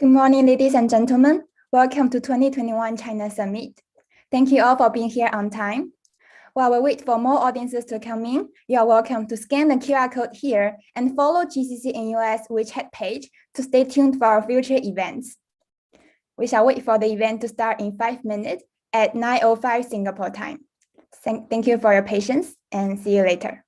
Good morning, ladies and gentlemen. Welcome to 2021 China Summit. Thank you all for being here on time. While we wait for more audiences to come in, you are welcome to scan the QR code here and follow GCC in US WeChat page to stay tuned for our future events. We shall wait for the event to start in 5 minutes at 9:05 Singapore time. Thank you for your patience and see you later.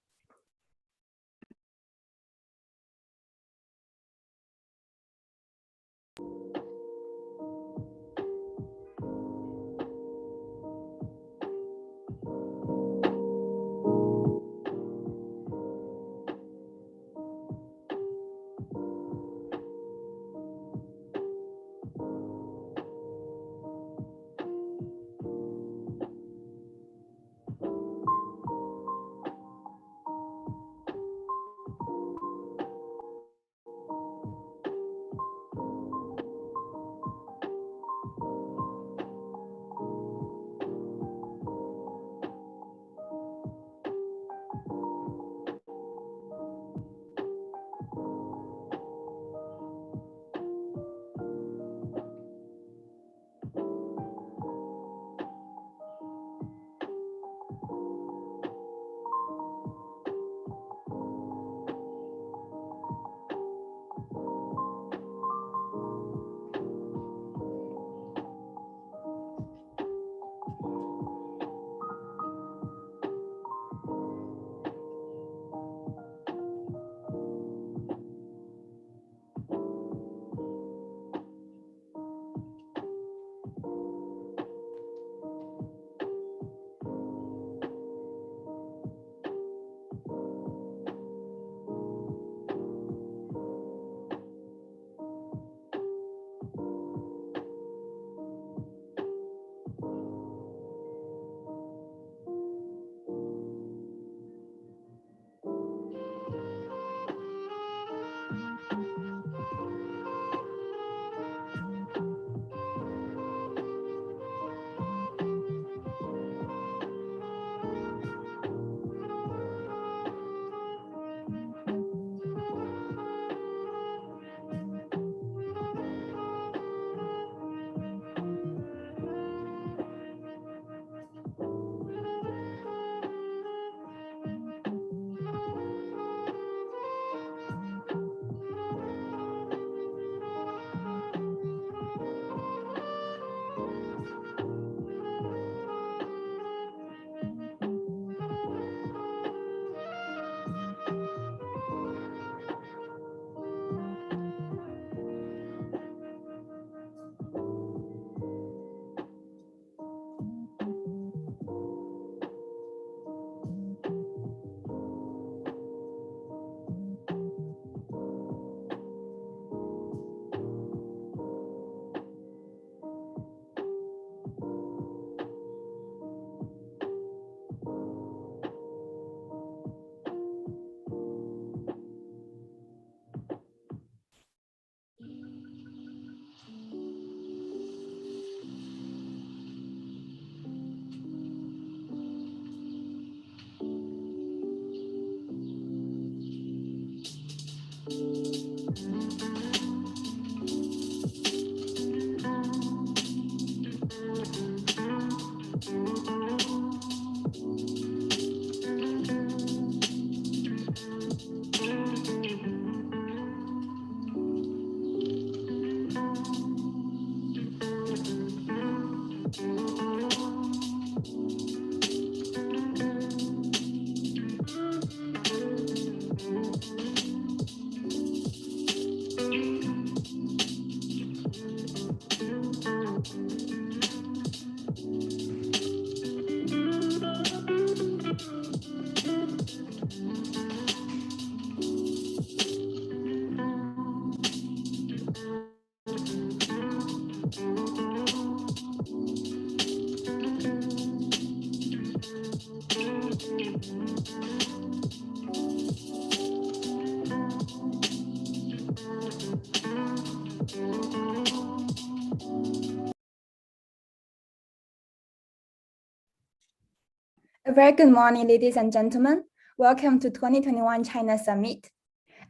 A very good morning, ladies and gentlemen. Welcome to 2021 China Summit.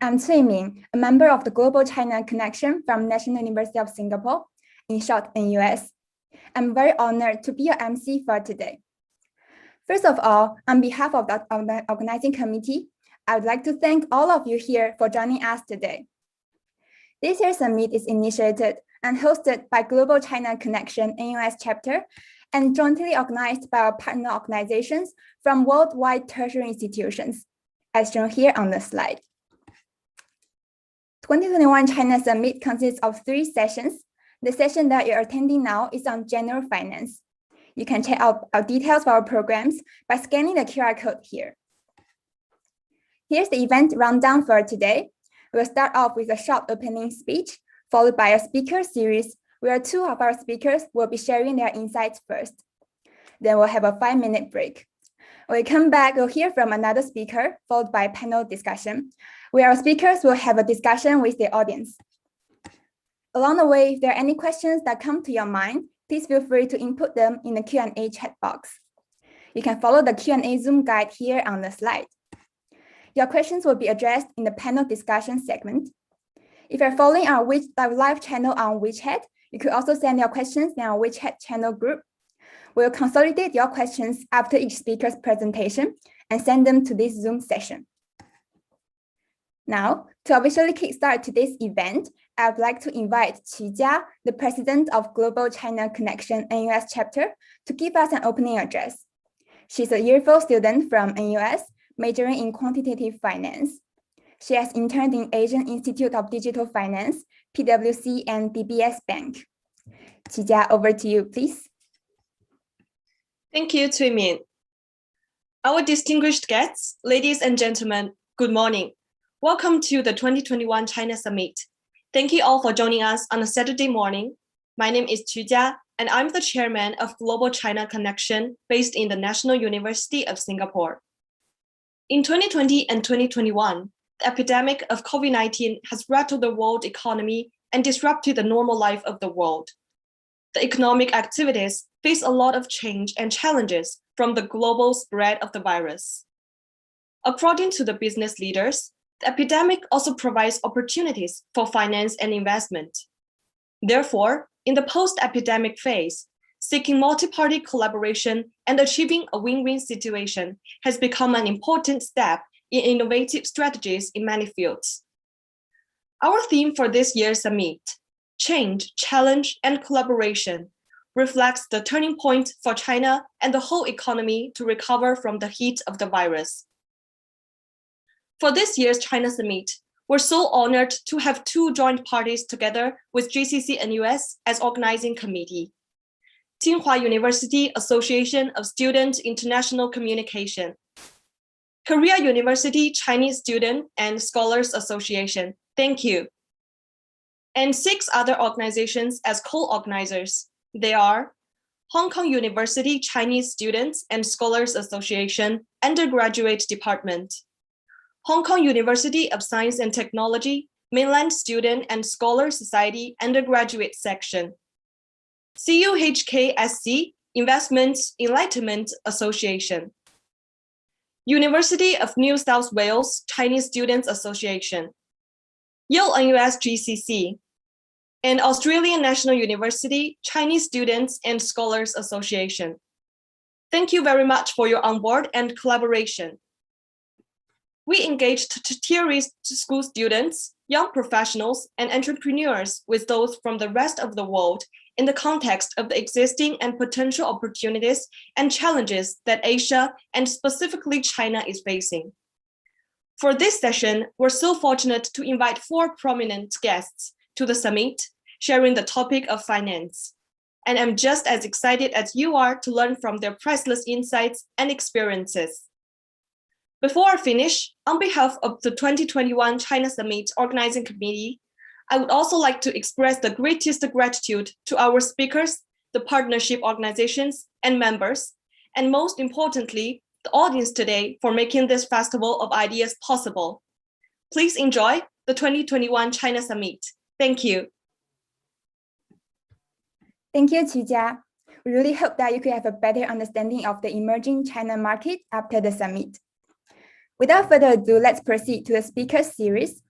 I'm Cui Ming, a member of the Global China Connection from National University of Singapore, in short, NUS. I'm very honored to be your MC for today. First of all, on behalf of the organizing committee, I would like to thank all of you here for joining us today. This year's summit is initiated and hosted by Global China Connection NUS chapter and jointly organized by our partner organizations from worldwide tertiary institutions, as shown here on the slide. 2021 China Summit consists of 3 sessions. The session that you're attending now is on general finance. You can check out our details for our programs by scanning the QR code here. Here's the event rundown for today. We'll start off with a short opening speech, followed by a speaker series where 2 of our speakers will be sharing their insights first. Then we'll have a 5-minute break. When we come back, we'll hear from another speaker, followed by a panel discussion, where our speakers will have a discussion with the audience. Along the way, if there are any questions that come to your mind, please feel free to input them in the Q&A chat box. You can follow the Q&A Zoom guide here on the slide. Your questions will be addressed in the panel discussion segment. If you're following our live channel on WeChat, you could also send your questions in our WeChat channel group. We'll consolidate your questions after each speaker's presentation and send them to this Zoom session. Now, to officially kickstart today's event, I would like to invite Qi, the president of Global China Connection NUS chapter, to give us an opening address. She's a year 4 student from NUS, majoring in quantitative finance. She has interned in Asian Institute of Digital Finance, PwC, and DBS Bank. Qi, over to you, please. Thank you, Cui Ming. Our distinguished guests, ladies and gentlemen, good morning. Welcome to the 2021 China Summit. Thank you all for joining us on a Saturday morning. My name is Qi, and I'm the chairman of Global China Connection based in the National University of Singapore. In 2020 and 2021, the epidemic of COVID-19 has rattled the world economy and disrupted the normal life of the world. The economic activities face a lot of change and challenges from the global spread of the virus. According to the business leaders, the epidemic also provides opportunities for finance and investment. Therefore, in the post-epidemic phase, seeking multi-party collaboration and achieving a win-win situation has become an important step in innovative strategies in many fields. Our theme for this year's summit, Change, Challenge, and Collaboration, reflects the turning point for China and the whole economy to recover from the heat of the virus. For this year's China Summit, we're so honored to have 2 joint parties together with GCC and US as organizing committee. Tsinghua University Association of Student International Communication, Korea University Chinese Student and Scholars Association, thank you. And 6 other organizations as co-organizers. They are Hong Kong University Chinese Students and Scholars Association, Undergraduate Department, Hong Kong University of Science and Technology, Mainland Student and Scholar Society, Undergraduate Section, CUHKSC, Investment Enlightenment Association, University of New South Wales Chinese Students Association, Yale NUS GCC, and Australian National University Chinese Students and Scholars Association. Thank you very much for your onboard and collaboration. We engaged tertiary school students, young professionals, and entrepreneurs with those from the rest of the world in the context of the existing and potential opportunities and challenges that Asia and specifically China is facing. For this session, we're so fortunate to invite 4 prominent guests to the summit, sharing the topic of finance. And I'm just as excited as you are to learn from their priceless insights and experiences. Before I finish, on behalf of the 2021 China Summit Organizing Committee, I would also like to express the greatest gratitude to our speakers, the partnership organizations and members, and most importantly, the audience today for making this festival of ideas possible. Please enjoy the 2021 China Summit. Thank you. Thank you, Qi. We really hope that you could have a better understanding of the emerging China market after the summit. Without further ado, let's proceed to the speaker series,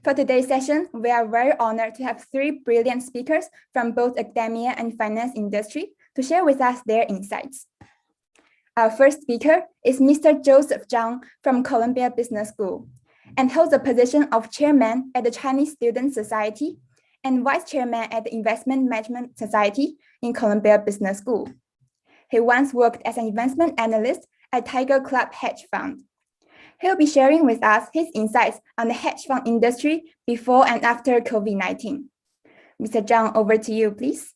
For today's session, we are very honored to have three brilliant speakers from both academia and finance industry to share with us their insights. Our first speaker is Mr. Joseph Zhang from Columbia Business School and holds the position of chairman at the Chinese Student Society and vice chairman at the Investment Management Society in Columbia Business School. He once worked as an investment analyst at Tiger Club Hedge Fund. He'll be sharing with us his insights on the hedge fund industry before and after COVID-19. Mr. Zhang, over to you, please.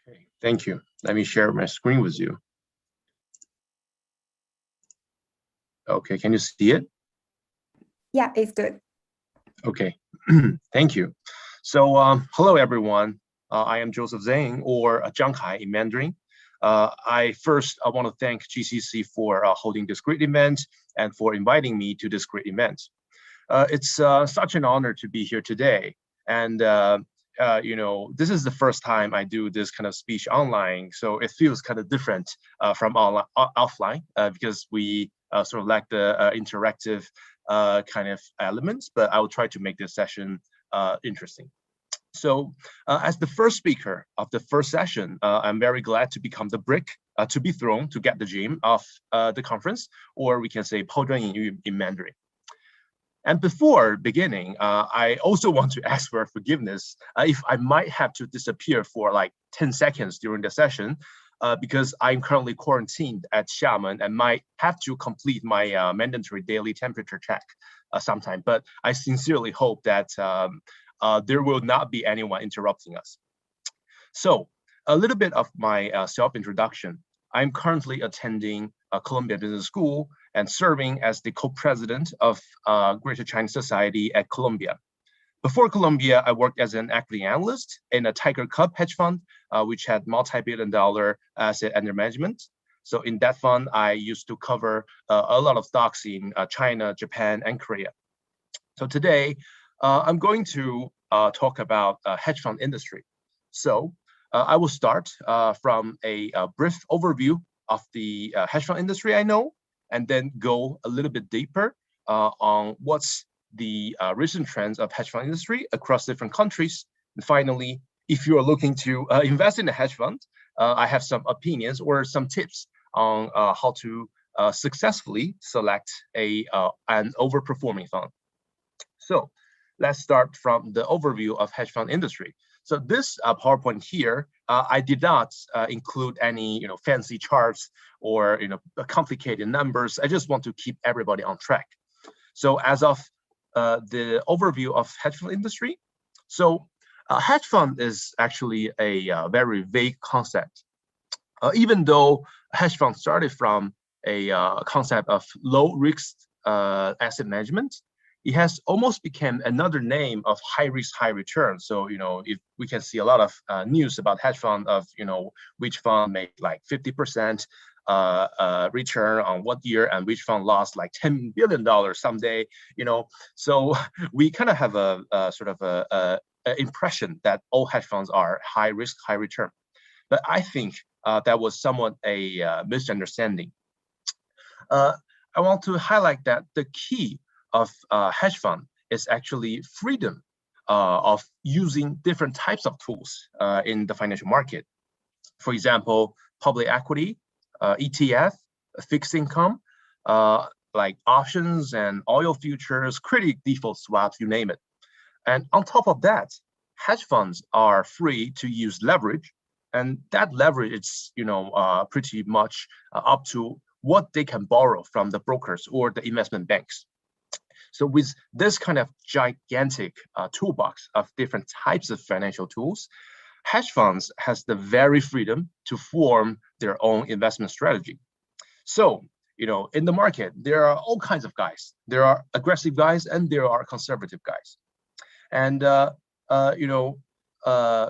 Okay, thank you. Let me share my screen with you. Okay, can you see it? Yeah, it's good. Okay, thank you. So hello, everyone. I am Joseph Zhang, or Zhang in Mandarin. I want to thank GCC for holding this great event and for inviting me to this great event. It's such an honor to be here today. And this is the first time I do this kind of speech online, so it feels kind of different from offline because we sort of lack the interactive kind of elements, but I will try to make this session interesting. So as the first speaker of the first session, I'm very glad to become the brick to be thrown to get the gem of the conference, or we can say 抛砖引玉 in Mandarin. And before beginning, I also want to ask for forgiveness if I might have to disappear for like 10 seconds during the session, because I'm currently quarantined at Xiamen and might have to complete my mandatory daily temperature check sometime. But I sincerely hope that there will not be anyone interrupting us. So a little bit of my self-introduction. I'm currently attending Columbia Business School and serving as the co-president of Greater China Society at Columbia. Before Columbia, I worked as an equity analyst in a Tiger Club hedge fund, which had multi-billion-dollar asset under management. So in that fund, I used to cover a lot of stocks in China, Japan, and Korea. So today, I'm going to talk about hedge fund industry. So I will start from a brief overview of the hedge fund industry I know, and then go a little bit deeper on what's the recent trends of hedge fund industry across different countries. And finally, if you are looking to invest in a hedge fund, I have some opinions or some tips on how to successfully select an overperforming fund. So let's start from the overview of hedge fund industry. So this PowerPoint here, I did not include any fancy charts or complicated numbers. I just want to keep everybody on track. So as of the overview of hedge fund industry, so a hedge fund is actually a very vague concept. Even though hedge fund started from a concept of low risk asset management, it has almost become another name of high risk, high return. So, if we can see a lot of news about hedge fund of, which fund made like 50% return on one year and which fund lost like $10 billion someday, so we kind of have a sort of a impression that all hedge funds are high risk, high return. But I think that was somewhat a misunderstanding. I want to highlight that the key of hedge fund is actually freedom of using different types of tools in the financial market. For example, public equity, ETF, fixed income, like options and oil futures, credit default swaps, you name it. And on top of that, hedge funds are free to use leverage, and that leverage is pretty much up to what they can borrow from the brokers or the investment banks. So with this kind of gigantic toolbox of different types of financial tools, hedge funds has the very freedom to form their own investment strategy. So, in the market, there are all kinds of guys. There are aggressive guys and there are conservative guys. And,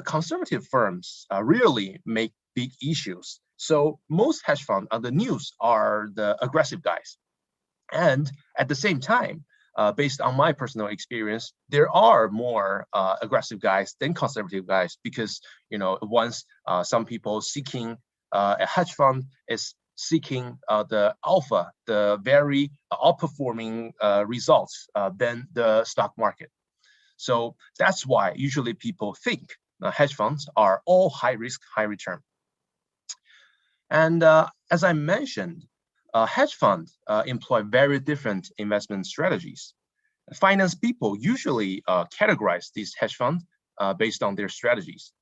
conservative firms really make big issues. So most hedge funds on the news are the aggressive guys. And at the same time, based on my personal experience, there are more aggressive guys than conservative guys because, once some people seeking a hedge fund is seeking the alpha, the very outperforming results than the stock market. So that's why usually people think hedge funds are all high risk, high return. And as I mentioned, hedge funds employ very different investment strategies. Finance people usually categorize these hedge funds based on their strategies.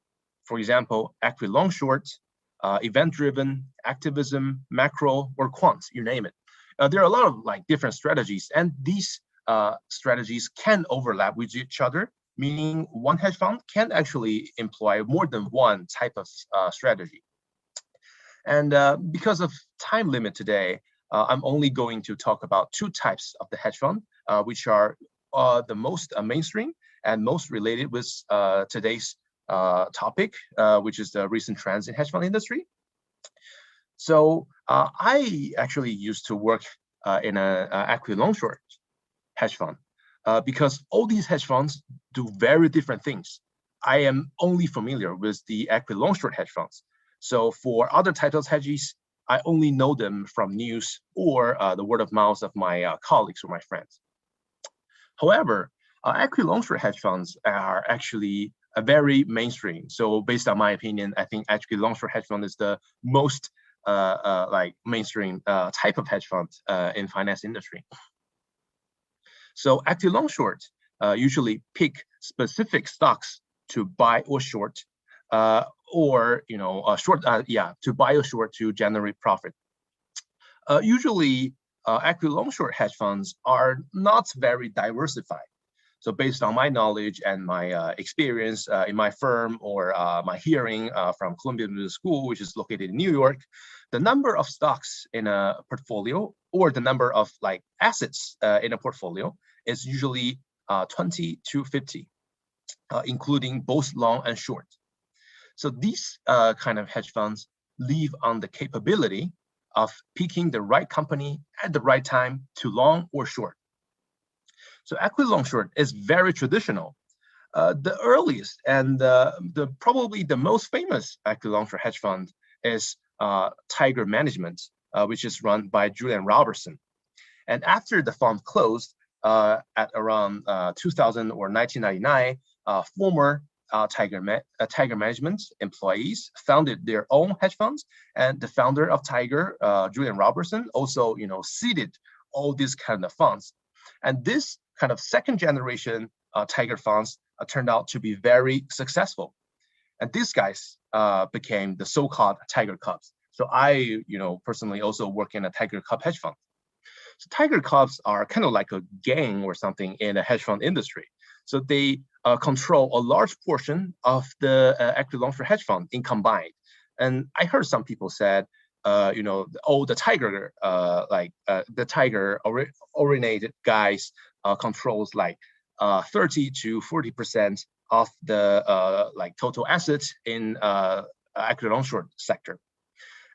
For example, equity long short, event-driven, activism, macro, or quant, you name it. There are a lot of different strategies, and these strategies can overlap with each other, meaning one hedge fund can actually employ more than one type of strategy. And because of time limit today, I'm only going to talk about two types of the hedge fund, which are the most mainstream and most related with today's topic, which is the recent trends in hedge fund industry. So I actually used to work in an equity long short hedge fund because all these hedge funds do very different things. I am only familiar with the equity long short hedge funds. So for other types of hedges, I only know them from news or the word of mouth of my colleagues or my friends. However, equity long short hedge funds are actually a very mainstream. So based on my opinion, I think equity long short hedge fund is the most mainstream type of hedge fund in finance industry. So equity long short usually pick specific stocks to buy or short, or to buy or short to generate profit. Usually, equity long short hedge funds are not very diversified. So based on my knowledge and my experience in my firm or my hearing from Columbia Business School, which is located in New York, the number of stocks in a portfolio or the number of assets in a portfolio is usually 20 to 50, including both long and short. So these kind of hedge funds live on the capability of picking the right company at the right time to long or short. So equity long short is very traditional. The earliest and probably the most famous equity long short hedge fund is Tiger Management, which is run by Julian Robertson. And after the fund closed at around 2000 or 1999, former Tiger Management employees founded their own hedge funds, and the founder of Tiger, Julian Robertson, also seeded all these kind of funds. And this kind of second generation Tiger funds turned out to be very successful. And these guys became the so-called Tiger Cubs. So I, personally also work in a Tiger Cub hedge fund. So Tiger Cubs are kind of like a gang or something in the hedge fund industry. So they control a large portion of the equity long short hedge fund in combined. And I heard some people said, the Tiger, the Tiger originated guys controls 30 to 40% of the total assets in equity long short sector.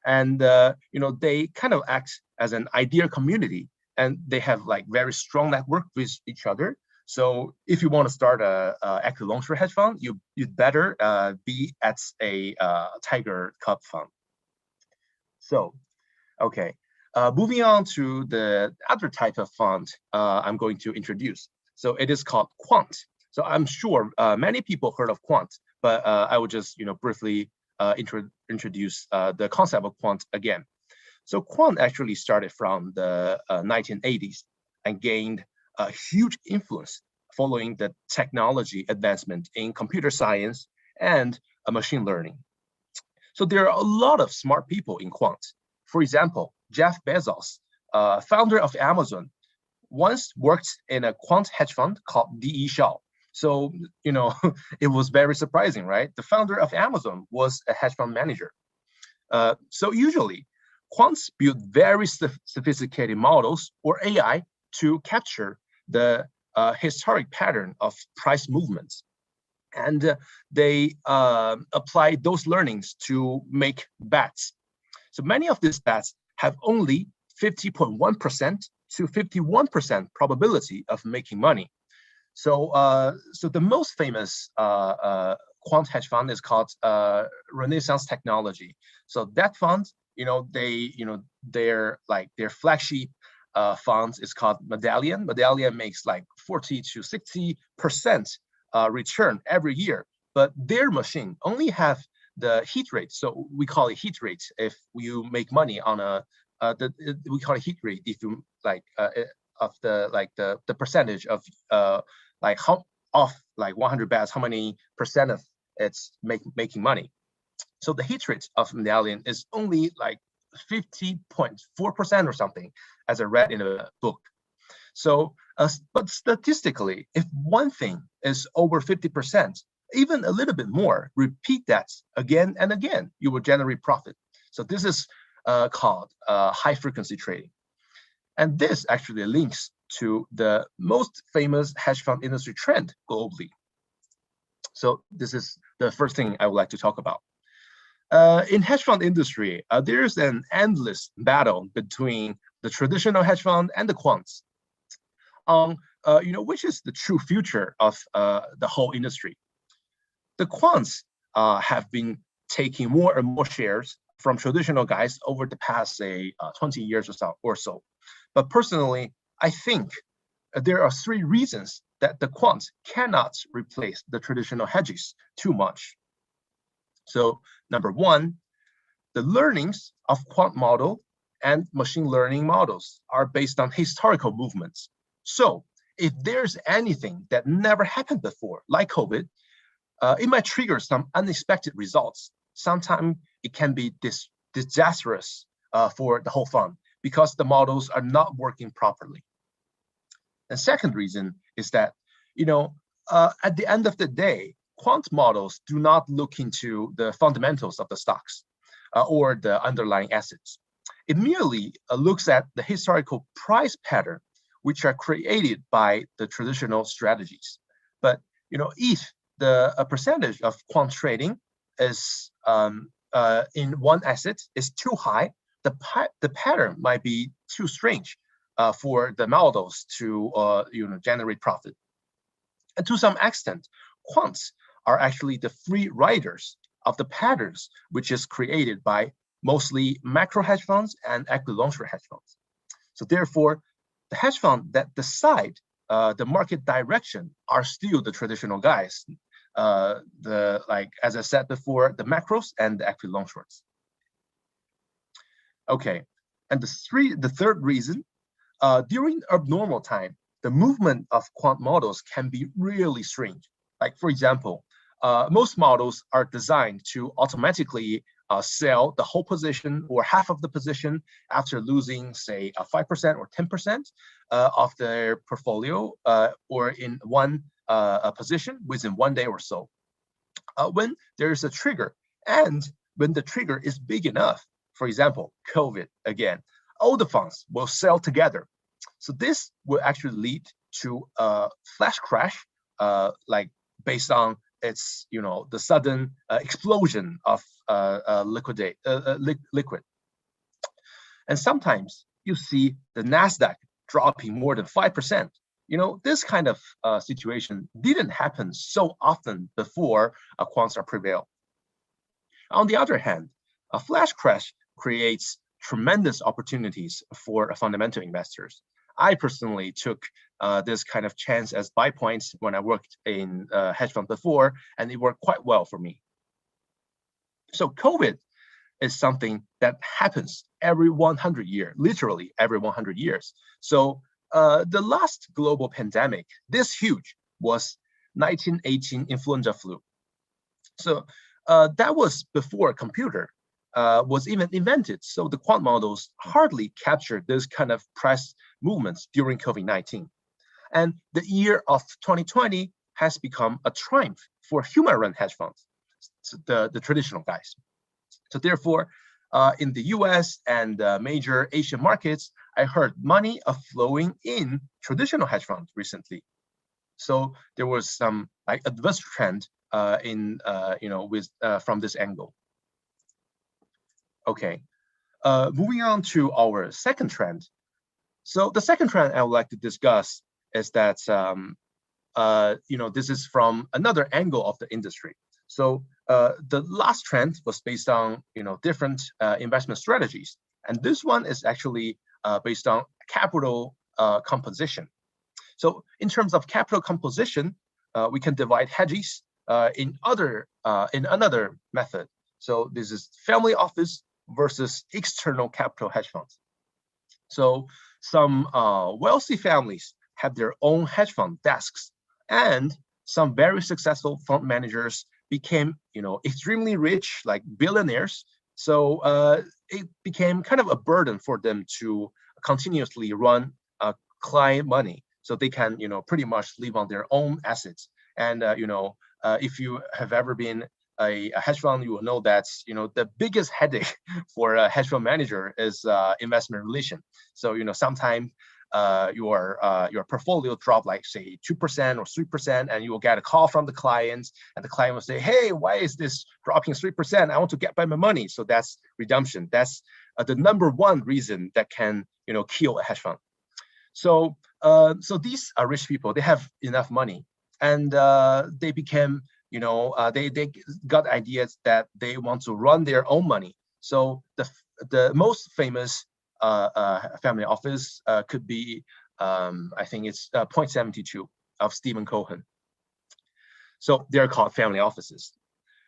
And they kind of act as an idea community, and they have very strong network with each other. So if you want to start a equity long short hedge fund, you'd better be at a Tiger Cub fund. So, okay, moving on to the other type of fund I'm going to introduce. So it is called quant. So I'm sure many people heard of quant, but I will just briefly introduce the concept of quant again. So quant actually started from the 1980s and gained a huge influence following the technology advancement in computer science and machine learning. So there are a lot of smart people in quant. For example, Jeff Bezos, founder of Amazon, once worked in a quant hedge fund called D.E. Xiao. So, it was very surprising, right? The founder of Amazon was a hedge fund manager. So usually, quants build very sophisticated models or AI to capture the historic pattern of price movements. And they apply those learnings to make bets. So many of these bets have only 50.1% to 51% probability of making money. So, the most famous quant hedge fund is called Renaissance Technology. So that fund, their flagship funds is called Medallion. Medallion makes like 40 to 60% return every year, but their machine only have the hit rate. So we call it hit rate if you make money on we call it hit rate if you of the percentage of how off 100 bets, how many percent of it's making money. So the hit rate of Medallion is only 50.4% or something, as I read in a book. So, but statistically, if one thing is over 50%, even a little bit more, repeat that again and again, you will generate profit. So this is called high frequency trading. And this actually links to the most famous hedge fund industry trend globally. So this is the first thing I would like to talk about. In hedge fund industry, there's an endless battle between the traditional hedge fund and the quants on which is the true future of the whole industry. The quants have been taking more and more shares from traditional guys over the past, say, 20 years or so. But personally, I think there are 3 reasons that the quants cannot replace the traditional hedges too much. So number 1, the learnings of quant model and machine learning models are based on historical movements. So if there's anything that never happened before, like COVID, it might trigger some unexpected results. Sometimes it can be disastrous for the whole fund because the models are not working properly. The second reason is that, at the end of the day, quant models do not look into the fundamentals of the stocks or the underlying assets. It merely looks at the historical price pattern, which are created by the traditional strategies. But if a percentage of quant trading is in one asset is too high, the pattern might be too strange for the models to generate profit. And to some extent, quants are actually the free riders of the patterns, which is created by mostly macro hedge funds and equity long-short hedge funds. So therefore, the hedge fund that decide the market direction are still the traditional guys. As I said before, the macros and the equity long-shorts. Okay, and the third reason, during abnormal time, the movement of quant models can be really strange. Like for example, most models are designed to automatically sell the whole position or half of the position after losing, say, 5% or 10% of their portfolio or in one position within 1 day or so. When there's a trigger and when the trigger is big enough, for example, COVID again, all the funds will sell together. So this will actually lead to a flash crash, based on its, the sudden explosion of liquid. And sometimes you see the NASDAQ dropping more than 5%. This kind of situation didn't happen so often before quants are prevailed. On the other hand, a flash crash creates tremendous opportunities for fundamental investors. I personally took this kind of chance as buy points when I worked in hedge fund before, and it worked quite well for me. So COVID is something that happens every 100 years, literally every 100 years. So the last global pandemic, this huge, was 1918 influenza flu. So that was before a computer was even invented. So the quant models hardly captured this kind of price movements during COVID-19. And the year of 2020 has become a triumph for human-run hedge funds, the traditional guys. So therefore, in the US and major Asian markets, I heard money flowing in traditional hedge funds recently. So there was some adverse trend from this angle. Okay, moving on to our second trend. So the second trend I would like to discuss is that this is from another angle of the industry. So the last trend was based on, different investment strategies. And this one is actually based on capital composition. So in terms of capital composition, we can divide hedges in another method. So this is family office versus external capital hedge funds. So some wealthy families have their own hedge fund desks, and some very successful fund managers became, extremely rich, like billionaires. So it became kind of a burden for them to continuously run client money, so they can, pretty much live on their own assets. And if you have ever been a hedge fund, you will know that the biggest headache for a hedge fund manager is investment relation. So sometimes your portfolio drop like say 2% or 3%, and you will get a call from the client, and the client will say, "Hey, why is this dropping 3%? I want to get back my money." So that's redemption. That's the number one reason that can kill a hedge fund. So these are rich people. They have enough money, and they became they got ideas that they want to run their own money. So the most famous family office could be, I think it's Point 72 of Stephen Cohen. So they're called family offices.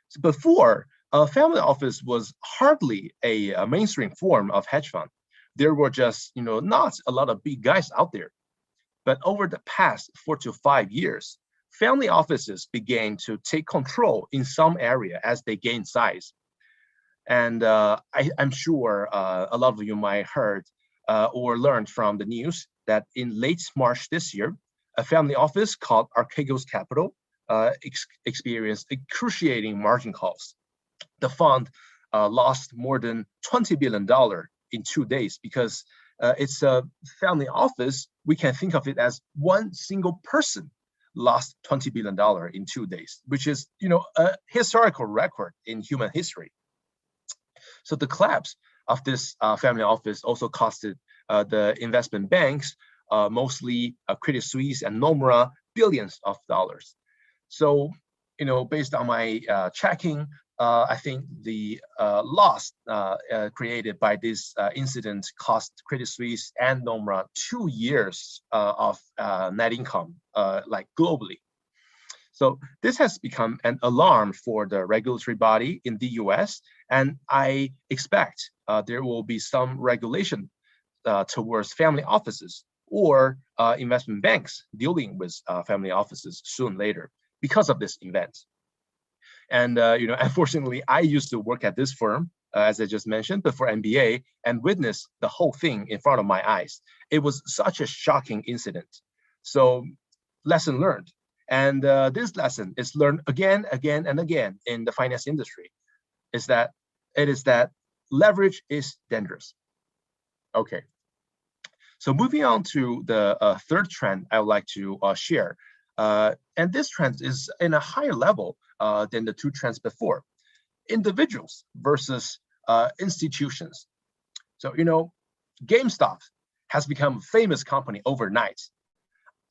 So before, a family office was hardly a mainstream form of hedge fund. There were just not a lot of big guys out there. But over the past 4 to 5 years, family offices began to take control in some area as they gain size. And I'm sure a lot of you might heard or learned from the news that in late March this year, a family office called Archegos Capital experienced excruciating margin calls. The fund lost more than $20 billion in 2 days because it's a family office. We can think of it as one single person lost $20 billion in 2 days, which is a historical record in human history. So the collapse of this family office also costed the investment banks, mostly Credit Suisse and Nomura, billions of dollars. So, based on my checking, I think the loss created by this incident cost Credit Suisse and Nomura 2 years of net income, like globally. So this has become an alarm for the regulatory body in the US, and I expect there will be some regulation towards family offices or investment banks dealing with family offices soon later because of this event. And unfortunately, I used to work at this firm, as I just mentioned, before MBA, and witnessed the whole thing in front of my eyes. It was such a shocking incident. So, lesson learned. And this lesson is learned again and again in the finance industry, is that leverage is dangerous. Okay. So moving on to the third trend I would like to share. And this trend is in a higher level than the two trends before. Individuals versus institutions. So, GameStop has become a famous company overnight.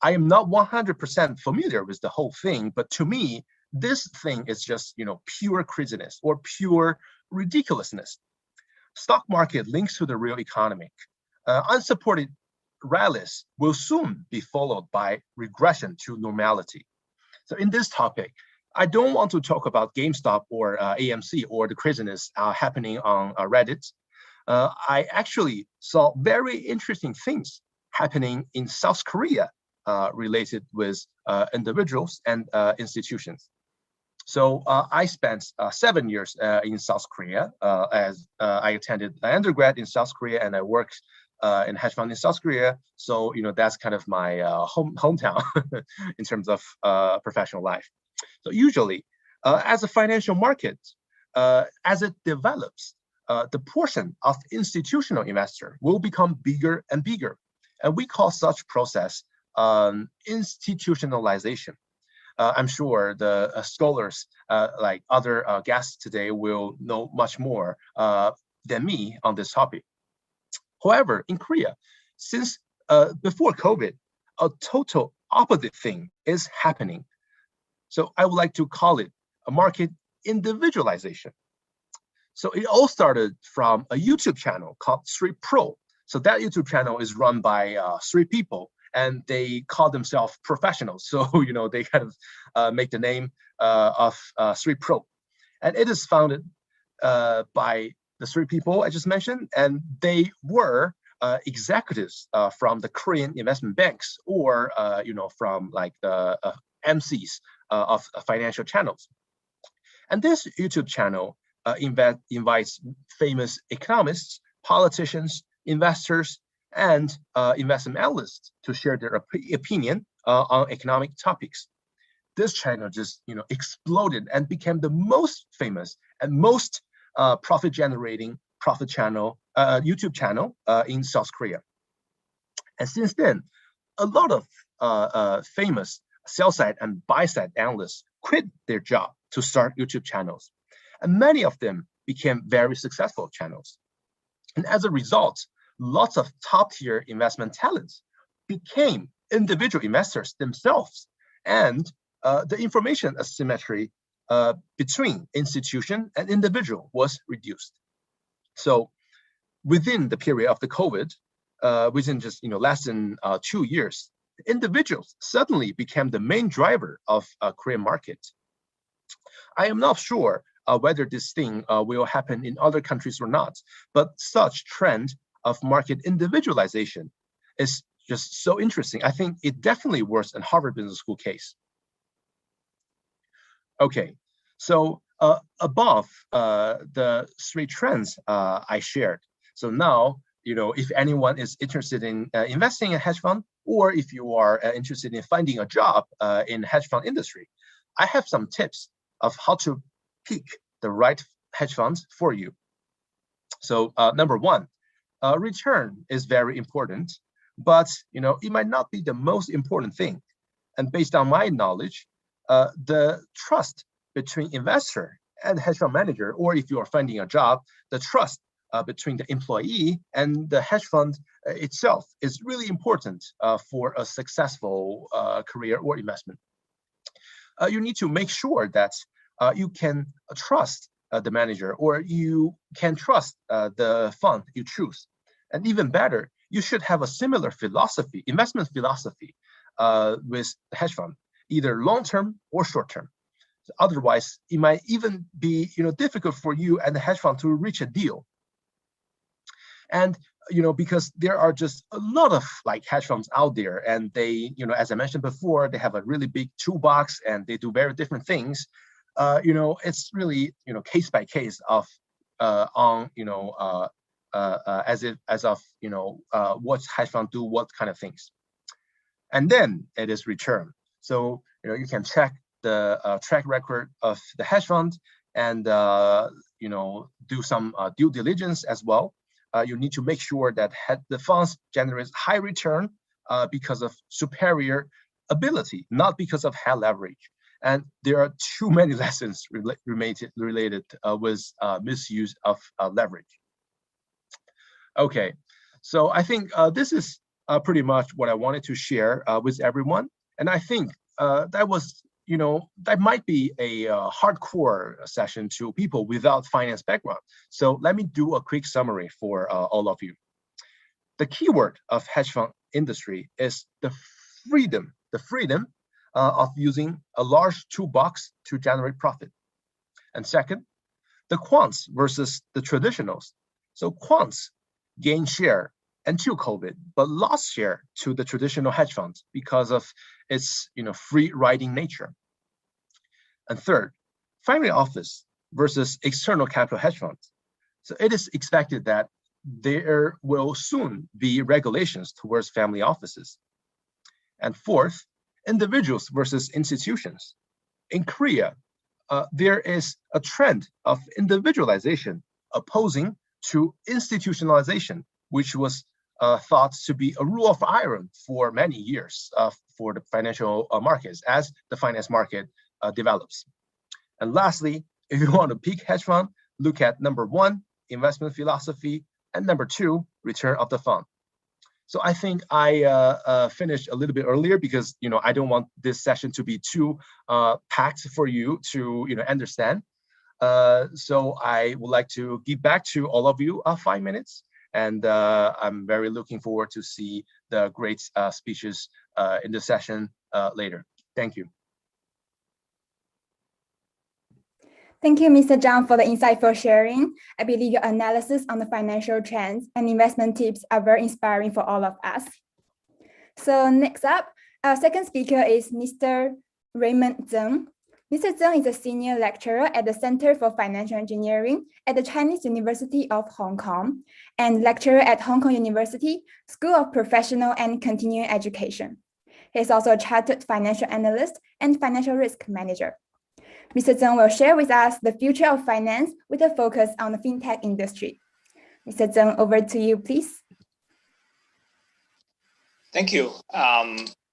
I am not 100% familiar with the whole thing, but to me, this thing is just, pure craziness or pure ridiculousness. Stock market links to the real economy. Unsupported rallies will soon be followed by regression to normality. So in this topic, I don't want to talk about GameStop or AMC or the craziness happening on Reddit. I actually saw very interesting things happening in South Korea related with individuals and institutions. So I spent 7 years in South Korea as I attended undergrad in South Korea, and I worked in hedge fund in South Korea. So, that's kind of my hometown in terms of professional life. So usually, as a financial market, as it develops, the portion of institutional investor will become bigger and bigger. And we call such process institutionalization. I'm sure the scholars, like other guests today, will know much more than me on this topic. However, in Korea, since before COVID, a total opposite thing is happening. So I would like to call it a market individualization. So it all started from a YouTube channel called 3 Pro. So that YouTube channel is run by 3 people, and they call themselves professionals. So, they kind of make the name of 3 Pro. And it is founded by the 3 people I just mentioned, and they were executives from the Korean investment banks, or from like the MCs of financial channels. And this YouTube channel invites famous economists, politicians, investors, and investment analysts to share their opinion on economic topics. This channel just exploded and became the most famous and most profit-generating YouTube channel in South Korea. And since then, a lot of famous sell-side and buy-side analysts quit their job to start YouTube channels. And many of them became very successful channels. And as a result, lots of top-tier investment talents became individual investors themselves. And the information asymmetry between institution and individual was reduced. So within the period of the COVID, within just less than 2 years, individuals suddenly became the main driver of Korean market. I am not sure whether this thing will happen in other countries or not, but such trend of market individualization is just so interesting. I think it definitely works in Harvard Business School case. Okay, so above the 3 trends I shared. So now, if anyone is interested in investing in hedge fund, or if you are interested in finding a job in hedge fund industry, I have some tips of how to pick the right hedge funds for you. So number 1, return is very important, but it might not be the most important thing. And based on my knowledge, the trust between investor and hedge fund manager, or if you are finding a job, the trust between the employee and the hedge fund itself is really important for a successful career or investment. You need to make sure that you can trust the manager, or you can trust the fund you choose. And even better, you should have a similar philosophy, investment philosophy with the hedge fund, either long-term or short-term. So otherwise, it might even be difficult for you and the hedge fund to reach a deal. And because there are just a lot of hedge funds out there, and they, as I mentioned before, they have a really big toolbox and they do very different things. It's really case by case of on as of what hedge fund do what kind of things. And then it is return. So you can check the track record of the hedge fund and do some due diligence as well. You need to make sure that the funds generates high return because of superior ability, not because of high leverage. And there are too many lessons related with misuse of leverage. Okay, so I think this is pretty much what I wanted to share with everyone. And I think that was, that might be a hardcore session to people without finance background. So let me do a quick summary for all of you. The keyword of hedge fund industry is the freedom of using a large toolbox to generate profit. And second, the quants versus the traditionals. So quants gained share until COVID, but lost share to the traditional hedge funds because of its free riding nature. And third, family office versus external capital hedge funds. So it is expected that there will soon be regulations towards family offices. And fourth, individuals versus institutions. In Korea, there is a trend of individualization opposing to institutionalization, which was thought to be a rule of iron for many years for the financial markets as the finance market develops. And lastly, if you want to pick hedge fund, look at number 1, investment philosophy, and number 2, return of the fund. So I think I finished a little bit earlier because I don't want this session to be too packed for you to understand. So I would like to give back to all of you 5 minutes, and I'm very looking forward to see the great speeches in the session later. Thank you. Thank you, Mr. Zhang, for the insightful sharing. I believe your analysis on the financial trends and investment tips are very inspiring for all of us. So next up, our second speaker is Mr. Raymond Tsang. Mr. Zhang is a senior lecturer at the Center for Financial Engineering at the Chinese University of Hong Kong and lecturer at Hong Kong University School of Professional and Continuing Education. He is also a chartered financial analyst and financial risk manager. Mr. Zhang will share with us the future of finance with a focus on the fintech industry. Mr. Zhang, over to you, please. Thank you.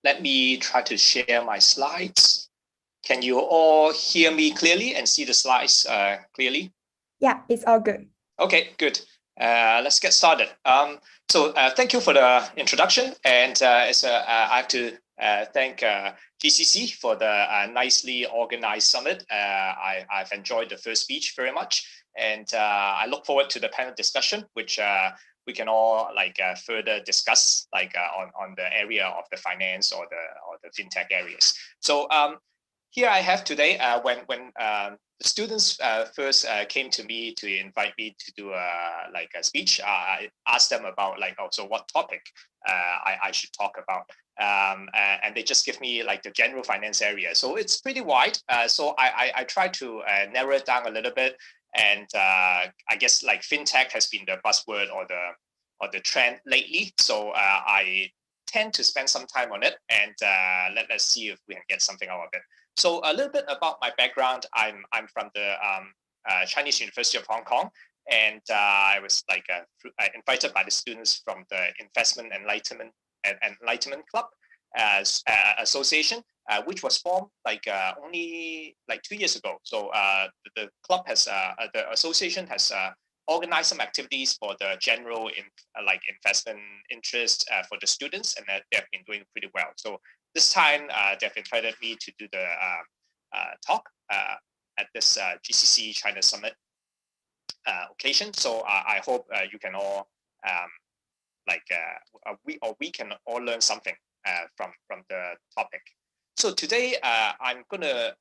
Let me try to share my slides. Can you all hear me clearly and see the slides clearly? Yeah, it's all good. Okay, good. Let's get started. So thank you for the introduction. And I have to thank GCC for the nicely organized summit. I've enjoyed the first speech very much. And I look forward to the panel discussion, which we can all further discuss on the area of the finance or the fintech areas. So here I have today, when the students first came to me to invite me to do a speech, I asked them about so what topic I should talk about. And they just give me the general finance area. So it's pretty wide. So I try to narrow it down a little bit. And I guess fintech has been the buzzword or the trend lately. So I tend to spend some time on it, and let's see if we can get something out of it. So a little bit about my background. I'm from the Chinese University of Hong Kong, and I was invited by the students from the Investment Enlightenment Club Association, which was formed only 2 years ago. So the club has the association has organized some activities for the general investment interest for the students, and they've been doing pretty well. So this time they've invited me to do the talk at this GCC China Summit occasion. So I hope you can all we can all learn something from the topic. So today I'm gonna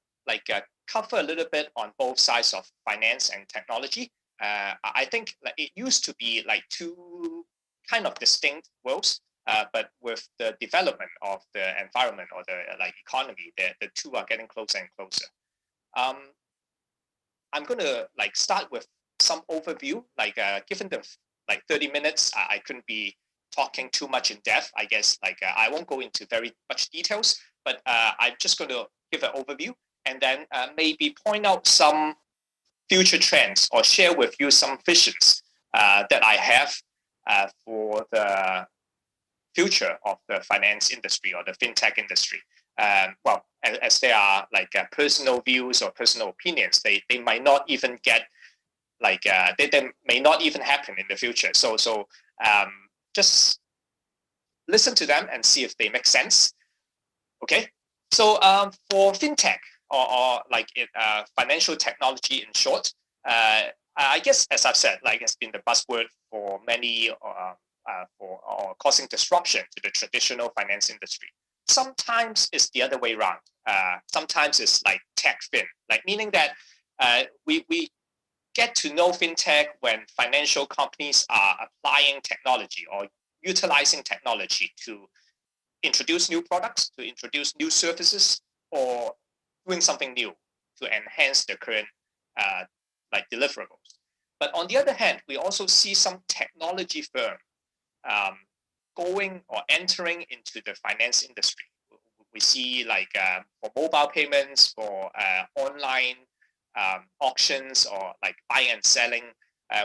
cover a little bit on both sides of finance and technology. I think it used to be two kind of distinct worlds, but with the development of the environment or the economy, the two are getting closer and closer. I'm gonna start with some overview. Given the 30 minutes, I couldn't be talking too much in depth. I guess I won't go into very much details, but I'm just going to give an overview and then maybe point out some future trends or share with you some visions that I have for the future of the finance industry or the fintech industry. Well, as they are personal views or personal opinions, they might not even get they may not even happen in the future. So just listen to them and see if they make sense. Okay. So for fintech or financial technology in short, I guess as I've said, it's been the buzzword for many for causing disruption to the traditional finance industry. Sometimes it's the other way around. Sometimes it's tech fin, meaning that we get to know fintech when financial companies are applying technology or utilizing technology to introduce new products, to introduce new services, or doing something new to enhance the current deliverables. But on the other hand, we also see some technology firm going or entering into the finance industry. We see for mobile payments, for online auctions or buying and selling,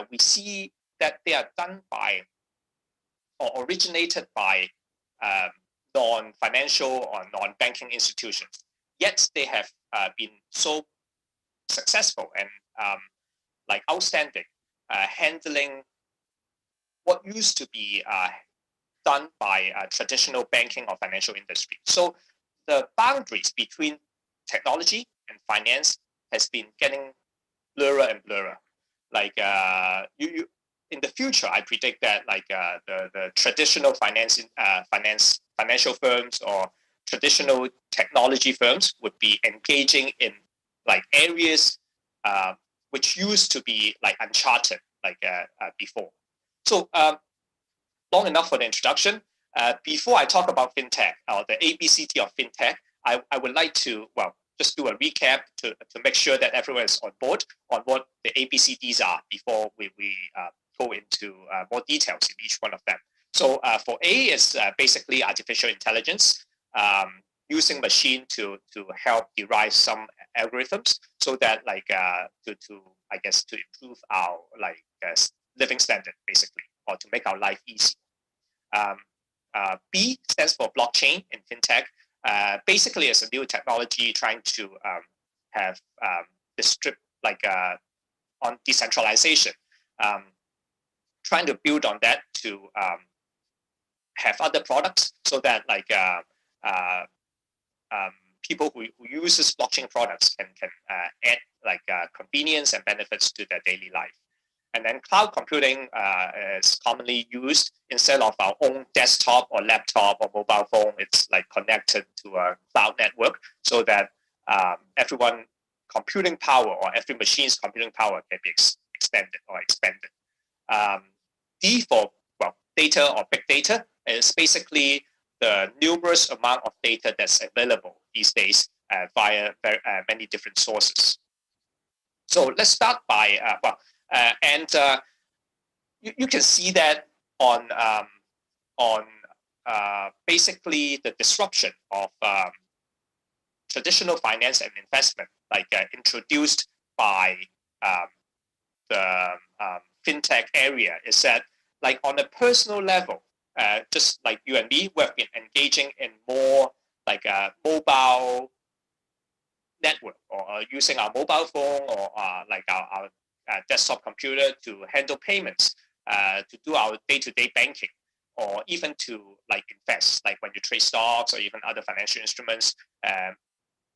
we see that they are done by or originated by non-financial or non-banking institutions. Yet they have been so successful and outstanding handling what used to be done by traditional banking or financial industry. So the boundaries between technology and finance has been getting blurrer and blurrer. Like in the future, I predict that like the traditional financial firms or traditional technology firms would be engaging in like areas which used to be like uncharted like before. So long enough for the introduction. Before I talk about fintech or the ABCD of fintech, I would like to, well, just do a recap to make sure that everyone is on board on what the ABCDs are before we go into more details in each one of them. So for A is basically artificial intelligence, using machine to help derive some algorithms so that like to I guess to improve our like living standard basically, or to make our life easy. B stands for blockchain in fintech. Basically, it's a new technology trying to have on decentralization, trying to build on that to have other products so that like people who uses blockchain products can add like convenience and benefits to their daily life. And then cloud computing is commonly used instead of our own desktop or laptop or mobile phone. It's like connected to a cloud network so that everyone computing power or every machine's computing power can be extended or expanded. D for, well, data or big data is basically the numerous amount of data that's available these days via many different sources. So let's start by, you can see that on basically the disruption of traditional finance and investment, like introduced by the fintech area, is that like on a personal level, just like you and me, we've been engaging in more like a mobile network or using our mobile phone or like our desktop computer to handle payments, to do our day-to-day banking, or even to like invest, like when you trade stocks or even other financial instruments.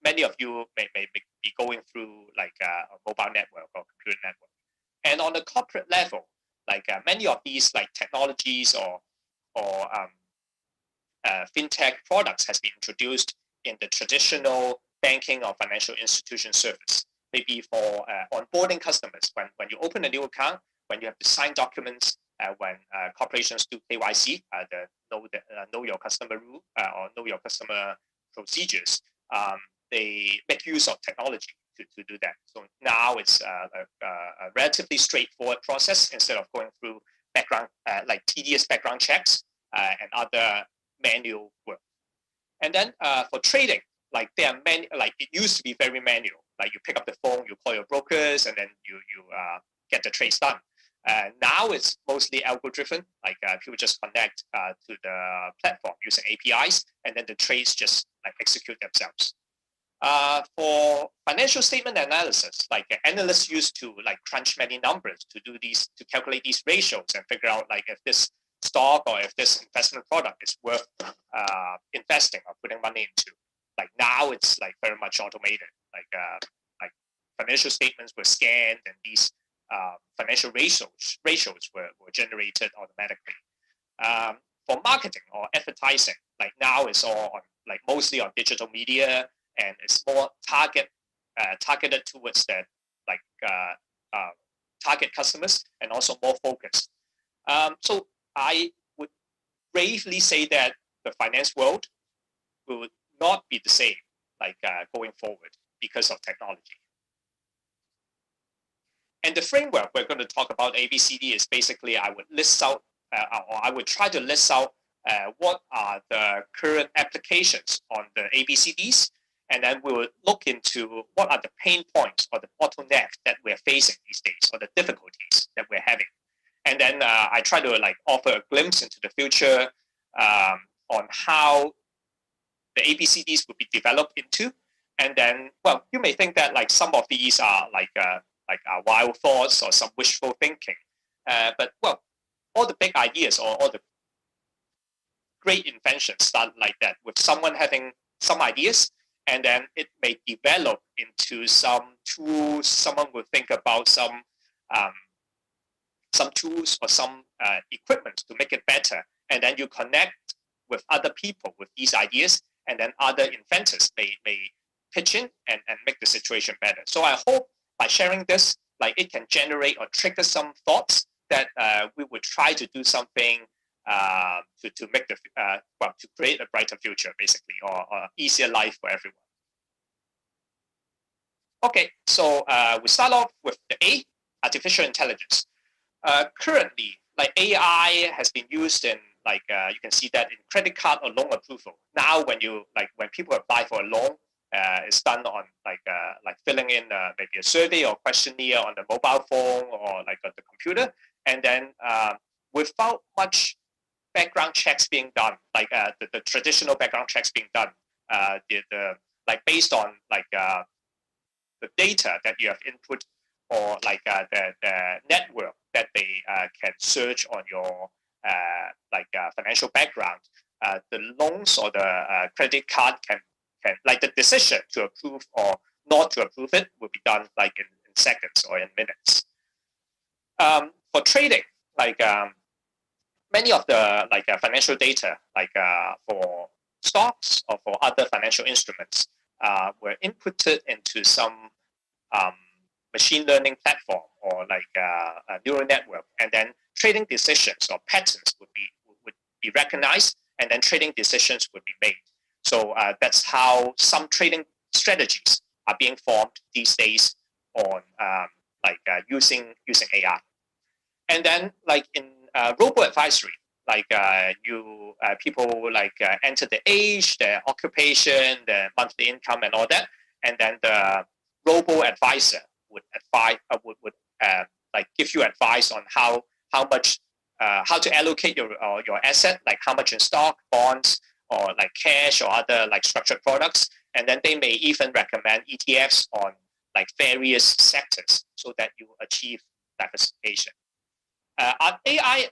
Many of you may be going through like a mobile network or computer network. And on the corporate level, like many of these like technologies or fintech products has been introduced in the traditional banking or financial institution service. Maybe for onboarding customers, when you open a new account, when you have to sign documents, when corporations do KYC, the know your customer rule or know your customer procedures, they make use of technology to do that. So now it's a relatively straightforward process instead of going through background, like tedious background checks and other manual work. And then for trading, like there are many, like it used to be very manual. Like you pick up the phone, you call your brokers, and then you get the trades done. Now it's mostly algo driven. Like people just connect to the platform using APIs, and then the trades just like execute themselves. For financial statement analysis, like analysts used to like crunch many numbers to do these, to calculate these ratios and figure out like if this stock or if this investment product is worth investing or putting money into. Like now it's like very much automated. Like financial statements were scanned and these financial ratios were generated automatically. For marketing or advertising, like now it's all on like mostly on digital media, and it's more targeted towards the like target customers and also more focused. So I would bravely say that the finance world will not be the same like going forward because of technology. And the framework we're going to talk about ABCD is basically I would list out or I would try to list out what are the current applications on the ABCDs, and then we will look into what are the pain points or the bottlenecks that we're facing these days or the difficulties that we're having. And then I try to like offer a glimpse into the future on how the ABCDs will be developed into. And then, well, you may think that like some of these are like our wild thoughts or some wishful thinking. But well, all the big ideas or all the great inventions start like that, with someone having some ideas, and then it may develop into some tools. Someone will think about some tools or some equipment to make it better, and then you connect with other people with these ideas, and then other inventors may pitch in and make the situation better. So I hope by sharing this, like, it can generate or trigger some thoughts that we would try to do something to make the to create a brighter future, basically, or easier life for everyone. Okay, so we start off with the A, artificial intelligence. Currently, like, AI has been used in, like, you can see that in credit card or loan approval. Now, when people apply for a loan, it's done on like filling in maybe a survey or questionnaire on the mobile phone or like on the computer, and then without much background checks being done, like the traditional background checks being done, like based on like the data that you have input, or like the network that they can search on your financial background, the loans or the credit card can like the decision to approve or not to approve it will be done like in seconds or in minutes. For trading, like many of the financial data, like for stocks or for other financial instruments, were inputted into some machine learning platform or like a neural network, and then trading decisions or patterns would be recognized, and then trading decisions would be made. So that's how some trading strategies are being formed these days on using AI. And then like in robo-advisory, like people like enter the age, their occupation, their monthly income, and all that, and then the robo-advisor would advise like give you advice on how much how to allocate your asset, like how much in stock, bonds, or like cash or other like structured products, and then they may even recommend ETFs on like various sectors so that you achieve diversification. AI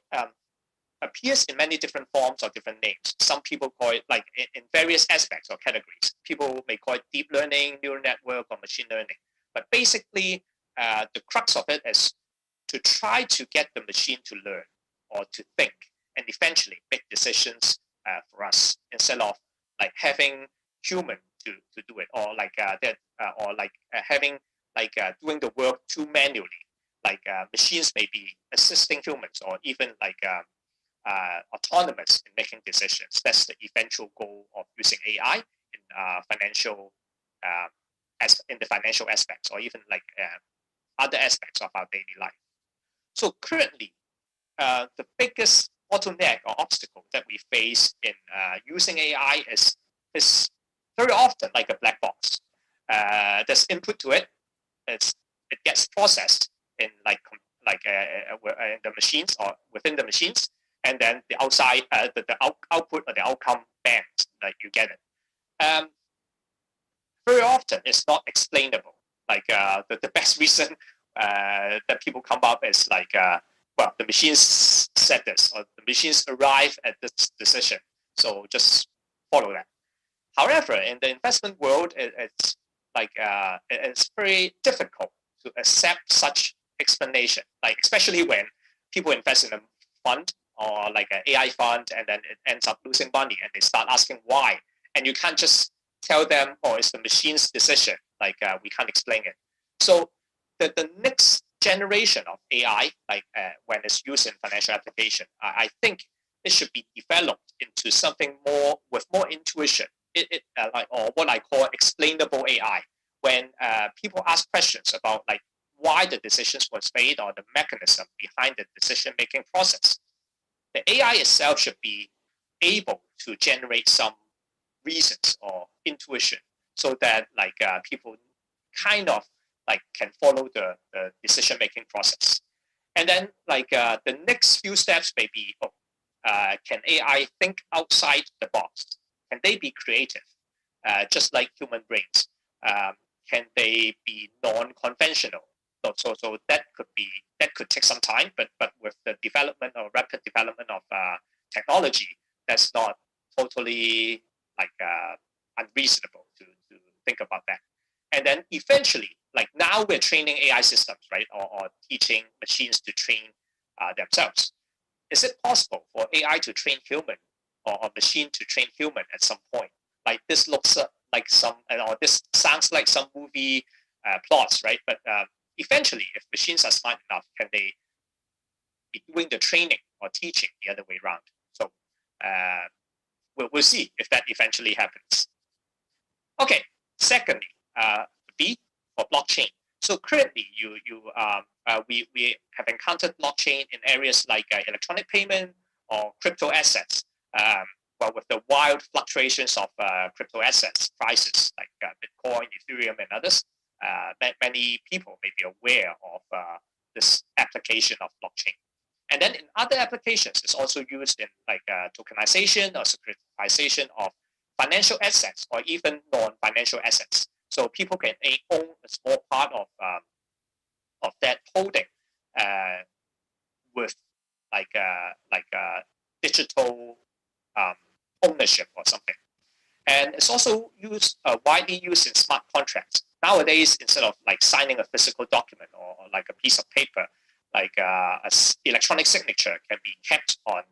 appears in many different forms or different names. Some people call it like in various aspects or categories. People may call it deep learning, neural network, or machine learning. But basically, the crux of it is to try to get the machine to learn or to think and eventually make decisions for us, instead of like having human to do it, or like having like doing the work too manually. Like machines may be assisting humans, or even like autonomous in making decisions. That's the eventual goal of using AI in financial in the financial aspects, or even like other aspects of our daily life. So currently, the biggest bottleneck or obstacle that we face in using AI is very often like a black box. There's input to it. It gets processed in in the machines or within the machines, and then the outside the output or the outcome bends, like you get it. Very often it's not explainable. Like the best reason that people come up is like well, the machines said this, or the machines arrive at this decision, so just follow that. However, in the investment world, it's like it's very difficult to accept such explanation. Like especially when people invest in a fund or like an AI fund, and then it ends up losing money, and they start asking why, and you can't just tell them, oh, it's the machine's decision. Like we can't explain it. So the next generation of AI, like when it's used in financial application, I think it should be developed into something more with more intuition. Like, or what I call explainable AI. When people ask questions about like why the decisions was made or the mechanism behind the decision-making process, the AI itself should be able to generate some reasons or intuition, so that like people kind of like can follow the decision-making process. And then like the next few steps may be, can AI think outside the box? Can they be creative, just like human brains? Can they be non-conventional? So that could take some time, but with the development or rapid development of technology, that's not totally unreasonable to think about that. And then eventually, like now we're training AI systems, right? Or teaching machines to train themselves. Is it possible for AI to train human or a machine to train human at some point? Like this looks like some, or this sounds like some movie plots, right? But eventually, if machines are smart enough, can they be doing the training or teaching the other way around? So we'll see if that eventually happens. Okay, secondly, B for blockchain. So currently, we have encountered blockchain in areas like electronic payment or crypto assets. Well, with the wild fluctuations of crypto assets prices like Bitcoin, Ethereum, and others, many people may be aware of this application of blockchain. And then in other applications, it's also used in like tokenization or securitization of financial assets or even non-financial assets. So people can own a small part of that holding with like digital ownership or something. And it's also used widely used in smart contracts. Nowadays, instead of like signing a physical document or like a piece of paper, like electronic signature can be kept on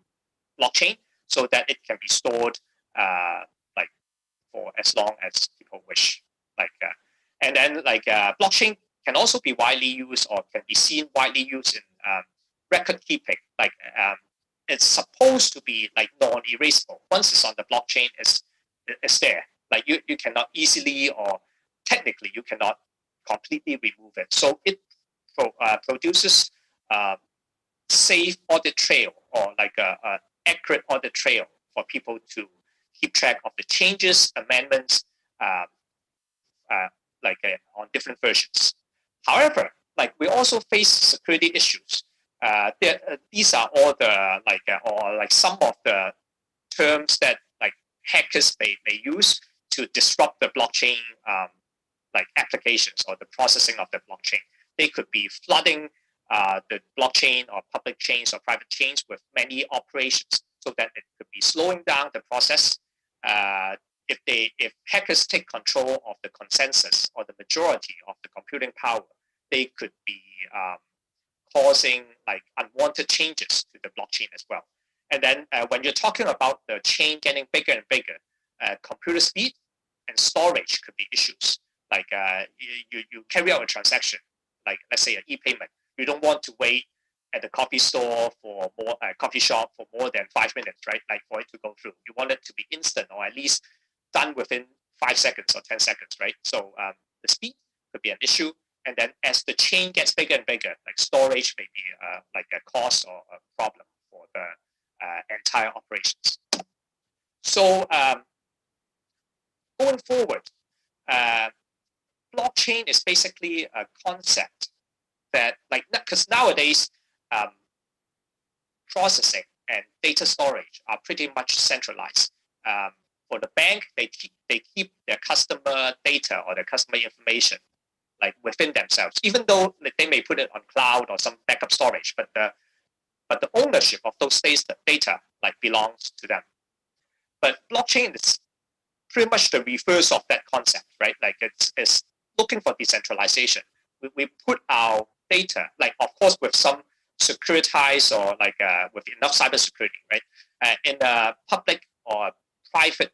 blockchain so that it can be stored like for as long as people wish. And then blockchain can also be widely used or can be seen widely used in record keeping. It's supposed to be like non-erasable. Once it's on the blockchain, it's there. Like you cannot easily or technically you cannot completely remove it. So it produces safe audit trail or like a accurate audit trail for people to keep track of the changes, amendments, on different versions. However, like we also face security issues. These are all the some of the terms that like hackers may use to disrupt the blockchain applications or the processing of the blockchain. They could be flooding the blockchain or public chains or private chains with many operations so that it could be slowing down the process. If hackers take control of the consensus or the majority of the computing power, they could be causing like unwanted changes to the blockchain as well. And then when you're talking about the chain getting bigger and bigger, computer speed and storage could be issues. Like you carry out a transaction, like let's say an e-payment. You don't want to wait at the coffee store for more coffee shop for more than 5 minutes, right? Like for it to go through. You want it to be instant or at least done within 5 seconds or 10 seconds, right? So the speed could be an issue. And then as the chain gets bigger and bigger, like storage may be like a cost or a problem for the entire operations. So going forward, blockchain is basically a concept that like, because nowadays processing and data storage are pretty much centralized. For the bank, they keep their customer data or their customer information like within themselves, even though they may put it on cloud or some backup storage, but the ownership of those data like belongs to them. But blockchain is pretty much the reverse of that concept, right? Like it's looking for decentralization. We put our data, like of course with some securitized or like with enough cybersecurity, right? In a public or private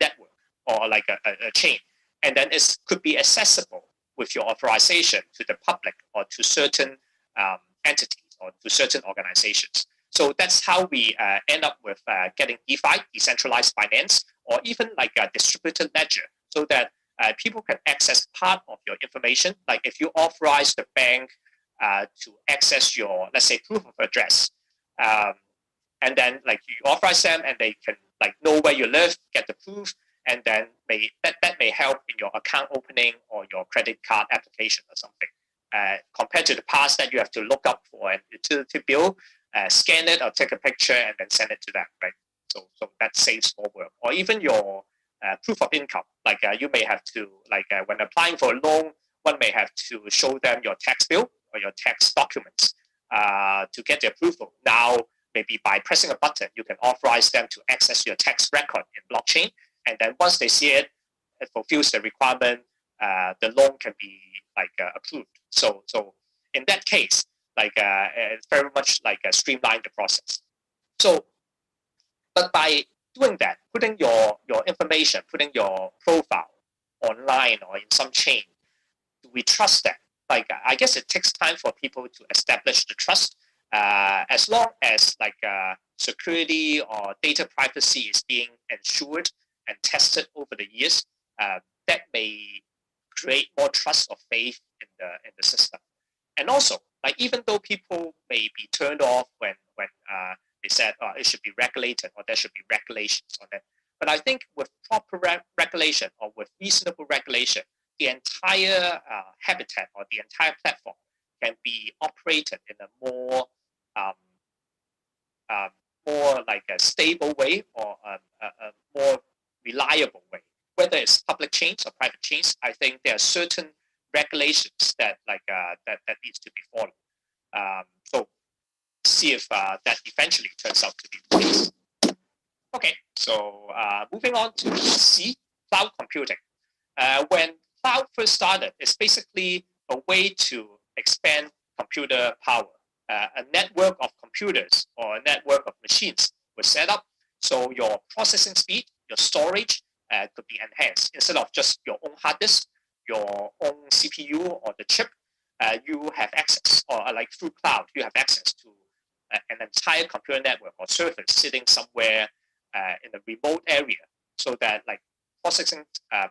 network or like a chain, and then it could be accessible with your authorization to the public or to certain entities or to certain organizations. So that's how we end up with getting DeFi, decentralized finance, or even like a distributed ledger, so that people can access part of your information. Like if you authorize the bank to access your, let's say, proof of address, and then like you authorize them and they can like know where you live, get the proof, and then that may help in your account opening or your credit card application or something. Compared to the past that you have to look up for an utility bill, scan it or take a picture and then send it to them, right? So that saves more work. Or even your proof of income, like you may have to, like when applying for a loan, one may have to show them your tax bill or your tax documents to get the approval. Now maybe by pressing a button, you can authorize them to access your tax record in blockchain. And then once they see it, it fulfills the requirement, the loan can be like approved. So in that case, like it's very much like streamline the process. So, but by doing that, putting your information, putting your profile online or in some chain, do we trust that? Like I guess it takes time for people to establish the trust. As long as like security or data privacy is being ensured and tested over the years, that may create more trust or faith in the system. And also, like even though people may be turned off when they said it should be regulated or there should be regulations on it, but I think with proper regulation or with reasonable regulation, the entire habitat or the entire platform can be operated in a more like a stable way or a more reliable way. Whether it's public chains or private chains, I think there are certain regulations that like that needs to be followed. So see if that eventually turns out to be the case. Okay, so moving on to C, cloud computing. When cloud first started, it's basically a way to expand computer power. A network of computers or a network of machines was set up, so your processing speed, your storage could be enhanced. Instead of just your own hard disk, your own CPU or the chip, you have access, or like through cloud, you have access to an entire computer network or servers sitting somewhere in a remote area, so that like processing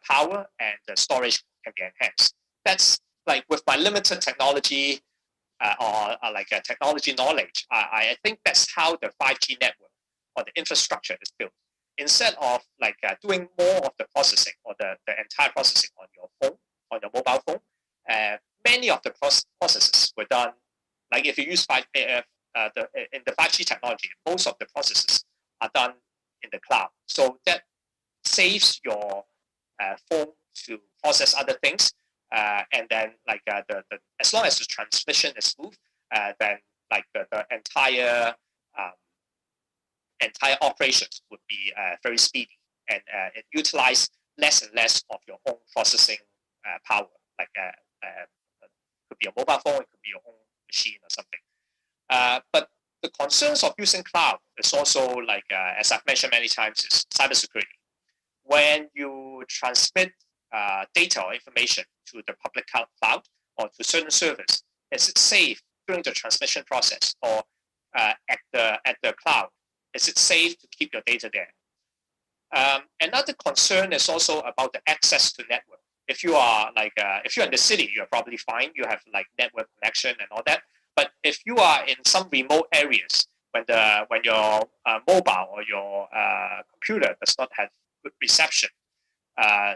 power and the storage can be enhanced. That's like with my limited technology or like a technology knowledge, I think that's how the 5G network or the infrastructure is built. Instead of like doing more of the processing or the entire processing on your phone, on your mobile phone, many of the processes were done, like if you use in the 5G technology, most of the processes are done in the cloud. So that saves your phone to process other things. And then like as long as the transmission is smooth, then like the entire operations would be very speedy, and it utilize less and less of your own processing power. Like it could be a mobile phone, it could be your own machine or something. But the concerns of using cloud is also like, as I've mentioned many times, is cybersecurity. When you transmit data or information to the public cloud or to certain servers, is it safe during the transmission process, or at the cloud? Is it safe to keep your data there? Another concern is also about the access to network. If you are like, if you're in the city, you're probably fine. You have like network connection and all that. But if you are in some remote areas, when your mobile or your computer does not have good reception,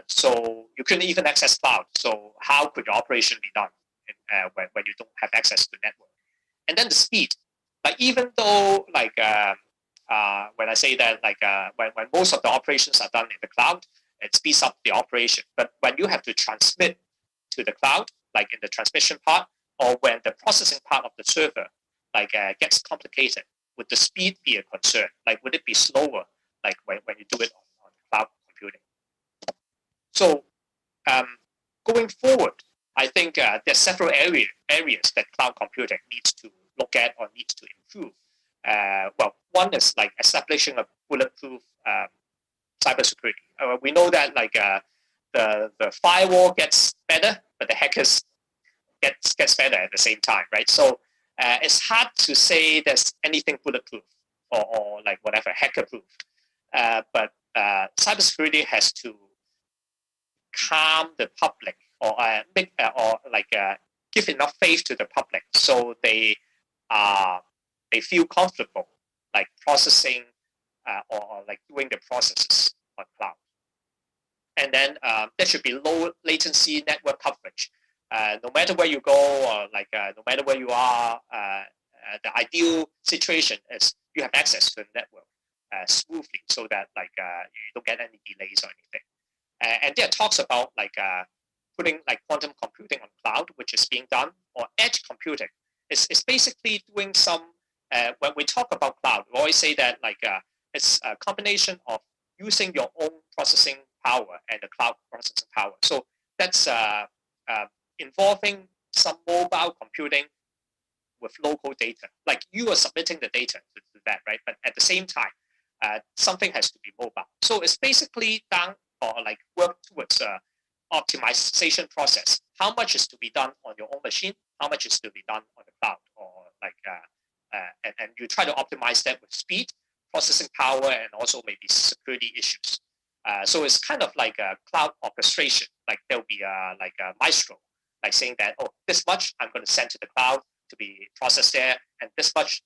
so you couldn't even access cloud. So how could your operation be done when you don't have access to network? And then the speed. Like even though like when I say that, like when most of the operations are done in the cloud, it speeds up the operation. But when you have to transmit to the cloud, like in the transmission part, or when the processing part of the server like gets complicated, would the speed be a concern? Like would it be slower, like when you do it on cloud computing? So going forward, I think there's several areas that cloud computing needs to look at or needs to improve. Well, one is like establishing a bulletproof cybersecurity. We know that like the firewall gets better, but the hackers gets better at the same time, right? So it's hard to say there's anything bulletproof or like whatever hacker-proof. But cybersecurity has to calm the public or give enough faith to the public so they feel comfortable like processing or like doing the processes on cloud. And then there should be low latency network coverage. No matter where you go, or like no matter where you are, the ideal situation is you have access to the network smoothly, so that like you don't get any delays or anything. And there are talks about like putting like quantum computing on cloud, which is being done, or edge computing. It's basically doing some when we talk about cloud, we always say that it's a combination of using your own processing power and the cloud processing power. So that's involving some mobile computing with local data. Like you are submitting the data to that, right? But at the same time, something has to be mobile. So it's basically down or like work towards optimization process. How much is to be done on your own machine? How much is to be done on the cloud? Or like and you try to optimize that with speed, processing power, and also maybe security issues. So it's kind of like a cloud orchestration. Like there'll be like a maestro, like saying that, oh, this much I'm going to send to the cloud to be processed there, and this much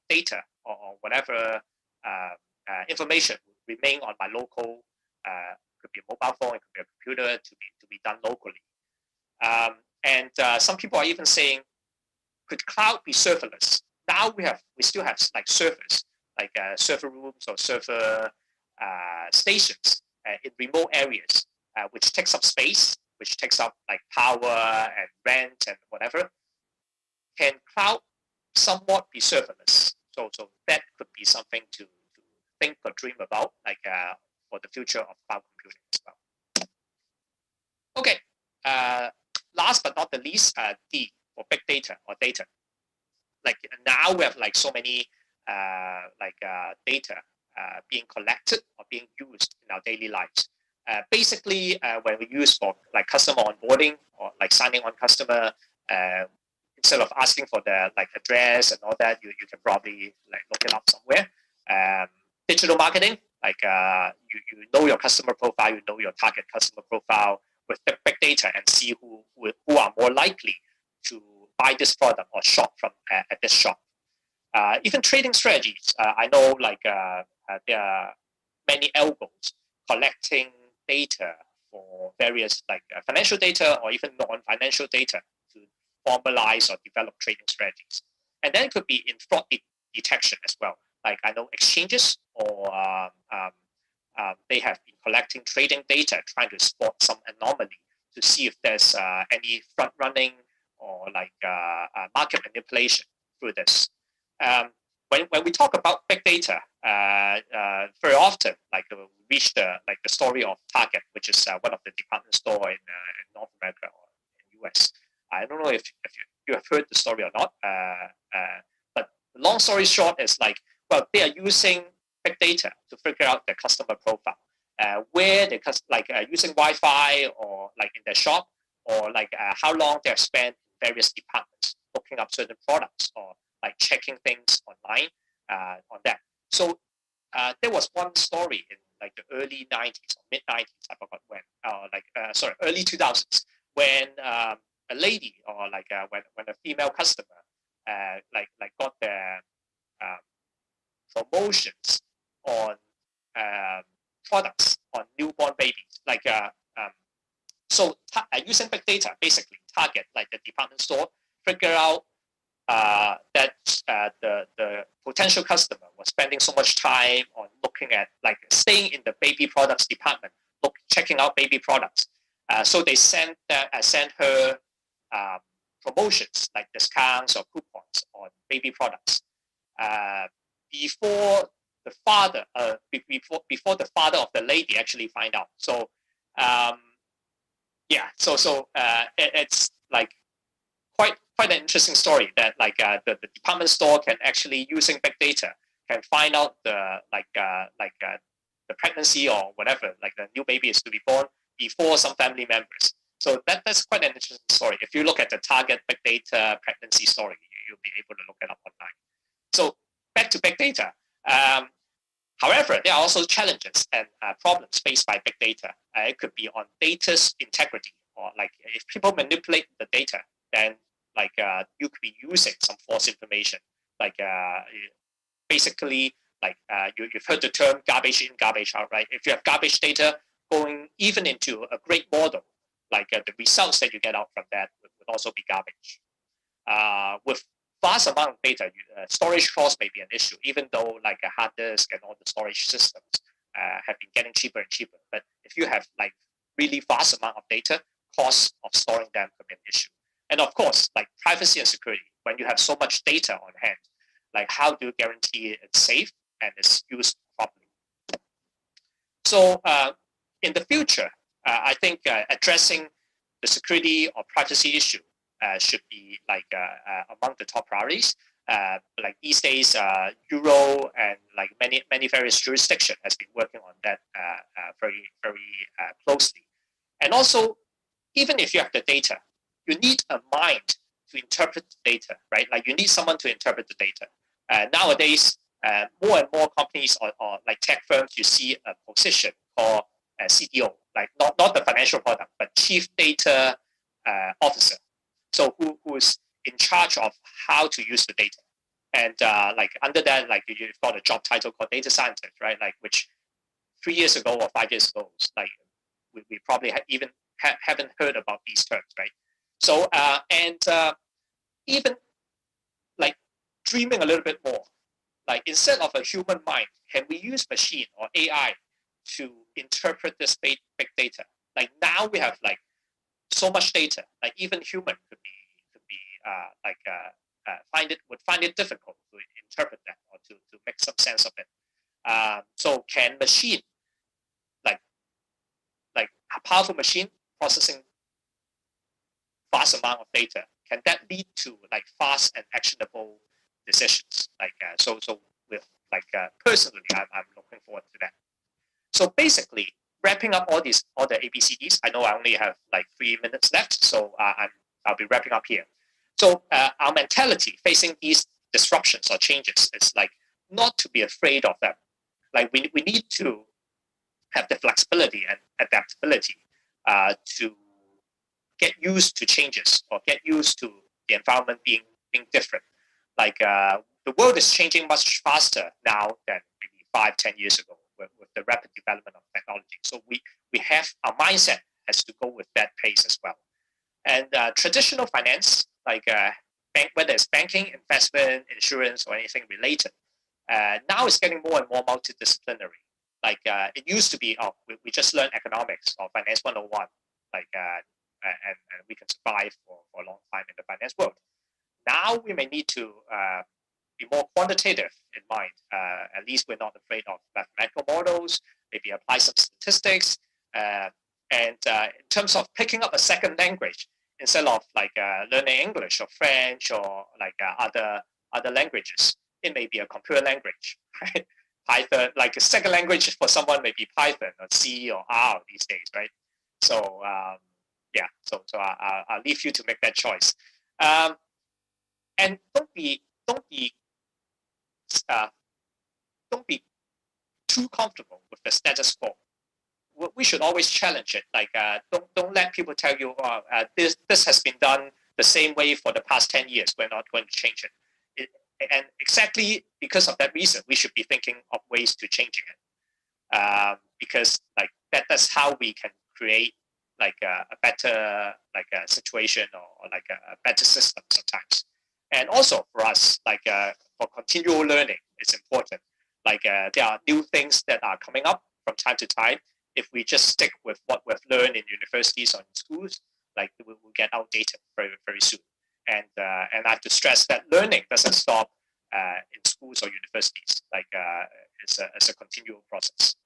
data or whatever information will remain on my local, could be a mobile phone, it could be a computer, to be done locally. And some people are even saying, could cloud be serverless? Now we still have like servers, like server rooms or server stations in remote areas, which takes up space, which takes up like power and rent and whatever. Can cloud somewhat be serverless? So that could be something to think or dream about, like for the future of cloud computing as well. Okay, last but not the least, D for big data or data. Like now we have like so many data being collected or being used in our daily lives. Basically, when we use for like customer onboarding or like signing on customer, instead of asking for the like address and all that, you can probably like look it up somewhere. Digital marketing, like you know your customer profile, you know your target customer profile with the big data and see who are more likely to buy this product or shop from at this shop. Even trading strategies, I know like there are many algos collecting data for various like financial data or even non-financial data to formalize or develop trading strategies. And then it could be in fraud detection as well. Like I know exchanges or they have been collecting trading data, trying to spot some anomaly to see if there's any front running or like market manipulation through this. When we talk about big data, very often like we reach the story of Target, which is one of the department store in North America or in US. I don't know if you have heard the story or not, but the long story short is like, well, they are using big data to figure out their customer profile, where they using Wi-Fi or like in their shop, or like how long they have spent in various departments looking up certain products or like checking things online on that. So there was one story in like the early 90s or mid 90s, I forgot when, early 2000s, when a lady or like when a female customer got their promotions on products on newborn babies, using big data, basically Target, like the department store, figure out that the potential customer was spending so much time on looking at like staying in the baby products department, checking out baby products. So they sent her promotions like discounts or coupons on baby products before the father before the father of the lady actually find out. So it's like quite an interesting story that like the department store can actually, using big data, can find out the pregnancy or whatever, like the new baby is to be born before some family members. So that's quite an interesting story. If you look at the Target big data pregnancy story, you'll be able to look it up online. So back to big data. However, there are also challenges and problems faced by big data. It could be on data's integrity, or like if people manipulate the data, then like you could be using some false information. Like basically, like you've heard the term garbage in, garbage out, right? If you have garbage data going even into a great model, like the results that you get out from that would also be garbage. With vast amount of data, storage cost may be an issue, even though like a hard disk and all the storage systems have been getting cheaper and cheaper. But if you have like really vast amount of data, cost of storing them could be an issue. And of course, like privacy and security, when you have so much data on hand, like how do you guarantee it's safe and it's used properly? So in the future, I think addressing the security or privacy issue should be like among the top priorities. Like these days, Euro and like many various jurisdictions has been working on that very closely. And also, even if you have the data, you need a mind to interpret the data, right? Like you need someone to interpret the data. Nowadays, more and more companies or like tech firms, you see a position called CDO, like not the financial product, but Chief Data Officer. So who is in charge of how to use the data. And like under that, like you've got a job title called data scientist, right? Like which 3 years ago or 5 years ago, like we probably haven't heard about these terms, right? So even like dreaming a little bit more, like instead of a human mind, can we use machine or AI to interpret this big data? Like now we have like so much data, like even human could be would find it difficult to interpret that or to make some sense of it. So can machine, like a powerful machine processing vast amount of data, can that lead to like fast and actionable decisions? Like so with like personally, I'm looking forward to that. So basically, wrapping up all the ABCDs. I know I only have like 3 minutes left, so I'll be wrapping up here. So our mentality facing these disruptions or changes is like not to be afraid of them. Like we need to have the flexibility and adaptability to get used to changes or get used to the environment being different. Like the world is changing much faster now than maybe 5-10 years ago with the rapid development of technology. So we have our mindset has to go with that pace as well. And traditional finance, like whether it's banking, investment, insurance, or anything related, now it's getting more and more multidisciplinary. Like it used to be, we just learn economics or finance 101, like and we can survive for a long time in the finance world. Now we may need to be more quantitative in mind. At least we're not afraid of mathematical models, maybe apply some statistics. And in terms of picking up a second language, instead of like learning English or French or like other languages, it may be a computer language, right? Python, like a second language for someone may be Python or C or R these days, right? So yeah, so I'll leave you to make that choice. And don't be too comfortable with the status quo. We should always challenge it. Like don't let people tell you, this has been done the same way for the past 10 years. We're not going to change it. And exactly because of that reason, we should be thinking of ways to changing it. Because like that's how we can create like a better like a situation or like a better system sometimes. And also for us, like for continual learning, it's important. Like there are new things that are coming up from time to time. If we just stick with what we've learned in universities or in schools, like we'll get outdated very, very soon. And I have to stress that learning doesn't stop in schools or universities. Like it's a continual process.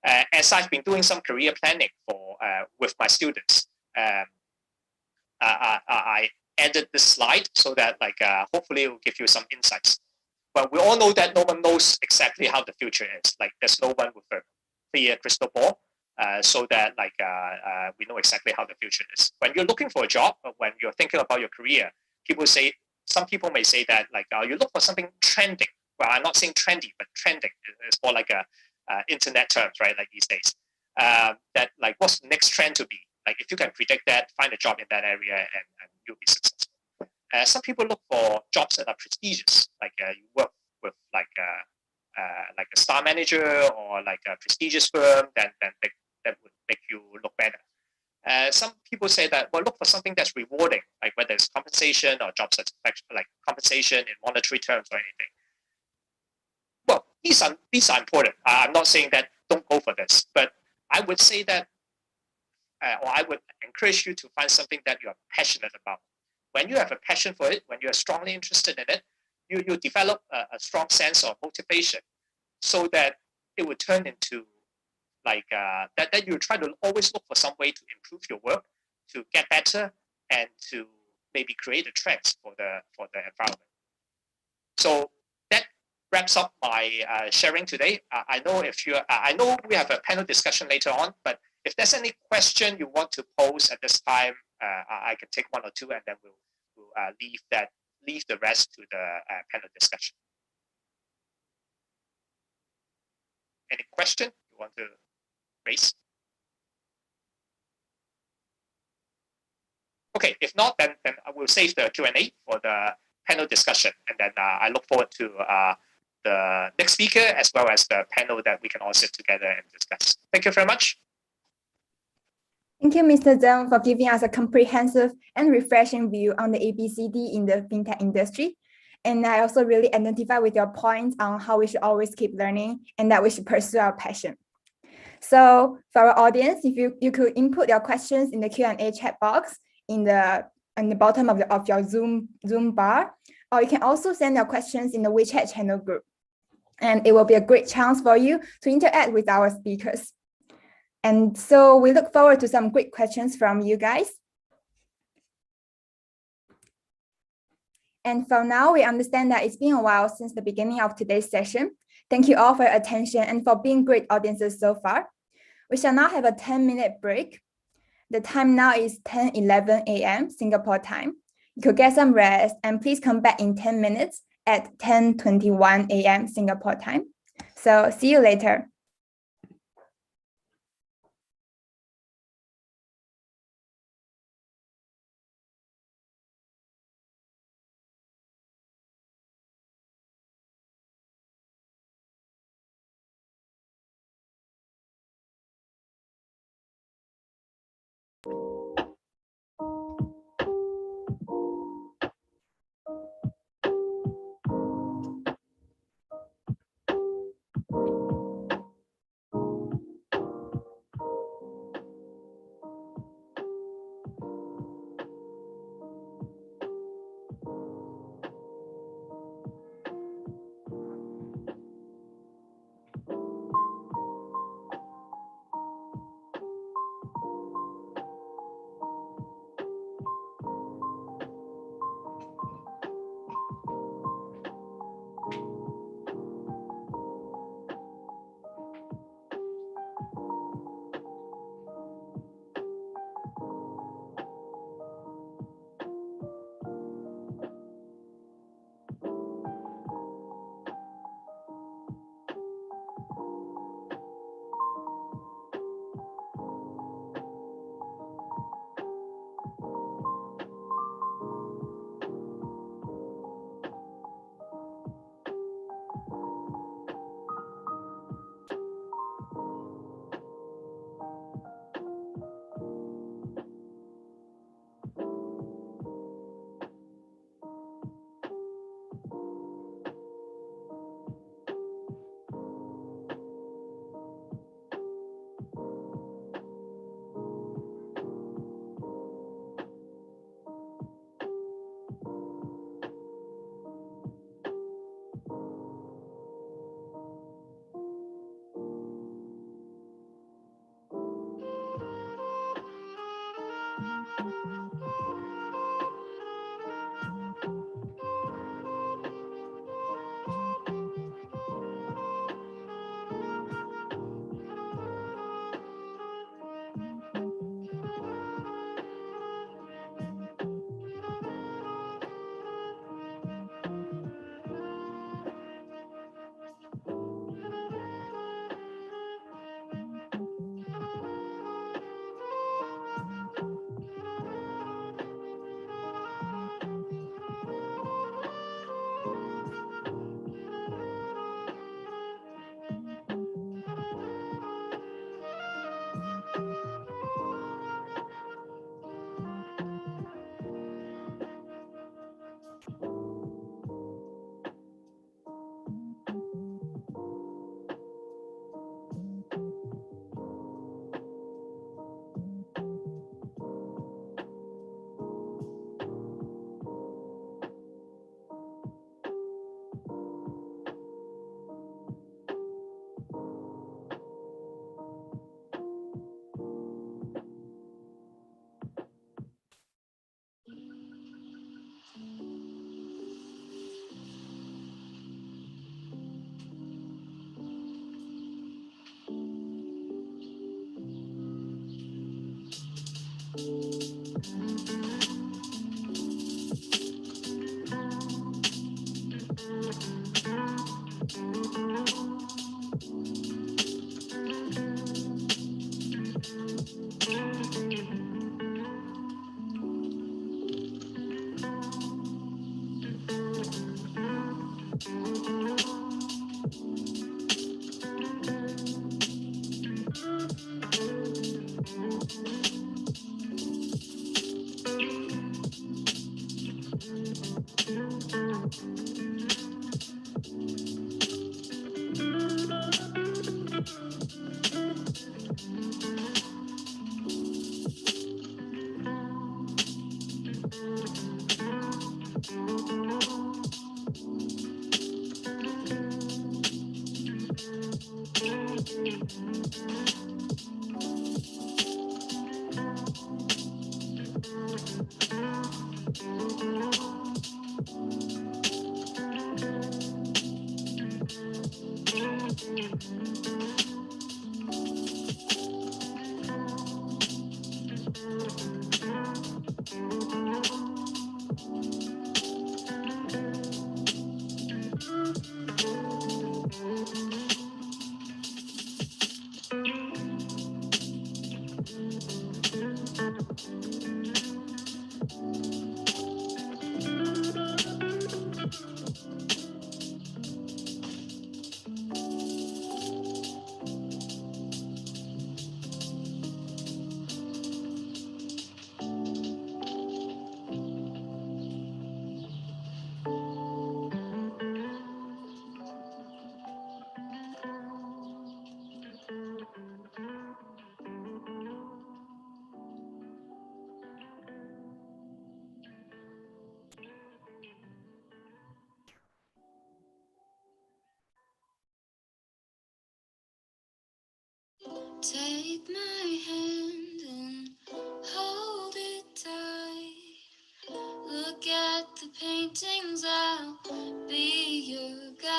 As I've been doing some career planning for with my students, I added this slide so that like hopefully it will give you some insights. But we all know that no one knows exactly how the future is. Like there's no one with a clear crystal ball. So that like we know exactly how the future is. When you're looking for a job, or when you're thinking about your career, some people may say that like you look for something trending. Well, I'm not saying trendy, but trending. It's more like a internet terms, right? Like these days, that like what's the next trend to be? Like if you can predict that, find a job in that area, and you'll be successful. Some people look for jobs that are prestigious, like you work with like a star manager or like a prestigious firm, that would make you look better. Some people say that, well, look for something that's rewarding, like whether it's compensation or job satisfaction, like compensation in monetary terms or anything. Well, these are important. I'm not saying that don't go for this, but I would say that, or I would encourage you to find something that you are passionate about. When you have a passion for it, when you are strongly interested in it, you develop a strong sense of motivation, so that it would turn into like that you try to always look for some way to improve your work, to get better, and to maybe create a trends for the environment. So that wraps up my sharing today. I know we have a panel discussion later on, but if there's any question you want to pose at this time, I can take one or two, and then we'll leave the rest to the panel discussion. Any question you want to raise? Okay, if not, then I will save the Q&A for the panel discussion, and then I look forward to the next speaker as well as the panel that we can all sit together and discuss. Thank you very much. Thank you, Mr. Zhang, for giving us a comprehensive and refreshing view on the ABCD in the fintech industry. And I also really identify with your points on how we should always keep learning and that we should pursue our passion. So for our audience, if you could input your questions in the Q&A chat box in the bottom of your Zoom bar, or you can also send your questions in the WeChat channel group. And it will be a great chance for you to interact with our speakers. And so we look forward to some great questions from you guys. And for now, we understand that it's been a while since the beginning of today's session. Thank you all for your attention and for being great audiences so far. We shall now have a 10-minute break. The time now is 10:11 a.m. Singapore time. You could get some rest and please come back in 10 minutes at 10:21 a.m. Singapore time. So see you later. Take my hand and hold it tight. Look at the paintings, I'll be your guide.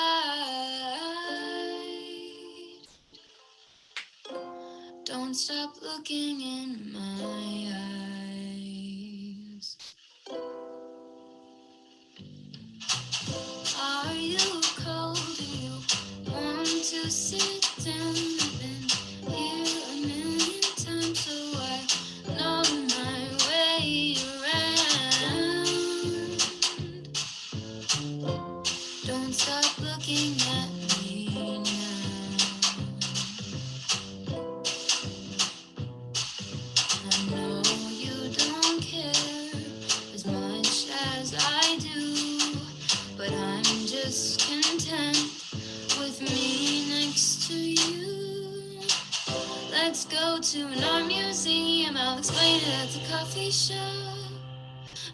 Don't stop looking in my eyes. Are you cold? Do you want to sit down? I've been here a million times, so I know my way around. Don't stop looking at me now. I know you don't care as much as I do, but I'm just content with me next to you. Let's go to an art museum, I'll explain it at the coffee shop.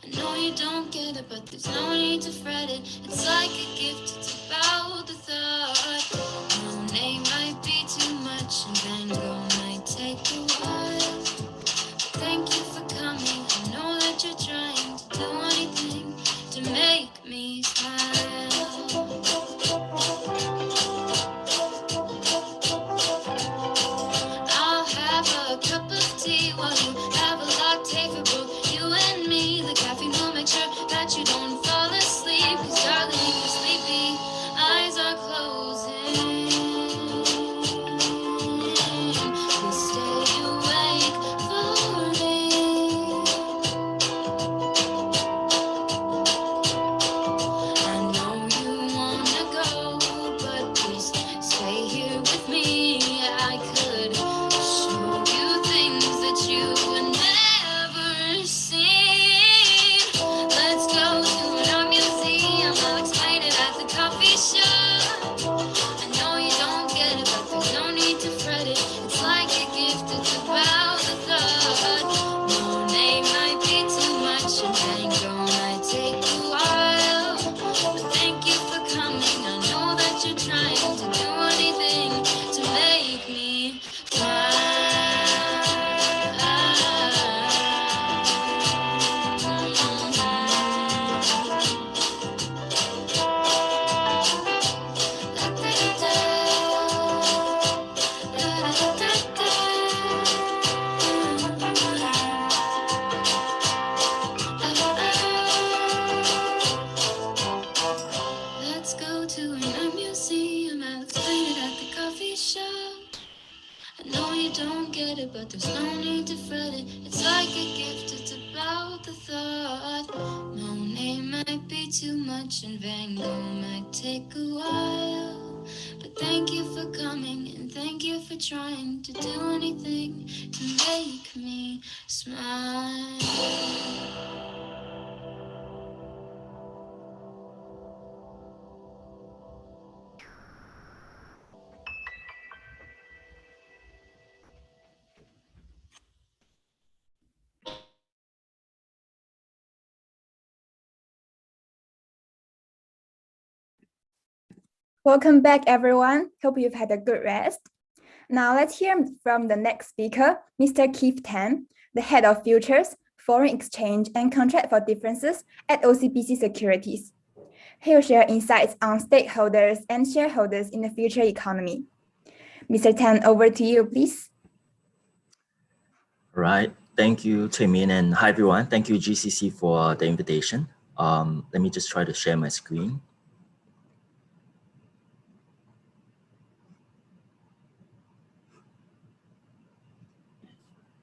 I know you don't get it, but there's no need to fret it. It's like a gift, it's about the thought. Monet might be too much and Van Gogh might take a while. Thank you for coming, I know that you're trying to do anything to make me smile. I'll have a cup of tea while you have a latte for both you and me. The caffeine will make sure that you don't fall asleep, 'cause darling, you're sleepy, eyes are closing. Please stay awake for me. I know you wanna go, but please stay here with me. I could show you things that you would never see. Let's go to an art museum, I'll explain it at the coffee shop. I know you don't get it, but there's no need to fret it. It's like a gift, it's about the thought. Monet might be too much and Van Gogh might take a while. But thank you for coming, I know that you're trying to do anything to make me Let's go to an art museum, I'll explain it at the coffee shop. I know you don't get it, but there's no need to fret it. It's like a gift, it's about the thought. Monet might be too much and Van Gogh might take a while. But thank you for coming and thank you for trying to do anything to make me smile. Welcome back, everyone. Hope you've had a good rest. Now let's hear from the next speaker, Mr. Keeve, the head of futures, foreign exchange, and contract for differences at OCBC Securities. He will share insights on stakeholders and shareholders in the future economy. Mr. Tan, over to you, please. All right. Thank you, Min, and hi, everyone. Thank you, GCC, for the invitation. Let me just try to share my screen.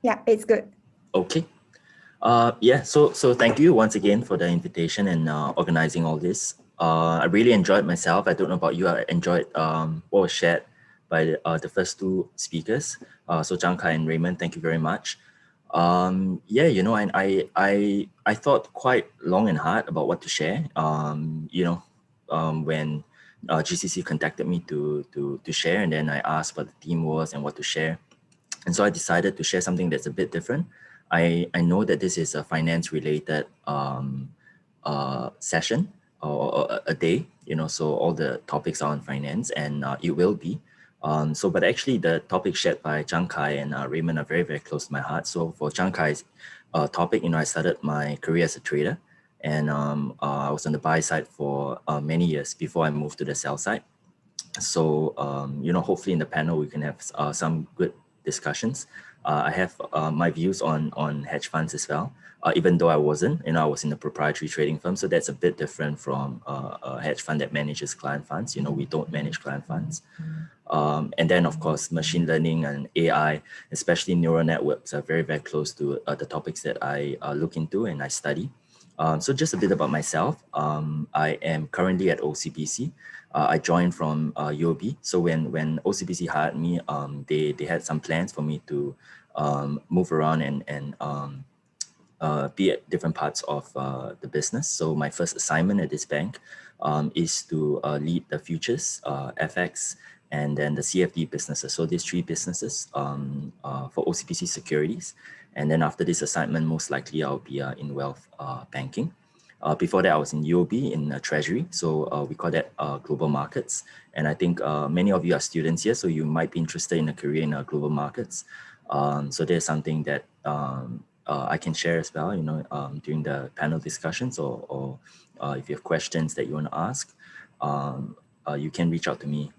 Yeah, it's good. Okay. Yeah, so thank you once again for the invitation and organizing all this. I really enjoyed myself. I don't know about you. I enjoyed what was shared by the first two speakers. So Zhang and Raymond, thank you very much. Yeah, you know, and I thought quite long and hard about what to share. You know, when GCC contacted me to share, and then I asked what the theme was and what to share. And so I decided to share something that's a bit different. I know that this is a finance related session or a day, you know, so all the topics are on finance, and it will be. But actually the topics shared by Zhang and Raymond are very, very close to my heart. So for Zhang Kai's topic, you know, I started my career as a trader, and I was on the buy side for many years before I moved to the sell side. So, you know, hopefully in the panel, we can have some good discussions. I have my views on hedge funds as well, even though I wasn't, you know, I was in a proprietary trading firm. So that's a bit different from a hedge fund that manages client funds. You know, we don't manage client funds. And then, of course, machine learning and AI, especially neural networks, are very, very close to the topics that I look into and I study. So just a bit about myself. I am currently at OCBC. I joined from UOB. So when OCBC hired me, they had some plans for me to move around and be at different parts of the business. So my first assignment at this bank is to lead the futures, FX, and then the CFD businesses. So these three businesses for OCBC Securities. And then after this assignment, most likely I'll be in wealth banking. Before that, I was in UOB in Treasury. So we call that global markets. And I think many of you are students here, so you might be interested in a career in global markets. So there's something that I can share as well, you know, during the panel discussions, or if you have questions that you want to ask, you can reach out to me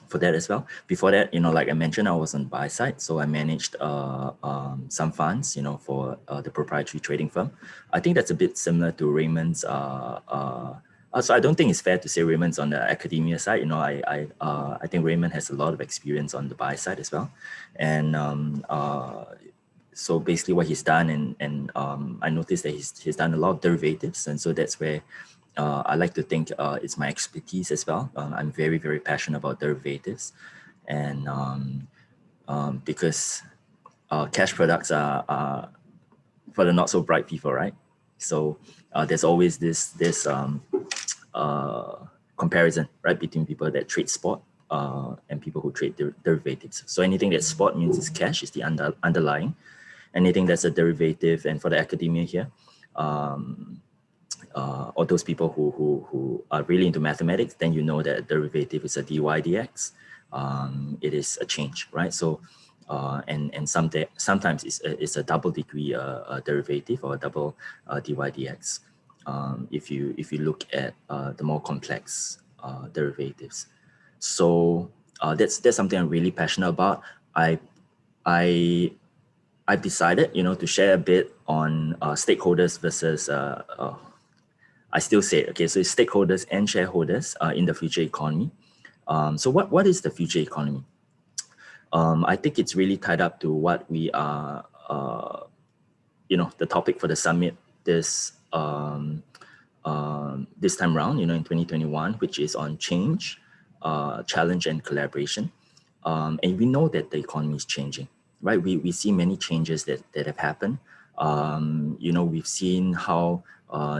for that as well. Before that, you know, like I mentioned, I was on buy side, so I managed some funds, you know, for the proprietary trading firm. I think that's a bit similar to Raymond's. So I don't think it's fair to say Raymond's on the academia side. You know, I think Raymond has a lot of experience on the buy side as well, and so basically what he's done, and I noticed that he's done a lot of derivatives, and so that's where I like to think it's my expertise as well. I'm very, very passionate about derivatives, and because cash products are for the not so bright people, right? So there's always this comparison, right, between people that trade spot and people who trade derivatives. So anything that's spot means it's cash, is the underlying. Anything that's a derivative, and for the academia here, or those people who are really into mathematics, then you know that derivative is a dy dx. It is a change, right? So, and sometimes it's a double degree derivative, or a double dy dx. If you look at the more complex derivatives. So that's something I'm really passionate about. I've decided, you know, to share a bit on stakeholders versus, I still say it, okay, so it's stakeholders and shareholders in the future economy. So what is the future economy? I think it's really tied up to what we are, you know, the topic for the summit this time around, you know, in 2021, which is on change, challenge, and collaboration. And we know that the economy is changing, right? We see many changes that have happened. You know, we've seen how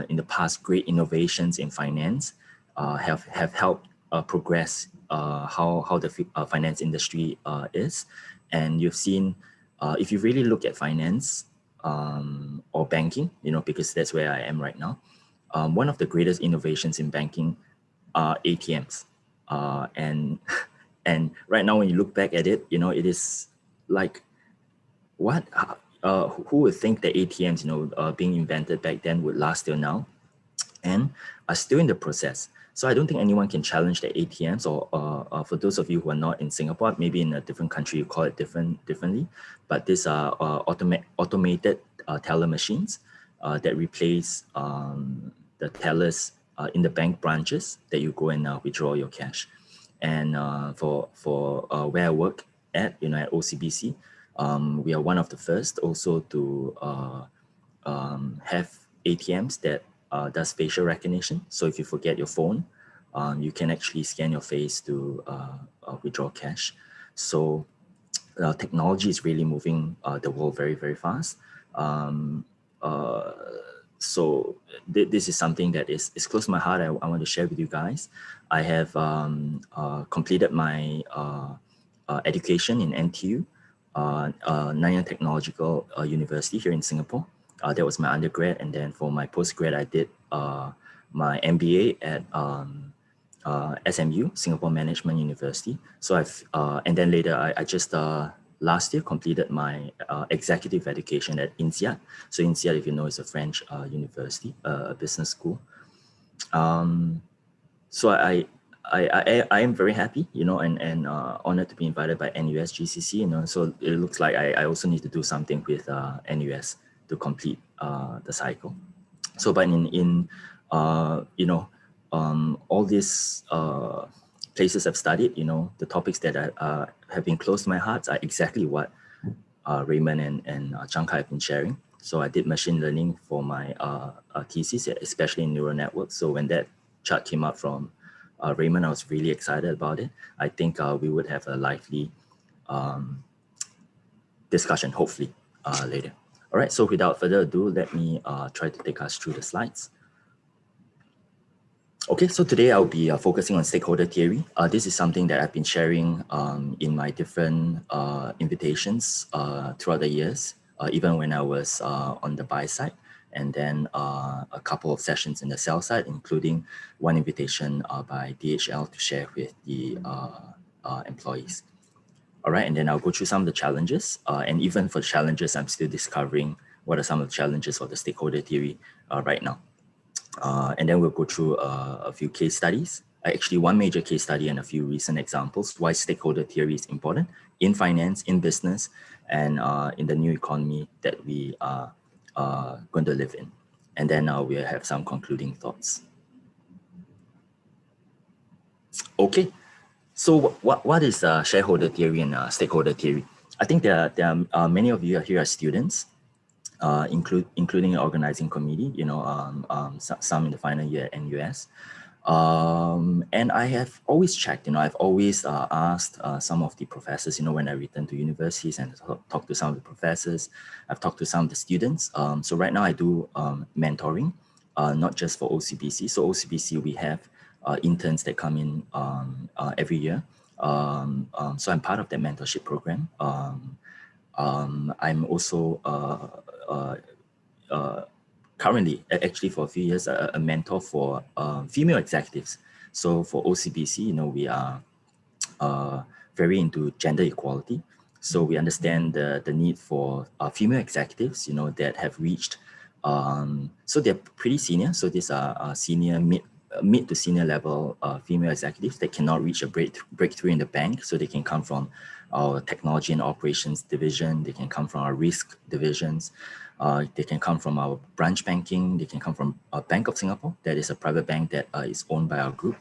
in the past great innovations in finance have helped progress how the finance industry is. And you've seen, if you really look at finance or banking, you know, because that's where I am right now, one of the greatest innovations in banking are ATMs. And and right now, when you look back at it, you know, it is like, what? Who would think that ATMs, you know, being invented back then would last till now, and are still in the process. So I don't think anyone can challenge the ATMs, or for those of you who are not in Singapore, maybe in a different country you call it differently. But these are automated teller machines that replace the tellers in the bank branches that you go and withdraw your cash. And for where I work at, you know, at OCBC, we are one of the first also to have ATMs that does facial recognition. So if you forget your phone, you can actually scan your face to withdraw cash. So technology is really moving the world very, very fast. So this is something that is close to my heart. I want to share with you guys. I have completed my education in NTU, Nanyang Technological University here in Singapore. That was my undergrad, and then for my postgrad, I did my MBA at SMU, Singapore Management University. So and then later I just last year completed my executive education at INSEAD. So INSEAD, if you know, is a French university, a business school. So I am very happy, you know, and honored to be invited by NUS GCC, you know. So it looks like I also need to do something with NUS to complete the cycle. So, but in you know, all these places I've studied, you know, the topics that have been close to my heart are exactly what Raymond and Zhang have been sharing. So I did machine learning for my thesis, especially in neural networks. So when that chart came up from Raymond, I was really excited about it. I think we would have a lively discussion, hopefully, later. All right, so without further ado, let me try to take us through the slides. Okay, so today I'll be focusing on stakeholder theory. This is something that I've been sharing in my different invitations throughout the years, even when I was on the buy side, and then a couple of sessions in the sell side, including one invitation by DHL to share with the employees. All right, and then I'll go through some of the challenges, and even for the challenges, I'm still discovering what are some of the challenges for the stakeholder theory right now. And then we'll go through a few case studies, actually one major case study and a few recent examples why stakeholder theory is important in finance, in business, and in the new economy that we are going to live in. And then we'll have some concluding thoughts. Okay, so what is shareholder theory and stakeholder theory? I think there are many of you here are students. Including an organizing committee, you know, some in the final year at NUS. And I have always checked, you know, I've always asked some of the professors, you know, when I return to universities and talk to some of the professors, I've talked to some of the students. So right now I do mentoring, not just for OCBC. So OCBC, we have interns that come in every year. So I'm part of that mentorship program. I'm also currently, actually for a few years, a mentor for female executives. So for OCBC, you know, we are very into gender equality. So we understand the need for female executives, you know, that have reached, so they're pretty senior. So these are senior, mid to senior level female executives that cannot reach a breakthrough in the bank. So they can come from our technology and operations division. They can come from our risk divisions. They can come from our branch banking. They can come from Bank of Singapore. That is a private bank that is owned by our group.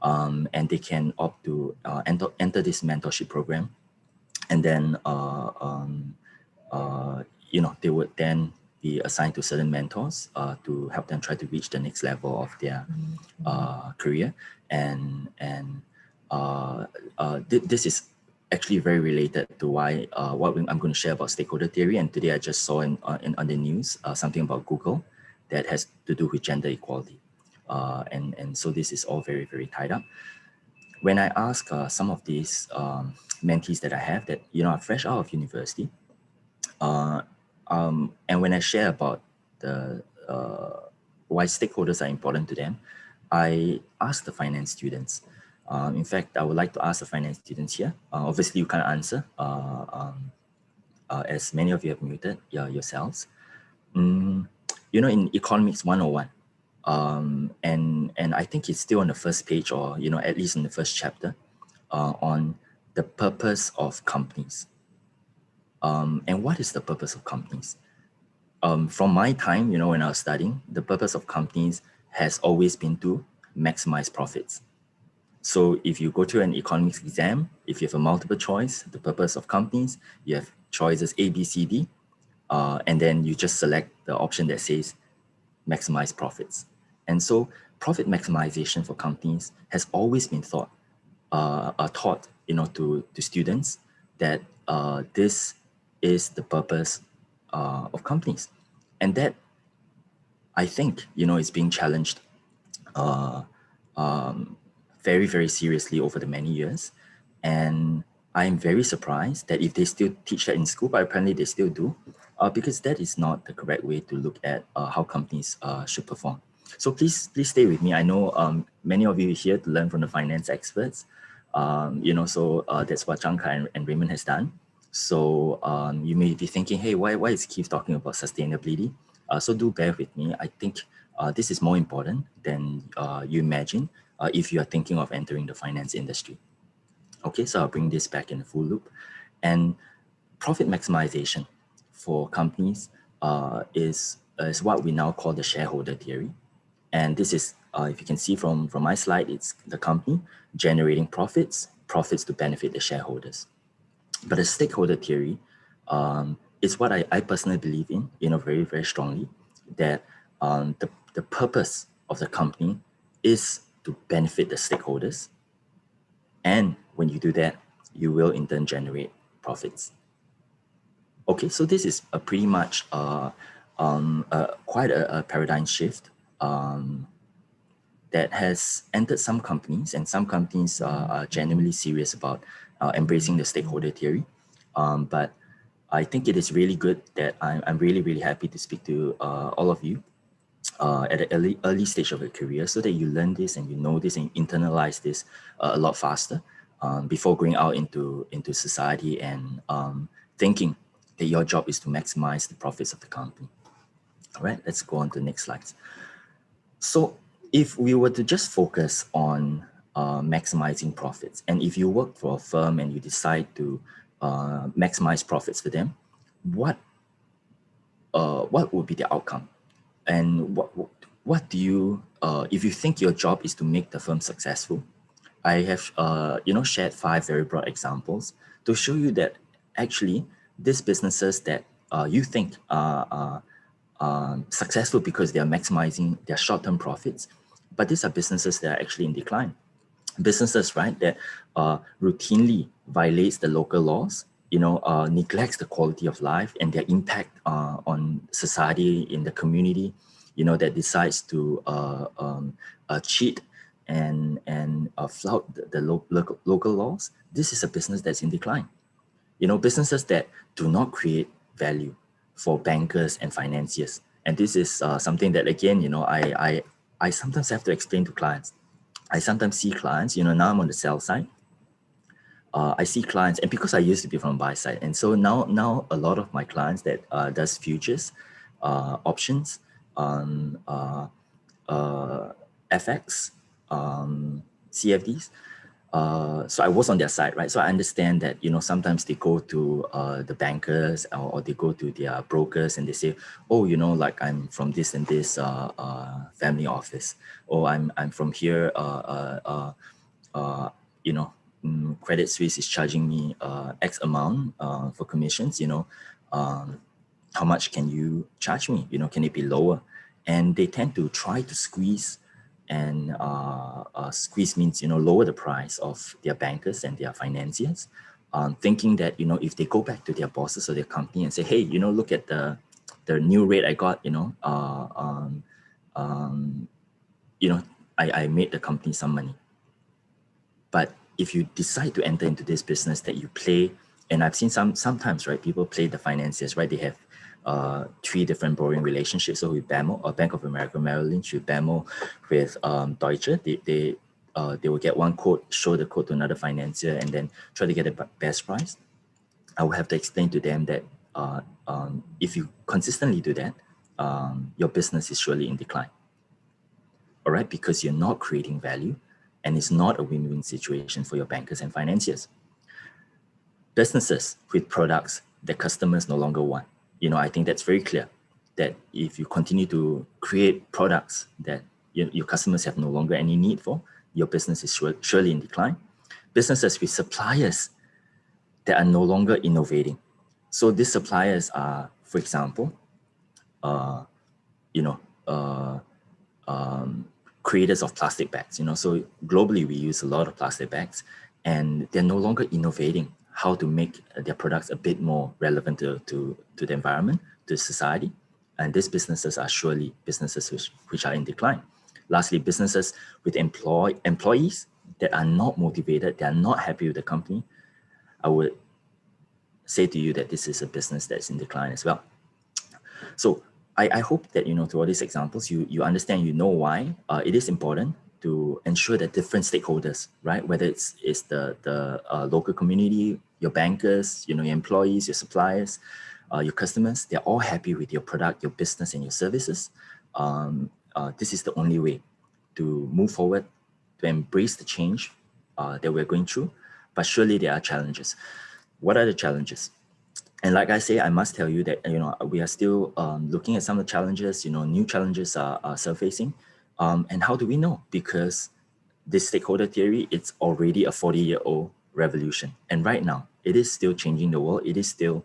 And they can opt to enter this mentorship program. And then, you know, they would then be assigned to certain mentors to help them try to reach the next level of their career. And this is actually very related to why what I'm going to share about stakeholder theory. And today I just saw on the news something about Google that has to do with gender equality. And so this is all very, very tied up. When I ask some of these mentees that I have that, you know, are fresh out of university, and when I share about the why stakeholders are important to them, I asked the finance students. In fact, I would like to ask the finance students here. Obviously, you can't answer as many of you have muted yourselves. You know, in Economics 101, and I think it's still on the first page, or you know, at least in the first chapter, on the purpose of companies. And what is the purpose of companies? From my time, you know, when I was studying, the purpose of companies has always been to maximize profits. So if you go to an economics exam, if you have a multiple choice, the purpose of companies, you have choices A, B, C, D, and then you just select the option that says maximize profits. And so profit maximization for companies has always been taught, you know, to students that this is the purpose of companies. And that, I think, you know, is being challenged very, very seriously over the many years. And I'm very surprised that if they still teach that in school, but apparently they still do, because that is not the correct way to look at how companies should perform. So please stay with me. I know many of you are here to learn from the finance experts. You know, so that's what Zhang and Raymond has done. So you may be thinking, hey, why is Keeve talking about sustainability? So do bear with me. I think this is more important than you imagine if you are thinking of entering the finance industry. Okay, so I'll bring this back in a full loop. And profit maximization for companies is what we now call the shareholder theory. And this is, if you can see from my slide, it's the company generating profits to benefit the shareholders. But the stakeholder theory is what I personally believe in, you know, very, very strongly, that the purpose of the company is to benefit the stakeholders. And when you do that, you will in turn generate profits. Okay, so this is a pretty much quite a paradigm shift that has entered some companies, and some companies are genuinely serious about embracing the stakeholder theory. But I think it is really good that I'm really, really happy to speak to all of you at an early stage of your career, so that you learn this and you know this and internalize this a lot faster before going out into society and thinking that your job is to maximize the profits of the company. All right, let's go on to the next slides. So if we were to just focus on maximizing profits, and if you work for a firm and you decide to maximize profits for them, what would be the outcome? And what do you, if you think your job is to make the firm successful? I have you know, shared 5 very broad examples to show you that actually these businesses that you think are successful because they are maximizing their short-term profits, but these are businesses that are actually in decline. Businesses, right, that routinely violates the local laws, you know, neglects the quality of life and their impact on society in the community, you know, that decides to cheat and flout the local laws. This is a business that's in decline. You know, businesses that do not create value for bankers and financiers. And this is something that, again, you know, I sometimes have to explain to clients. I sometimes see clients, you know, now I'm on the sell side. I see clients, and because I used to be from buy side, and so now a lot of my clients that does futures, options, FX, CFDs. So I was on their side, right? So I understand that, you know, sometimes they go to the bankers or they go to their brokers and they say, oh, you know, like I'm from this and this family office, or I'm from here, you know, Credit Suisse is charging me X amount for commissions, you know, how much can you charge me? You know, can it be lower? And they tend to try to squeeze, and squeeze means, you know, lower the price of their bankers and their financiers, thinking that, you know, if they go back to their bosses or their company and say, hey, you know, look at the new rate I got, you know, you know, I made the company some money. But if you decide to enter into this business that you play, and I've seen sometimes, right, people play the financiers, right? They have 3 different borrowing relationships. So with BAMO, Bank of America Merrill Lynch, with BAMO, with Deutsche, they will get one quote, show the quote to another financier, and then try to get the best price. I will have to explain to them that if you consistently do that, your business is surely in decline. All right, because you're not creating value, and it's not a win-win situation for your bankers and financiers. Businesses with products that customers no longer want. I think that's very clear, that if you continue to create products that your customers have no longer any need for, your business is surely in decline. Businesses with suppliers that are no longer innovating. So these suppliers are, for example, creators of plastic bags. So globally we use a lot of plastic bags, and they're no longer innovating how to make their products a bit more relevant to the environment, to society. And these businesses are surely businesses which are in decline. Lastly, businesses with employees that are not motivated, they are not happy with the company. I would say to you that this is a business that's in decline as well. So I hope that, through all these examples, you understand, why it is important to ensure that different stakeholders, right, whether it's the local community, your bankers, your employees, your suppliers, your customers, they're all happy with your product, your business, and your services. This is the only way to move forward, to embrace the change that we're going through. But surely there are challenges. What are the challenges? And like I say, I must tell you that, we are still looking at some of the challenges, new challenges are surfacing. And how do we know? Because this stakeholder theory, it's already a 40-year-old revolution. And right now, it is still changing the world. It is still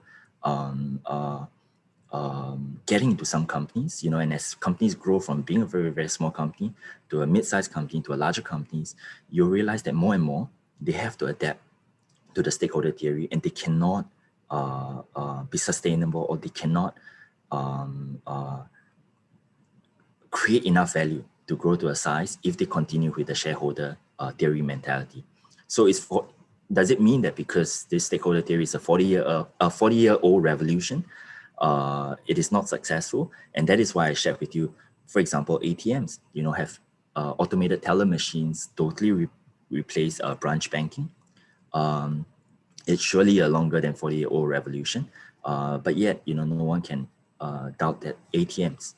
getting into some companies, and as companies grow from being a very, very small company to a mid-sized company to a larger companies, you realize that more and more, they have to adapt to the stakeholder theory, and they cannot be sustainable, or they cannot create enough value to grow to a size if they continue with the shareholder theory mentality. So does it mean that because this stakeholder theory is a 40-year-old revolution, it is not successful? And that is why I shared with you, for example, ATMs, have automated teller machines totally replace branch banking. It's surely a longer than 40-year-old revolution, but yet, no one can doubt that ATMs,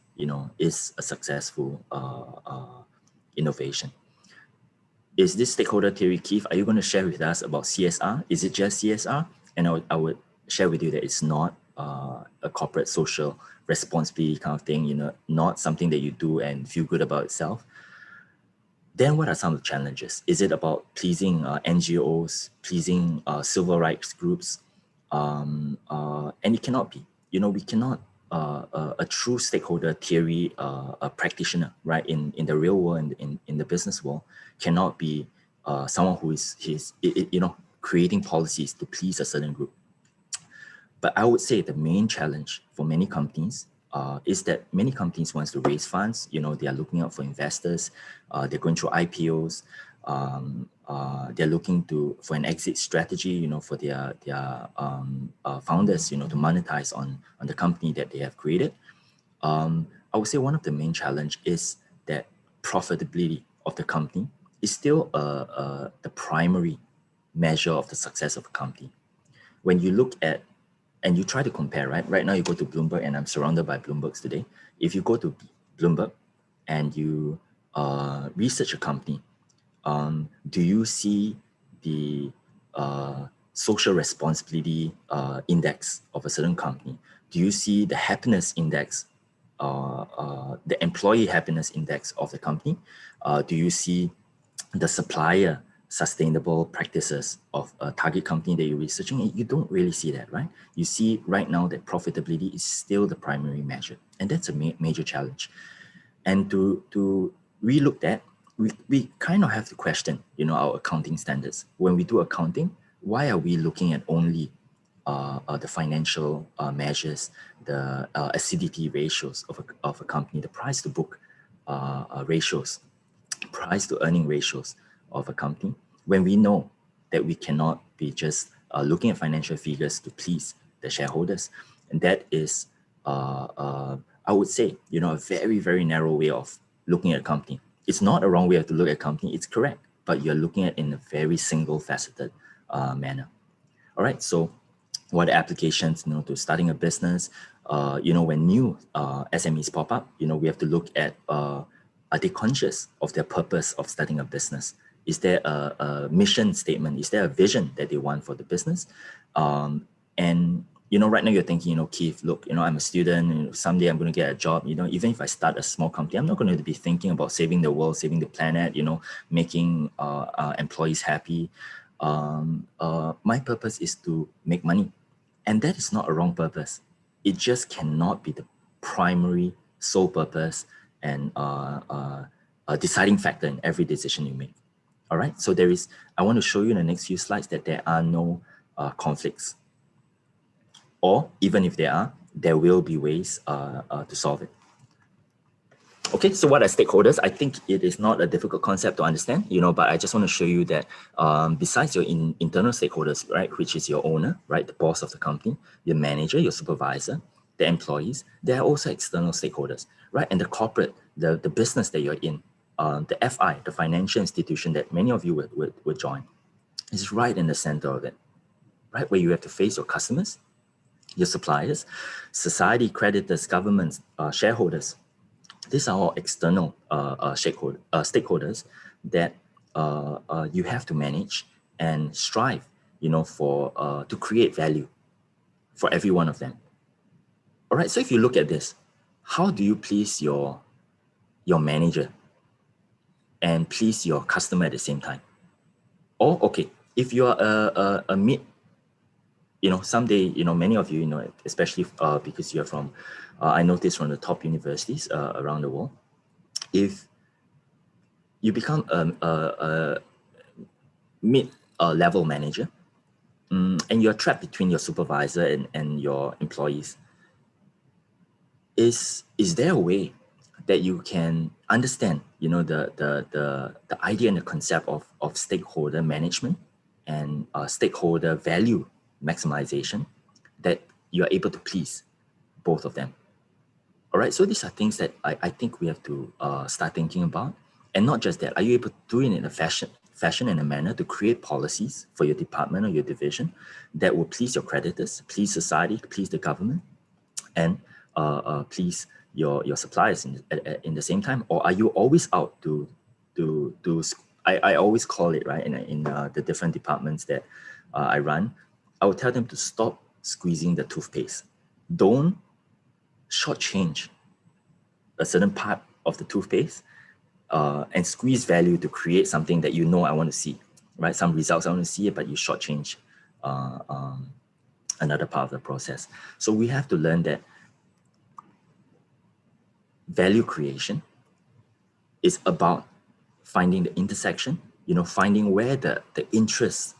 is a successful innovation. Is this stakeholder theory, Keeve? Are you going to share with us about CSR? Is it just CSR? And I would share with you that it's not a corporate social responsibility kind of thing, not something that you do and feel good about itself. Then what are some of the challenges? Is it about pleasing NGOs, pleasing civil rights groups? And it cannot be. We cannot, a true stakeholder theory practitioner, right, in the real world, in the business world, cannot be someone who is creating policies to please a certain group. But I would say the main challenge for many companies is that many companies want to raise funds. They are looking out for investors. They're going through IPOs. They're looking for an exit strategy, for their founders, to monetize on the company that they have created. I would say one of the main challenge is that profitability of the company is still the primary measure of the success of a company. When you look at and you try to compare, right now you go to Bloomberg, and I'm surrounded by Bloombergs today. If you go to Bloomberg and you research a company, do you see the social responsibility index of a certain company? Do you see the happiness index, the employee happiness index of the company? Do you see the supplier sustainable practices of a target company that you're researching? You don't really see that, right? You see right now that profitability is still the primary measure, and that's a major challenge. And to relook that, we kind of have to question, our accounting standards. When we do accounting, why are we looking at only the financial measures, the acidity ratios of a company, the price to book ratios, price to earning ratios of a company, when we know that we cannot be just looking at financial figures to please the shareholders? And that is I would say, a very, very narrow way of looking at a company. It's not a wrong way to look at a company, it's correct, but you're looking at it in a very single faceted manner. All right, so what are applications, to starting a business? When new SMEs pop up, we have to look at, are they conscious of their purpose of starting a business? Is there a mission statement? Is there a vision that they want for the business? And right now you're thinking, Keeve, look, I'm a student, someday I'm going to get a job, even if I start a small company, I'm not going to be thinking about saving the world, saving the planet, making employees happy. My purpose is to make money. And that is not a wrong purpose. It just cannot be the primary sole purpose and a deciding factor in every decision you make. All right, so I want to show you in the next few slides that there are no conflicts. Or even if there will be ways to solve it. Okay, so what are stakeholders? I think it is not a difficult concept to understand, but I just want to show you that besides your internal stakeholders, right, which is your owner, right, the boss of the company, your manager, your supervisor, the employees, there are also external stakeholders, right? And the corporate, the business that you're in, the FI, the financial institution that many of you would join, is right in the center of it, right, where you have to face your customers, your suppliers, society, creditors, governments, shareholders. These are all external stakeholders that you have to manage and strive, for to create value for every one of them. All right. So if you look at this, how do you please your manager and please your customer at the same time? Or okay, if you are a mid, someday, many of you, especially because you're from, I noticed from the top universities around the world, if you become a mid-level manager and you're trapped between your supervisor and your employees, is there a way that you can understand, the idea and the concept of stakeholder management and stakeholder value maximization, that you're able to please both of them? All right, so these are things that I think we have to start thinking about. And not just that, are you able to do it in a fashion and a manner to create policies for your department or your division that will please your creditors, please society, please the government, and please your suppliers in the same time? Or are you always out to I always call it, right, in the different departments that I run, I would tell them to stop squeezing the toothpaste. Don't shortchange a certain part of the toothpaste and squeeze value to create something that I want to see, right? Some results I want to see, but you shortchange another part of the process. So we have to learn that value creation is about finding the intersection, finding where the interest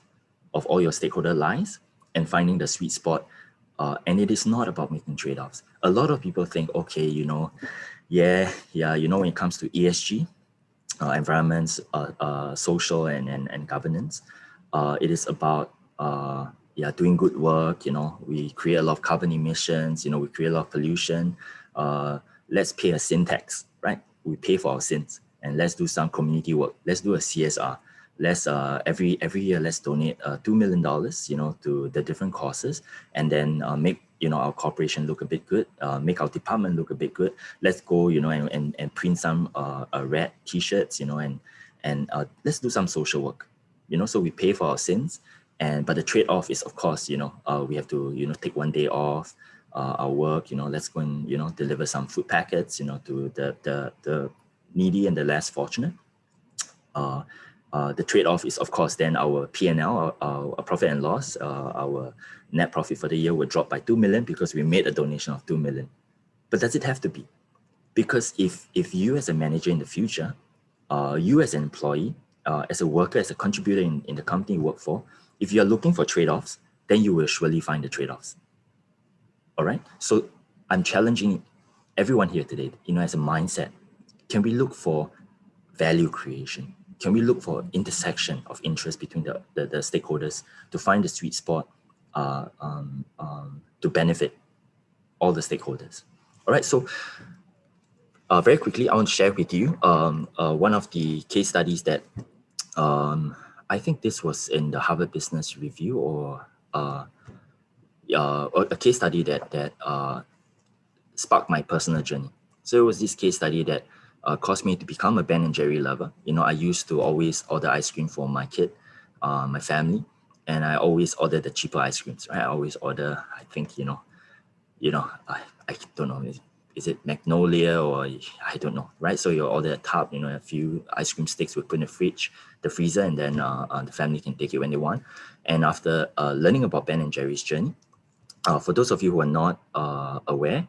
of all your stakeholder lies and finding the sweet spot. And it is not about making trade-offs. A lot of people think, okay, when it comes to ESG, environments, social and governance, it is about doing good work. We create a lot of carbon emissions. We create a lot of pollution. Let's pay a sin tax, right? We pay for our sins, and let's do some community work. Let's do a CSR. Let's every year let's donate $2 million, to the different causes, and then make our corporation look a bit good, make our department look a bit good. Let's go, and print some red T-shirts, and let's do some social work, So we pay for our sins, but the trade-off is, of course, we have to take one day off our work. Let's go and deliver some food packets, to the needy and the less fortunate. The trade-off is, of course, then our P&L, our profit and loss, our net profit for the year will drop by 2 million because we made a donation of 2 million. But does it have to be? Because if you as a manager in the future, you as an employee, as a worker, as a contributor in the company you work for, if you're looking for trade-offs, then you will surely find the trade-offs. All right? So I'm challenging everyone here today, as a mindset. Can we look for value creation? Can we look for intersection of interest between the stakeholders to find the sweet spot to benefit all the stakeholders. All right, so very quickly, I want to share with you one of the case studies that I think this was in the Harvard Business Review or a case study that sparked my personal journey. So it was this case study that caused me to become a Ben and Jerry lover. You know, I used to always order ice cream for my kid, my family, and I always order the cheaper ice creams. Right? I always order, I think, I don't know, is it Magnolia or I don't know, right? So you order a tub, a few ice cream sticks we put in the fridge, the freezer, and then the family can take it when they want. And after learning about Ben and Jerry's journey, for those of you who are not aware,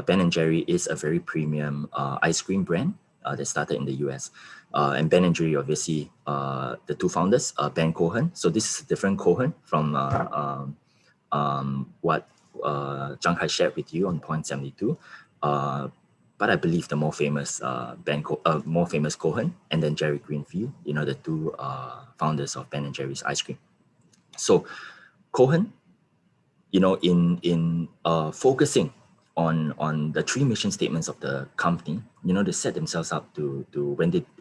Ben and Jerry is a very premium ice cream brand that started in the US. And Ben and Jerry, obviously, the two founders, Ben Cohen. So this is a different Cohen from what Zhang has shared with you on point 72. But I believe the more famous more famous Cohen, and then Jerry Greenfield, the two founders of Ben and Jerry's ice cream. So Cohen, in focusing on the three mission statements of the company, they set themselves up to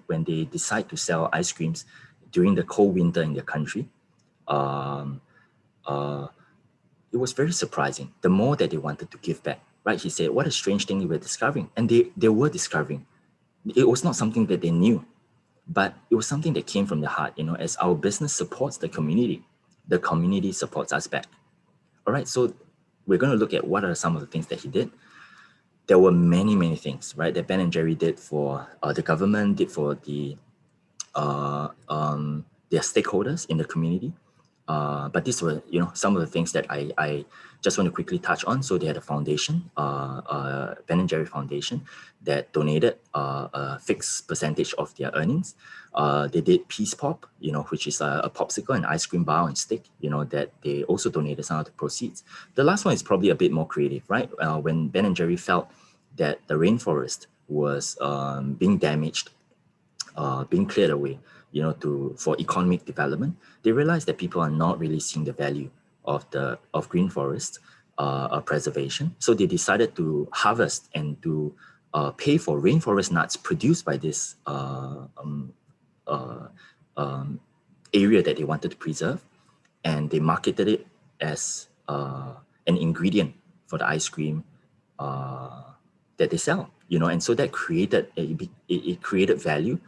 when they decide to sell ice creams during the cold winter in their country. It was very surprising. The more that they wanted to give back, right? He said, what a strange thing we were discovering. And they were discovering. It was not something that they knew, but it was something that came from the heart. As our business supports the community supports us back. All right, so we're going to look at what are some of the things that he did. There were many, many things, right, that Ben and Jerry did for the government, did for the their stakeholders in the community. But these were, some of the things that I just want to quickly touch on. So they had a foundation, Ben and Jerry Foundation, that donated a fixed percentage of their earnings. They did Peace Pop, which is a popsicle and ice cream bar on stick, that they also donated some of the proceeds. The last one is probably a bit more creative, right? When Ben and Jerry felt that the rainforest was being damaged, being cleared away, for economic development, they realized that people are not really seeing the value of green forest preservation. So they decided to harvest and to pay for rainforest nuts produced by this area that they wanted to preserve, and they marketed it as an ingredient for the ice cream that they sell. And so that created it created value.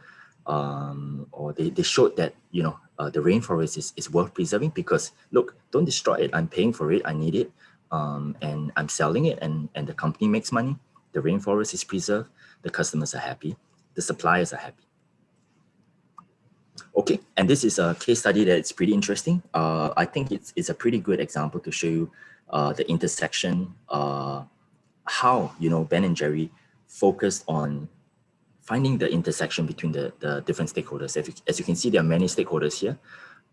Or they showed that the rainforest is worth preserving because look, don't destroy it. I'm paying for it. I need it, and I'm selling it, and the company makes money. The rainforest is preserved. The customers are happy. The suppliers are happy. Okay, and this is a case study that's pretty interesting. I think it's a pretty good example to show you the intersection. How Ben and Jerry focused on finding the intersection between the different stakeholders. As you can see, there are many stakeholders here.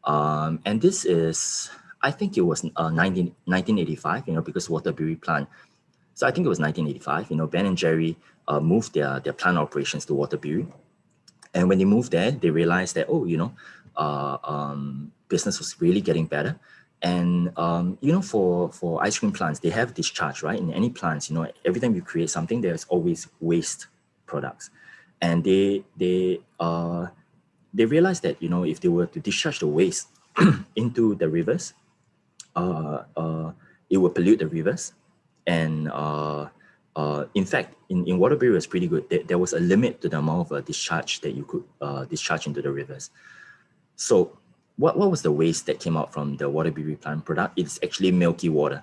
And this is, I think it was 1985, because Waterbury plant. So I think it was 1985, Ben and Jerry moved their plant operations to Waterbury. And when they moved there, they realized that, business was really getting better. And, for ice cream plants, they have discharge, right? In any plants, every time you create something, there's always waste products. And they realized that, if they were to discharge the waste into the rivers, it would pollute the rivers. And in fact, in Waterbury, it was pretty good. There was a limit to the amount of discharge that you could discharge into the rivers. So what was the waste that came out from the Waterbury plant product? It's actually milky water.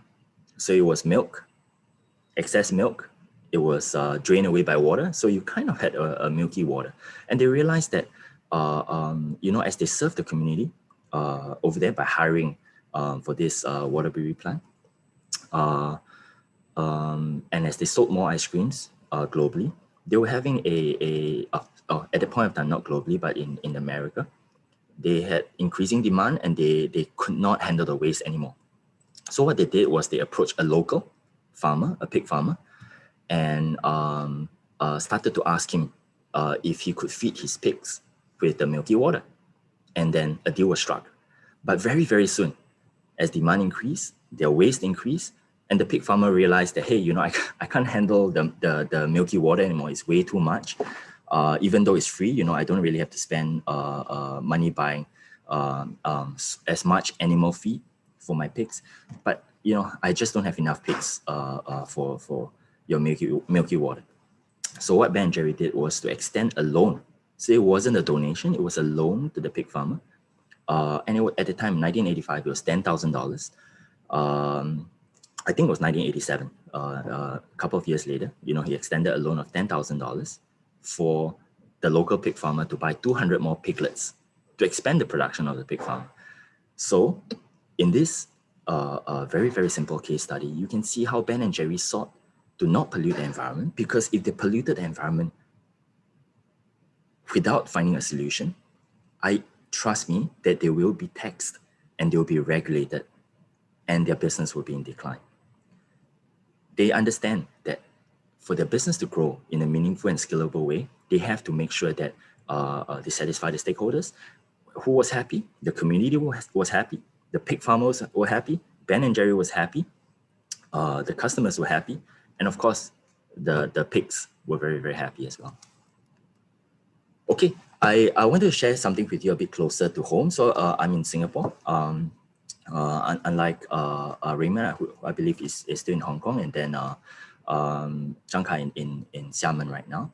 So it was milk, excess milk. It was drained away by water. So you kind of had a milky water. And they realized that, as they served the community over there by hiring for this Waterbury plant, and as they sold more ice creams globally, they were having at the point of time, not globally, but in America, they had increasing demand and they could not handle the waste anymore. So what they did was they approached a local farmer, a pig farmer, and started to ask him if he could feed his pigs with the milky water. And then a deal was struck. But very, very soon, as demand increased, their waste increased, And the pig farmer realized that, hey, you know, I can't handle the milky water anymore. It's way too much. Even though it's free, you know, I don't really have to spend money buying as much animal feed for my pigs. But, you know, I just don't have enough pigs for your milky water. So what Ben and Jerry did was to extend a loan. So it wasn't a donation, it was a loan to the pig farmer. And at the time, 1985, it was $10,000. I think it was 1987, a couple of years later, you know, he extended a loan of $10,000 for the local pig farmer to buy 200 more piglets to expand the production of the pig farm. So in this very, very simple case study, you can see how Ben and Jerry sought to not pollute the environment, because if they polluted the environment without finding a solution, trust me that they will be taxed and they will be regulated and their business will be in decline. They understand that for their business to grow in a meaningful and scalable way, they have to make sure that they satisfy the stakeholders. Who was happy? The community was happy. The pig farmers were happy. Ben and Jerry was happy. The customers were happy. And of course, the pigs were very, very happy as well. Okay, I want to share something with you a bit closer to home. So I'm in Singapore. Unlike Raymond, who I believe is still in Hong Kong, and then Zhang in Xiamen right now.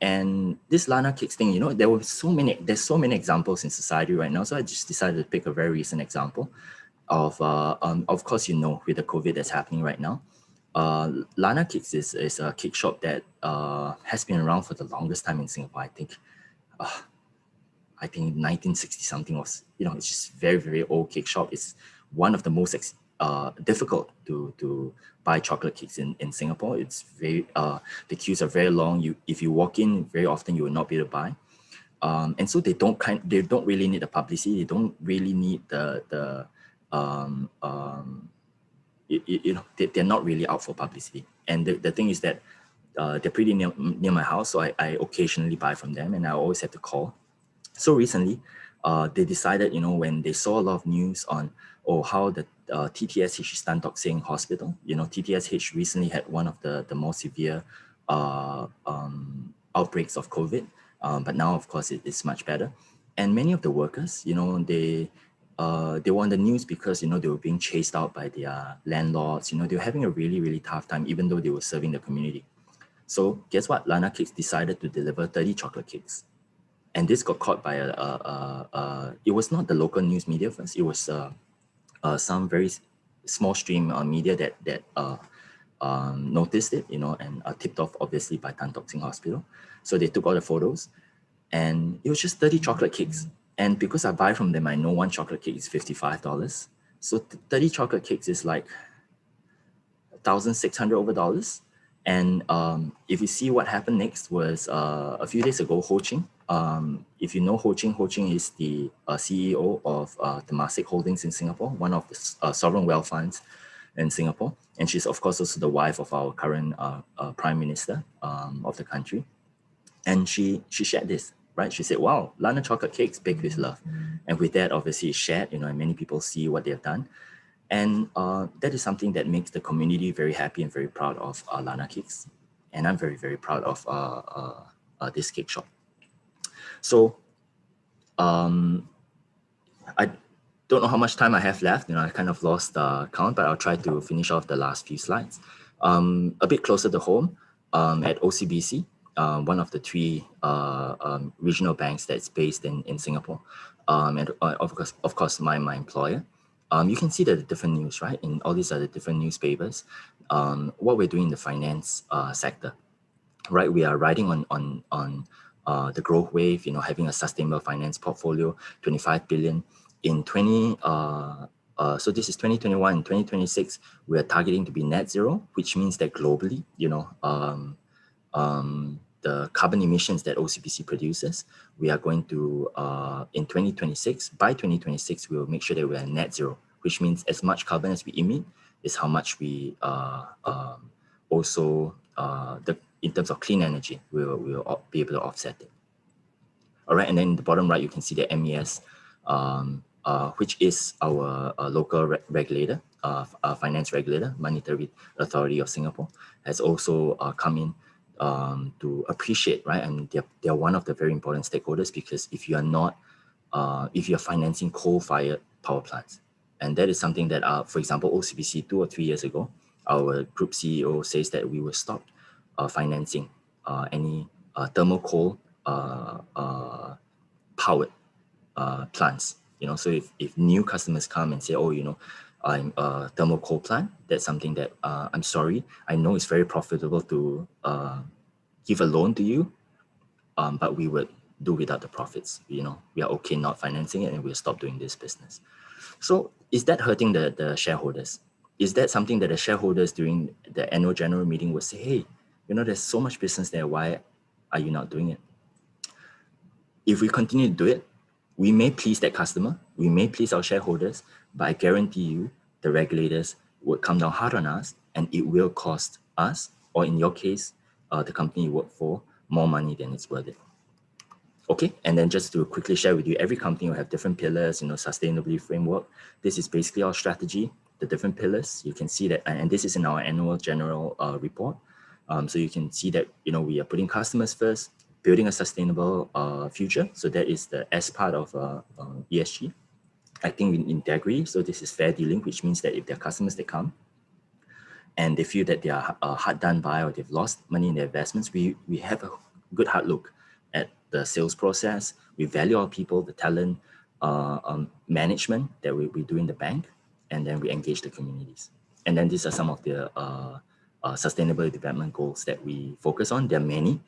And this Lana Cakes thing, you know, there's so many examples in society right now. So I just decided to pick a very recent example of course, you know, with the COVID that's happening right now. Lana Cakes is a cake shop that has been around for the longest time in Singapore. I think 1960 something was, you know, it's just very, very old cake shop. It's one of the most difficult to buy chocolate cakes in Singapore. It's very, the queues are very long. If you walk in very often, you will not be able to buy. And so they don't really need the publicity. They don't really need you know, they're not really out for publicity. And the thing is that they're pretty near my house. So I occasionally buy from them and I always have to call. So recently, they decided, you know, when they saw a lot of news on how the TTSH is Tan Tock Seng Hospital, you know, TTSH recently had one of the more severe outbreaks of COVID, but now, of course, it's much better. And many of the workers, you know, they were on the news because, you know, they were being chased out by their landlords. You know, they were having a really, really tough time, even though they were serving the community. So guess what? Lana Cakes decided to deliver 30 chocolate cakes. And this got caught by it was not the local news media first. It was some very small stream media that noticed it, you know, and tipped off obviously by Tan Tock Seng Hospital. So they took all the photos, and it was just 30 chocolate cakes. And because I buy from them, I know one chocolate cake is $55. So 30 chocolate cakes is like $1,600 over. And if you see what happened next was a few days ago, Ho Ching. If you know Ho Ching is the CEO of Temasek Holdings in Singapore, one of the sovereign wealth funds in Singapore. And she's, of course, also the wife of our current Prime Minister of the country. And she shared this, right? She said, wow, Lana chocolate cakes baked with love. And with that, obviously, it's shared, you know, and many people see what they've done. And that is something that makes the community very happy and very proud of Lana Cakes. And I'm very, very proud of this cake shop. So I don't know how much time I have left. You know, I kind of lost count, but I'll try to finish off the last few slides. A bit closer to home, at OCBC, one of the three regional banks that's based in Singapore, and of course my employer. You can see the different news, right? In all these are the different newspapers. What we're doing in the finance sector, right? We are riding on the growth wave, you know, having a sustainable finance portfolio, 25 billion in so this is 2021 and 2026. We are targeting to be net zero, which means that globally, you know, the carbon emissions that OCBC produces, we are going to, in 2026, by 2026, we will make sure that we are net zero, which means as much carbon as we emit is how much we also, in terms of clean energy, we'll be able to offset it. All right, and then in the bottom right, you can see the MES which is our local regulator, finance regulator, Monetary Authority of Singapore, has also come in to appreciate, right? And they're one of the very important stakeholders, because if you are not, if you're financing coal-fired power plants, and that is something that, for example, OCBC 2 or 3 years ago, our group CEO says that we will stop financing any thermal coal powered plants. So if new customers come and say, oh, I'm a thermal coal plant, that's something that I'm sorry, I know it's very profitable to give a loan to you, but we would do without the profits. We are okay not financing it, and we'll stop doing this business. So is that hurting the shareholders? Is that something that the shareholders during the annual general meeting would say, hey, there's so much business there, why are you not doing it? If we continue to do it, we may please that customer, we may please our shareholders, but I guarantee you the regulators would come down hard on us, and it will cost us, or in your case, the company you work for, more money than it's worth it. Okay, and then just to quickly share with you, every company will have different pillars, sustainability framework. This is basically our strategy, the different pillars. You can see that, and this is in our annual general report. So you can see that, we are putting customers first, building a sustainable future. So that is the S part of ESG. I think in integrity, so this is fair dealing, which means that if there are customers that come and they feel that they are hard done by, or they've lost money in their investments, we have a good hard look at the sales process. We value our people, the talent, management that we do in the bank, and then we engage the communities. And then these are some of the sustainable development goals that we focus on. There are many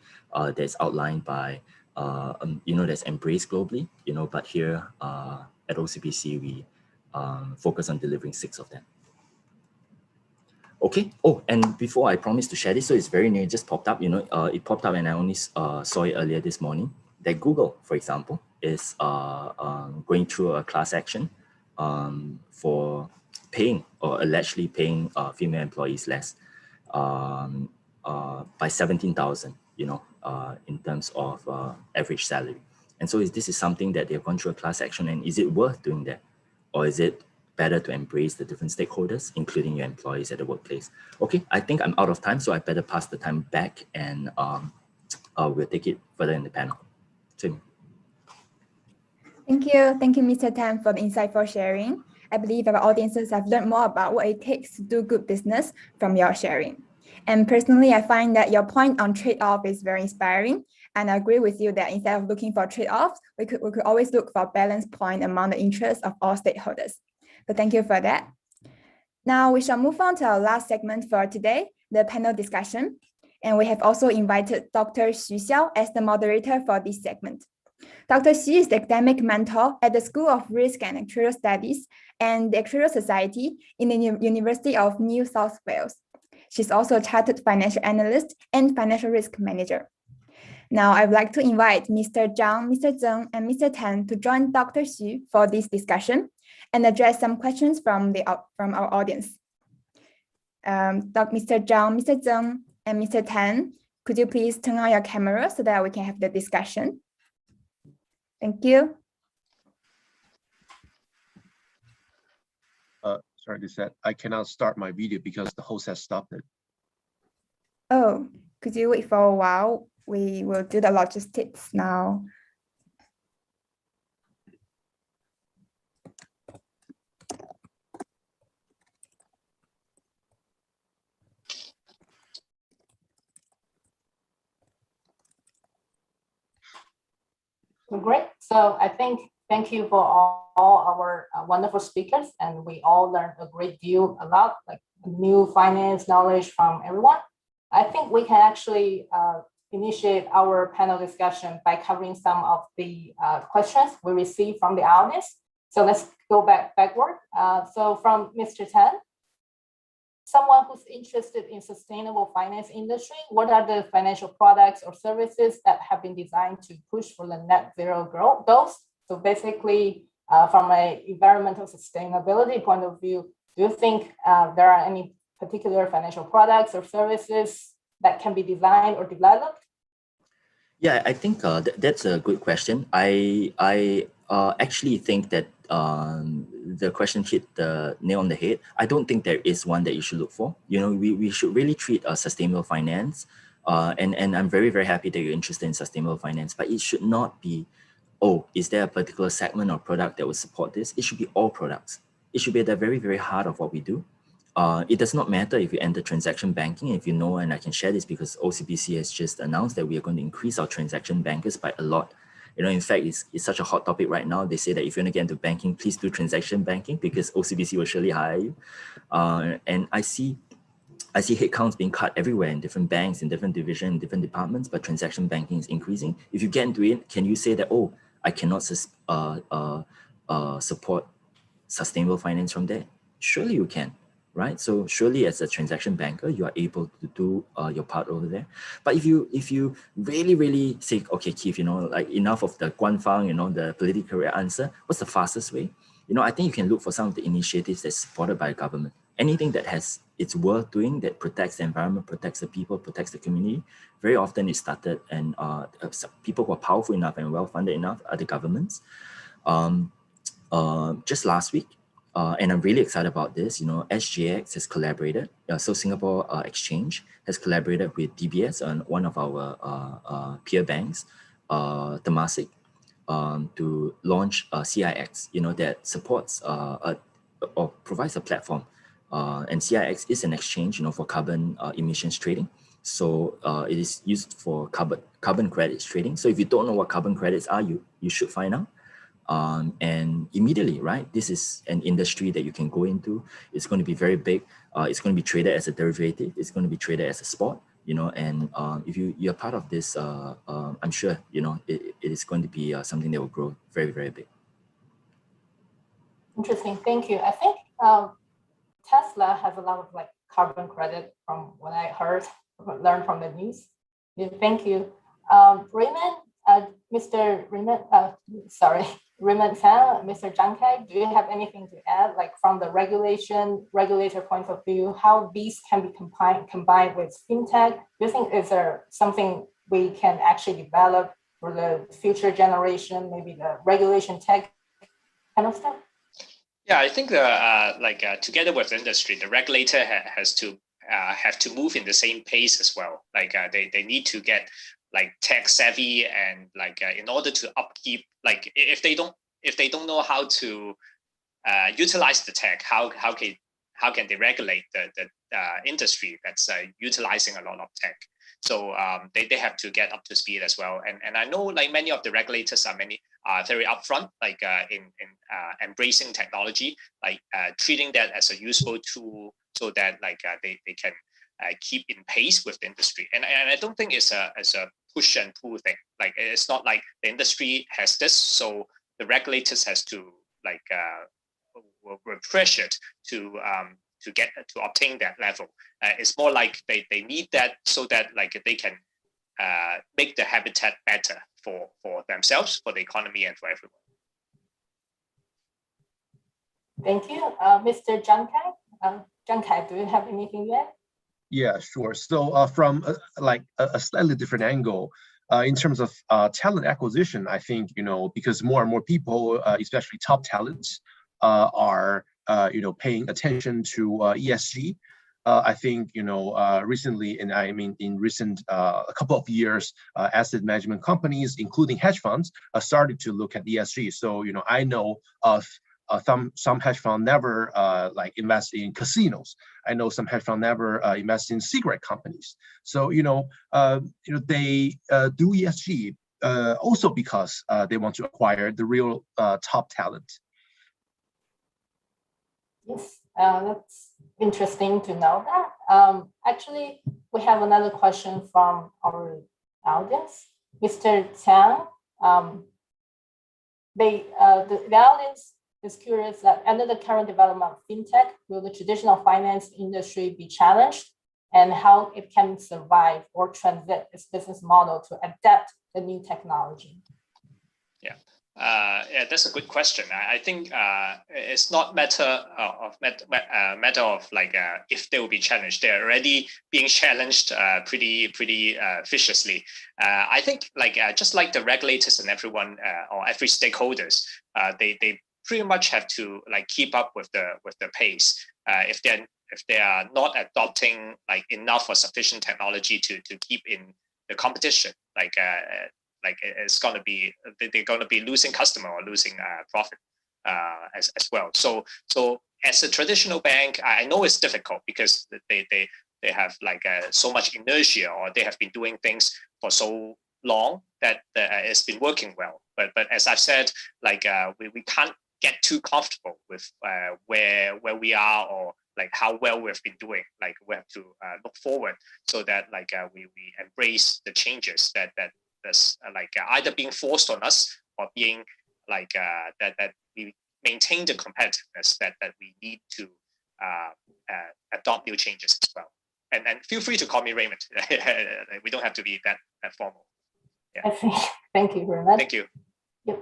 that's outlined by, that's embraced globally, but here at OCBC, we focus on delivering 6 of them. Okay. Oh, and before I promise to share this, so it's very new, it just popped up, it popped up and I only saw it earlier this morning, that Google, for example, is going through a class action for paying, or allegedly paying female employees less by 17,000, in terms of average salary. And so this is something that they've gone through a class action, and is it worth doing that? Or is it better to embrace the different stakeholders, including your employees at the workplace? Okay, I think I'm out of time, so I better pass the time back, and we'll take it further in the panel. Tim. Thank you, Mr. Tan, for the insightful sharing. I believe our audiences have learned more about what it takes to do good business from your sharing. And personally, I find that your point on trade-off is very inspiring. And I agree with you that instead of looking for trade-offs, we could always look for a balanced point among the interests of all stakeholders. So thank you for that. Now we shall move on to our last segment for today, the panel discussion. And we have also invited Dr. Xiao as the moderator for this segment. Dr. Xu is the academic mentor at the School of Risk and Actuarial Studies and the Actuarial Society in the University of New South Wales. She's also a chartered financial analyst and financial risk manager. Now, I'd like to invite Mr. Zhang, Mr. Tsang, and Mr. Tan to join Dr. Xu for this discussion and address some questions from our audience. Mr. Zhang, Mr. Tsang, and Mr. Tan, could you please turn on your camera so that we can have the discussion? Thank you. Sorry, this said I cannot start my video because the host has stopped it. Oh, could you wait for a while? We will do the logistics now. Great. So I think thank you for all our wonderful speakers, and we all learned a great deal, a lot, like new finance knowledge from everyone. I think we can actually initiate our panel discussion by covering some of the questions we received from the audience. So let's go backward. So from Mr. Tan, someone who's interested in sustainable finance industry, what are the financial products or services that have been designed to push for the net zero goals? So basically, from an environmental sustainability point of view, do you think there are any particular financial products or services that can be designed or developed? Yeah, I think that's a good question. I actually think that the question hit the nail on the head. I don't think there is one that you should look for. You know, we should really treat sustainable finance, and I'm very, very happy that you're interested in sustainable finance, but it should not be, oh, is there a particular segment or product that will support this? It should be all products. It should be at the very, very heart of what we do. It does not matter if you enter transaction banking, if you know, and I can share this because OCBC has just announced that we are going to increase our transaction bankers by a lot. You know, in fact, it's such a hot topic right now. They say that if you want to get into banking, please do transaction banking because OCBC will surely hire you. And I see headcounts being cut everywhere in different banks, in different divisions, in different departments, but transaction banking is increasing. If you get into it, can you say that, oh, I cannot support sustainable finance from there? Surely you can, right? So surely as a transaction banker, you are able to do your part over there. But if you really say, okay, Keeve, you know, like enough of the Guanfang, you know, the political correct answer, what's the fastest way? You know, I think you can look for some of the initiatives that's supported by government. Anything that it's worth doing, that protects the environment, protects the people, protects the community, very often it's started, and people who are powerful enough and well-funded enough are the governments. Just last week, and I'm really excited about this, you know, SGX has collaborated, so Singapore Exchange has collaborated with DBS and one of our peer banks, Temasek, to launch CIX, you know, that supports or provides a platform. And CIX is an exchange, you know, for carbon emissions trading. So it is used for carbon credits trading. So if you don't know what carbon credits are, you should find out. And immediately, right, this is an industry that you can go into. It's going to be very big. It's going to be traded as a derivative. It's going to be traded as a spot, you know, and if you're part of this, I'm sure, you know, it is going to be something that will grow very, very big. Interesting, thank you. I think Tesla has a lot of like carbon credit from what I learned from the news. Yeah, thank you. Raymond, Mr. Raymond, Raymond Tsang, Mr. Zhang, do you have anything to add, like from the regulator point of view, how these can be combined with fintech? Do you think is there something we can actually develop for the future generation, maybe the regulation tech kind of stuff? Yeah, I think together with the industry, the regulator has to have to move in the same pace as well. Like they need to get like tech savvy, and like in order to upkeep, like if they don't know how to utilize the tech, how can they regulate the industry that's utilizing a lot of tech? So they have to get up to speed as well. And I know like many of the regulators are very upfront, like in embracing technology, like treating that as a useful tool, so that like they can keep in pace with the industry. And I don't think it's a push and pull thing. Like it's not like the industry has this, so the regulators has to like were pressured to obtain that level. It's more like they need that so that like they can make the habitat better for themselves, for the economy, and for everyone. Thank you. Mr. Zhang, do you have anything yet? Yeah, sure. So from a slightly different angle, in terms of talent acquisition, I think, you know, because more and more people, especially top talents, are paying attention to ESG. I think, you know, recently, and I mean in recent a couple of years, asset management companies, including hedge funds, started to look at ESG. So, you know, I know of some hedge fund never invest in casinos. I know some hedge fund never invest in cigarette companies. So, you know, they do ESG also because they want to acquire the real top talent. Yes, that's interesting to know that. Actually, we have another question from our audience. Mr. Tsang, the audience is curious that under the current development of fintech, will the traditional finance industry be challenged, and how it can survive or transit its business model to adapt the new technology? Yeah, that's a good question. I think it's not matter of like if they will be challenged. They're already being challenged pretty viciously. I think like just like the regulators and everyone or every stakeholders, they pretty much have to like keep up with the pace. If they are not adopting like enough or sufficient technology to keep in the competition, like it's going to be, they're going to be losing customer or losing profit as well. So as a traditional bank, I know it's difficult because they have like so much inertia, or they have been doing things for so long that it's been working well. But as I've said, like we can't get too comfortable with where we are, or like how well we've been doing. Like we have to look forward so that like we embrace the changes that's like either being forced on us, or being like that we maintain the competitiveness that we need to adopt new changes as well. And feel free to call me Raymond. We don't have to be that formal. Yeah. Thank you, Raymond. Thank you. Yep.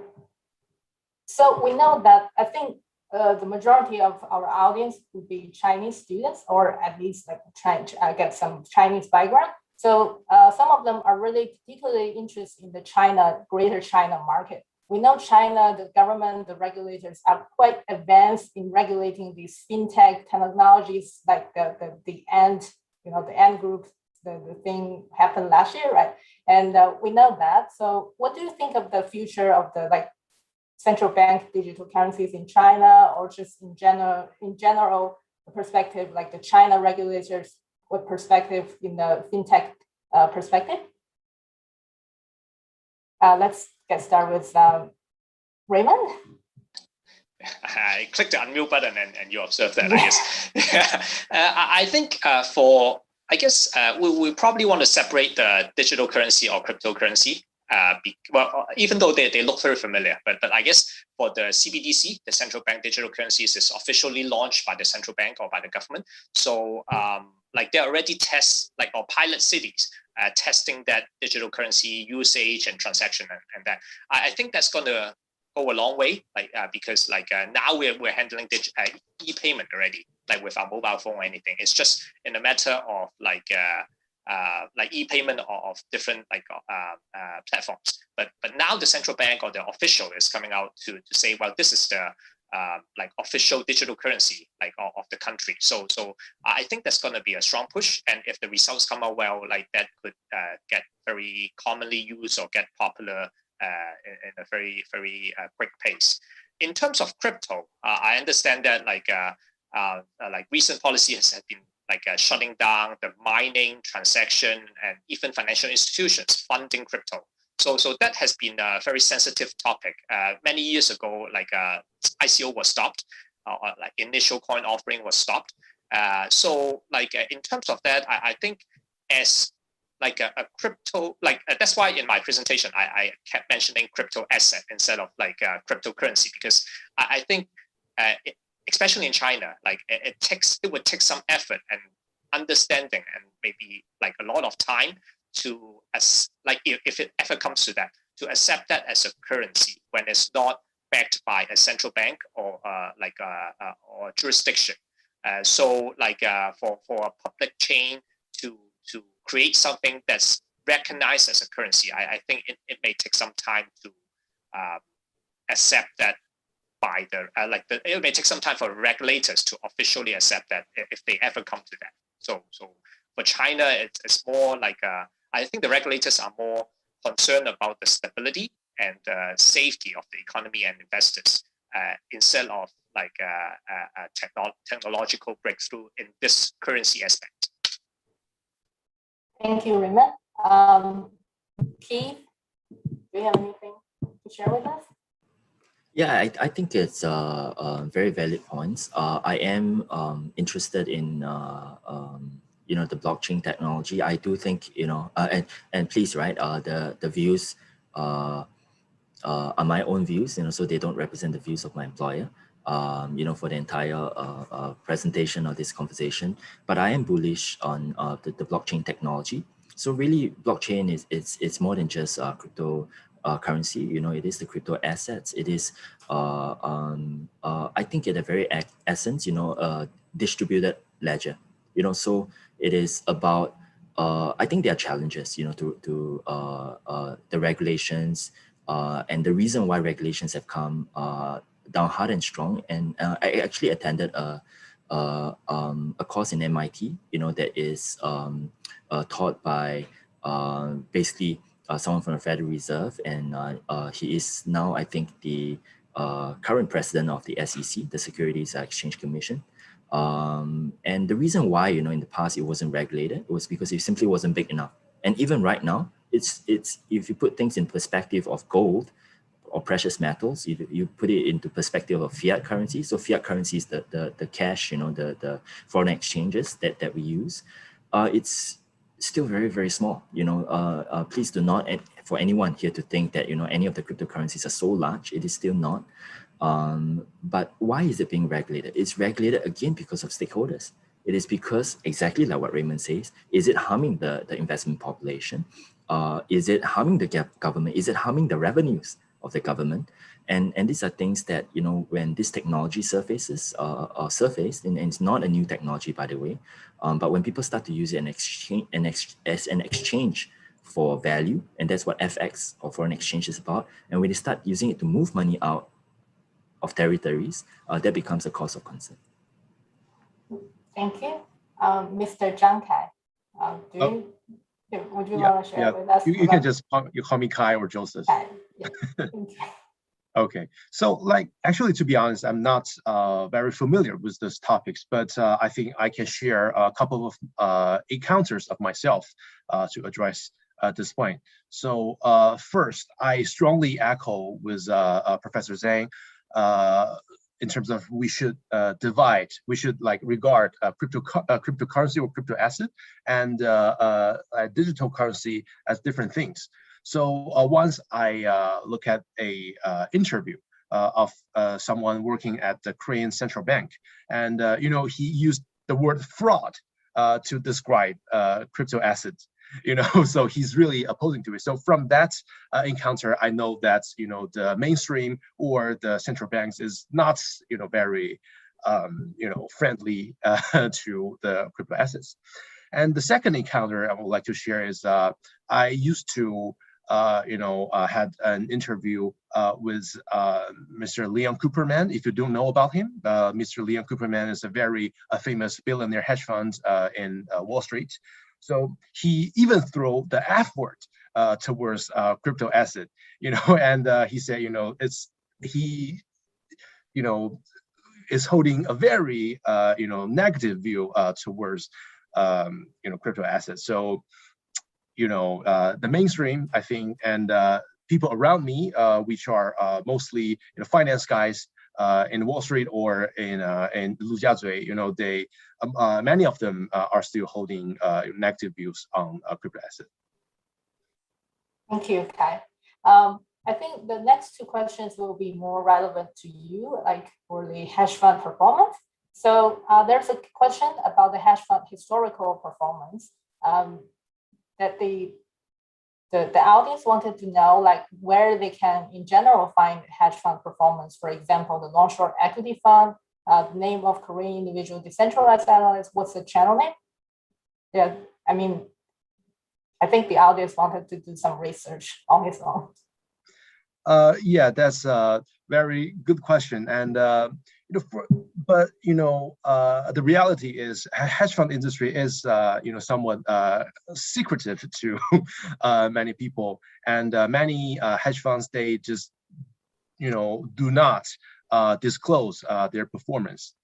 So we know that I think the majority of our audience would be Chinese students, or at least like trying to get some Chinese background. So some of them are really particularly interested in the Greater China market. We know China, the government, the regulators are quite advanced in regulating these fintech technologies, like the end group, the thing happened last year, right? And we know that. So what do you think of the future of the like central bank digital currencies in China, or just in general perspective, like the China regulators, what perspective in the fintech perspective? Let's get started with Raymond. I clicked the unmute button and you observed that, I guess. I think I guess we probably want to separate the digital currency or cryptocurrency. Well, even though they look very familiar, but I guess for the CBDC, the central bank digital currencies, is officially launched by the central bank or by the government. So like there are already tests, like, or pilot cities testing that digital currency usage and transaction and that. I think that's going to go a long way, like because like now we're handling e-payment already, like with our mobile phone or anything. It's just in a matter of like e-payment of different like platforms. But now the central bank or the official is coming out to say, well, this is the like official digital currency like of the country. So I think that's going to be a strong push, and if the results come out well, like that could get very commonly used or get popular in a very quick pace. In terms of crypto, I understand that like recent policy has been like shutting down the mining, transaction, and even financial institutions funding crypto. So that has been a very sensitive topic. Many years ago, like ICO was stopped, like initial coin offering was stopped. So like in terms of that, I think as like a crypto, like that's why in my presentation I kept mentioning crypto asset instead of like cryptocurrency, because I think especially in China, like it would take some effort and understanding and maybe like a lot of time to if it ever comes to that, to accept that as a currency when it's not backed by a central bank or or jurisdiction. So like for a public chain to create something that's recognized as a currency, I think it may take some time to accept that by it may take some time for regulators to officially accept that if they ever come to that. So for China, it's more like I think the regulators are more concerned about the stability and safety of the economy and investors instead of like a technological breakthrough in this currency aspect. Thank you, Raymond. Keeve, do you have anything to share with us? Yeah, I think it's very valid points. I am interested in the blockchain technology. I do think and please, right, the views are my own views, so they don't represent the views of my employer. For the entire presentation of this conversation, but I am bullish on the blockchain technology. So really, blockchain it's more than just crypto currency. It is the crypto assets. It is I think at the very essence, distributed ledger. So it is about I think there are challenges, to the regulations and the reason why regulations have come. down hard and strong. And I actually attended a course in MIT, that is taught by basically someone from the Federal Reserve, and he is now, I think, the current president of the SEC, the Securities Exchange Commission. And the reason why, in the past it wasn't regulated, it was because it simply wasn't big enough. And even right now, it's if you put things in perspective of gold or precious metals, you put it into perspective of fiat currency. So fiat currency is the cash, the foreign exchanges that we use. It's still very, very small. Please do not, for anyone here to think that, any of the cryptocurrencies are so large. It is still not. But why is it being regulated? It's regulated again because of stakeholders. It is because, exactly like what Raymond says, is it harming the investment population? Is it harming the government? Is it harming the revenues of the government? And these are things that, when this technology surfaces, and it's not a new technology, by the way, but when people start to use it as an exchange for value, and that's what FX or foreign exchange is about, and when they start using it to move money out of territories, that becomes a cause of concern. Thank you. Mr. Zhang, would you want to share with us? You can just call me Kai or Joseph. Kai. Yeah. Thank you. Okay, so actually, to be honest, I'm not very familiar with these topics, but I think I can share a couple of encounters of myself to address this point. So first, I strongly echo with Professor Zhang in terms of we should regard cryptocurrency or crypto asset and digital currency as different things. So once I look at a interview of someone working at the Korean Central Bank, and he used the word fraud to describe crypto assets. So he's really opposing to it. So from that encounter, I know that the mainstream or the central banks is not very friendly to the crypto assets. And the second encounter I would like to share is I used to had an interview with Mr. Leon Cooperman. If you don't know about him, Mr. Leon Cooperman is a very famous billionaire hedge fund in Wall Street. So he even threw the F word towards crypto asset, and he said, he is holding a very, negative view towards, crypto assets. So, the mainstream, I think, and people around me, which are mostly finance guys in Wall Street or in Lujiazui, they many of them are still holding negative views on crypto assets. Thank you, Kai. I think the next two questions will be more relevant to you, like for the hedge fund performance. So there's a question about the hedge fund historical performance that the audience wanted to know, like where they can, in general, find hedge fund performance. For example, the long-short equity fund, the name of Korean individual decentralized analyst, what's the channel name? Yeah, I think the audience wanted to do some research on his own. Yeah, that's a very good question, and the reality is hedge fund industry is somewhat secretive to many people, and many hedge funds, they just do not disclose their performance.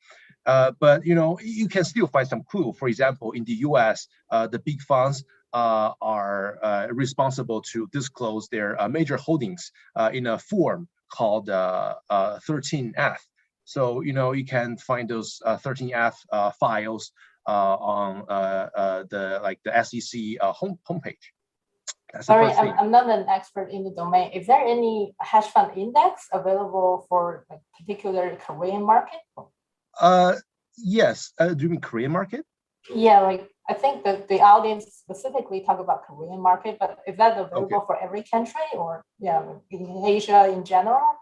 But you can still find some clue. For example, in the US, the big funds are responsible to disclose their major holdings in a form called 13F. So you can find those 13F files on the SEC homepage. Sorry, I'm not an expert in the domain. Is there any hedge fund index available for a particular Korean market? Yes. Do you mean Korean market? Yeah, I think that the audience specifically talk about Korean market, but is that available for every country, or in Asia in general?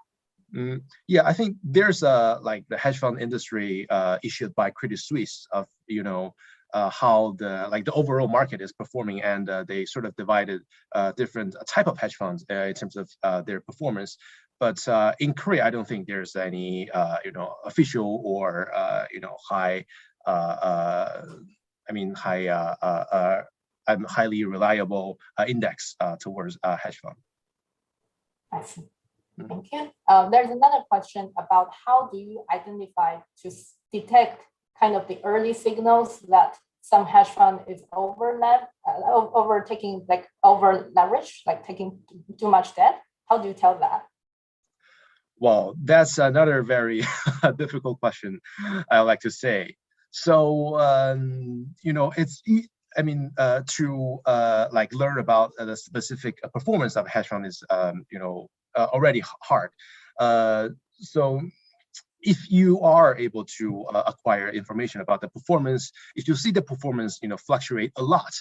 Yeah, I think there's the hedge fund industry issued by Credit Suisse of how the overall market is performing, and they sort of divided different type of hedge funds in terms of their performance. But in Korea, I don't think there's any official or high highly reliable index towards hedge fund. I see. Thank you. There's another question about how do you identify to detect kind of the early signals that some hedge fund is over leveraged, like taking too much debt? How do you tell that? Well, that's another very difficult question, I like to say. So, it's, to learn about the specific performance of a hedge fund is, already hard. So if you are able to acquire information about the performance, if you see the performance, fluctuate a lot,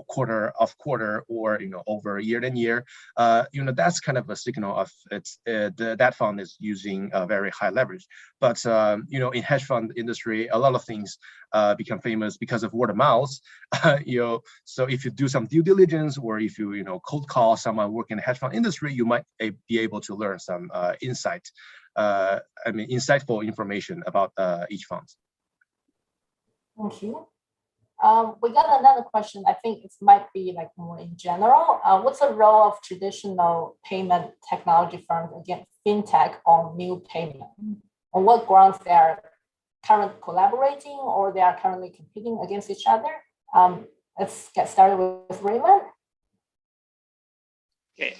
quarter of quarter, or over year and year, that's kind of a signal of that fund is using very high leverage. But in hedge fund industry, a lot of things become famous because of word of mouth. So if you do some due diligence, or if you cold call someone working in the hedge fund industry, you might be able to learn some insightful information about each fund. Thank you. We got another question. I think it might be like more in general. What's the role of traditional payment technology firms against fintech on new payment? On what grounds they are currently collaborating, or they are currently competing against each other? Let's get started with Raymond. Okay.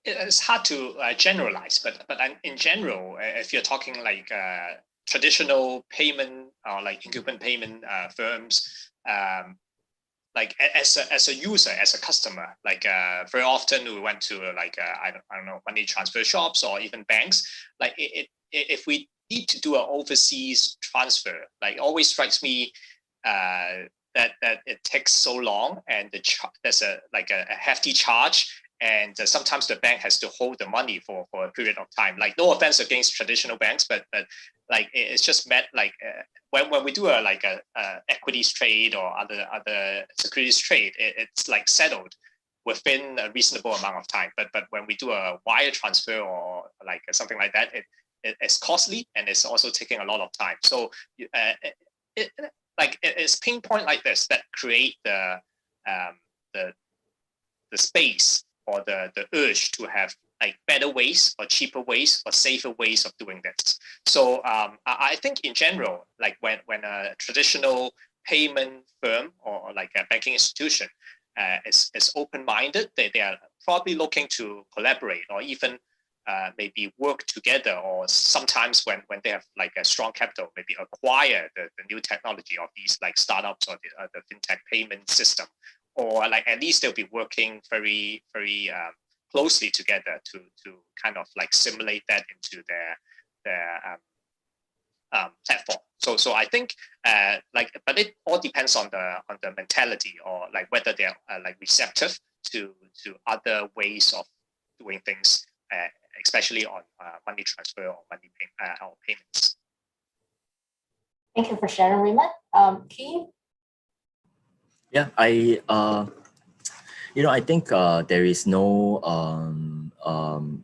It's hard to generalize, but in general, if you're talking like traditional payment or like incumbent payment firms, like as a user, as a customer, like very often we went to I don't know, money transfer shops or even banks. Like if we need to do an overseas transfer, like always strikes me that it takes so long, and there's a hefty charge. And sometimes the bank has to hold the money for a period of time. Like, no offense against traditional banks, but like it's just meant like when we do a equities trade or other securities trade, it's like settled within a reasonable amount of time. But when we do a wire transfer or like something like that, it's costly, and it's also taking a lot of time. So it's pinpoint like this that create the space or the urge to have like better ways or cheaper ways or safer ways of doing this. So I think in general, like when a traditional payment firm or like a banking institution is open-minded, they are probably looking to collaborate or even maybe work together, or sometimes when they have like a strong capital, maybe acquire the new technology of these like startups or the fintech payment system. Or like at least they'll be working very, very closely together to kind of like simulate that into their platform. So I think but it all depends on the mentality, or like whether they're like receptive to other ways of doing things, especially on money transfer or money or payments. Thank you for sharing, Raymond. Keeve? Yeah, I think there is no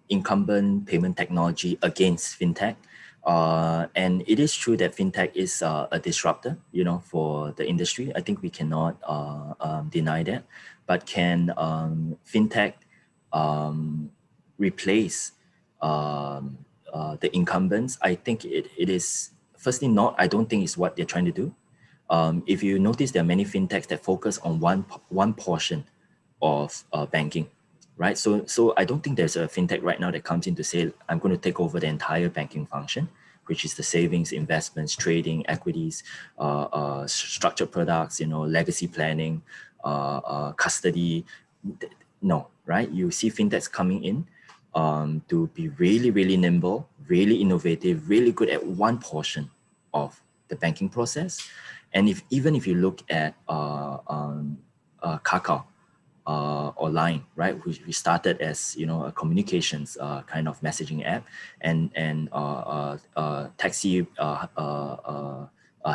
incumbent payment technology against fintech, and it is true that fintech is a disruptor, for the industry. I think we cannot deny that. But can fintech replace the incumbents? I think it is firstly not. I don't think it's what they're trying to do. If you notice, there are many fintechs that focus on one portion of banking, right? So I don't think there's a fintech right now that comes in to say, I'm going to take over the entire banking function, which is the savings, investments, trading, equities, structured products, legacy planning, custody. No, right? You see fintechs coming in to be really, really nimble, really innovative, really good at one portion of the banking process. And even if you look at Kakao or Line, right, we started as a communications kind of messaging app and taxi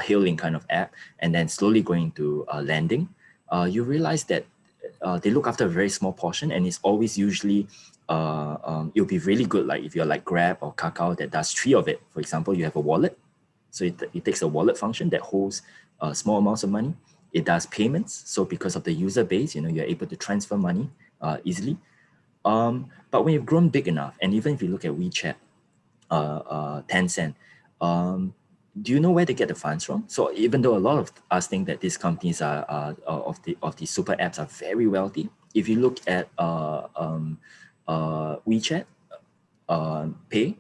hailing kind of app, and then slowly going to lending. You realize that they look after a very small portion, and it's always usually it'll be really good. Like if you're like Grab or Kakao that does 3 of it. For example, you have a wallet. So it takes a wallet function that holds small amounts of money. It does payments. So because of the user base, you're able to transfer money easily. But when you've grown big enough, and even if you look at WeChat, Tencent, do you know where they get the funds from? So even though a lot of us think that these companies are of the super apps are very wealthy, if you look at WeChat Pay,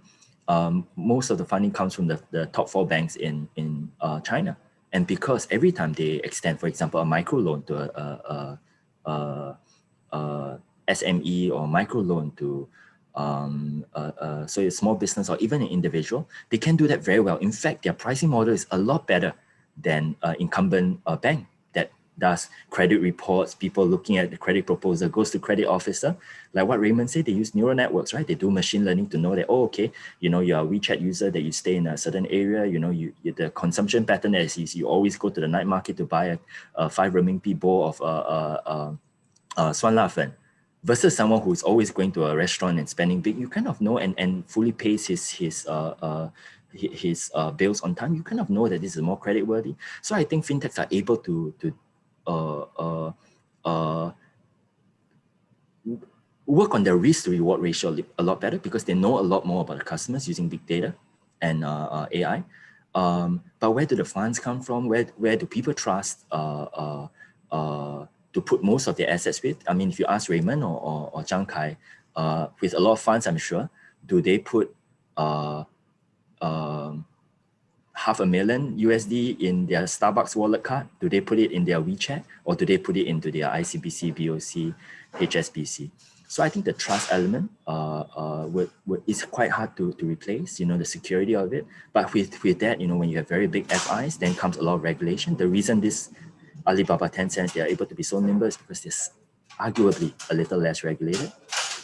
most of the funding comes from the top 4 banks in China. And because every time they extend, for example, a micro loan to a SME or micro loan to so a small business or even an individual, they can do that very well. In fact, their pricing model is a lot better than incumbent bank that does credit reports, people looking at the credit proposal, goes to credit officer. Like what Raymond said, they use neural networks, right? They do machine learning to know that, oh, okay, you're a WeChat user, that you stay in a certain area, the consumption pattern is you always go to the night market to buy a 5 renminbi bowl of Suan La Fen, versus someone who's always going to a restaurant and spending big. You kind of know and fully pays his bills on time. You kind of know that this is more creditworthy. So I think fintechs are able to work on their risk to reward ratio a lot better because they know a lot more about the customers using big data and AI. But where do the funds come from? Where do people trust to put most of their assets with? I mean, if you ask Raymond or Zhang, with a lot of funds, I'm sure, do they put $500,000 USD in their Starbucks wallet card? Do they put it in their WeChat, or do they put it into their ICBC, BOC, HSBC? So I think the trust element is quite hard to replace, the security of it. But with that, when you have very big FIs, then comes a lot of regulation. The reason this Alibaba, Tencent, they are able to be so nimble is because they're arguably a little less regulated.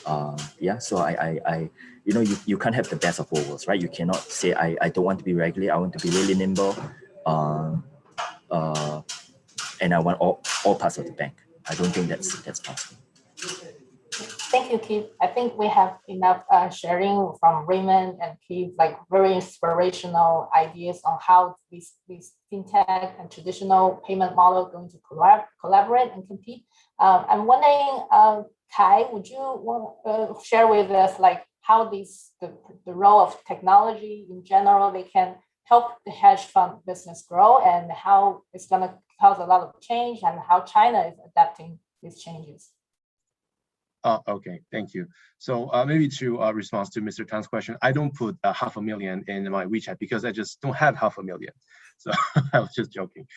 So I you can't have the best of both worlds, right? You cannot say I don't want to be regulated, I want to be really nimble, and I want all parts of the bank. I don't think that's possible. Thank you, Keeve. I think we have enough sharing from Raymond and Keeve, like very inspirational ideas on how these fintech and traditional payment model are going to collaborate and compete. I'm wondering, Kai, would you want to share with us like how the role of technology in general, they can help the hedge fund business grow, and how it's going to cause a lot of change, and how China is adapting these changes? Okay, thank you. So maybe to respond to Mr. Tan's question, I don't put 500,000 in my WeChat because I just don't have 500,000. So I was just joking.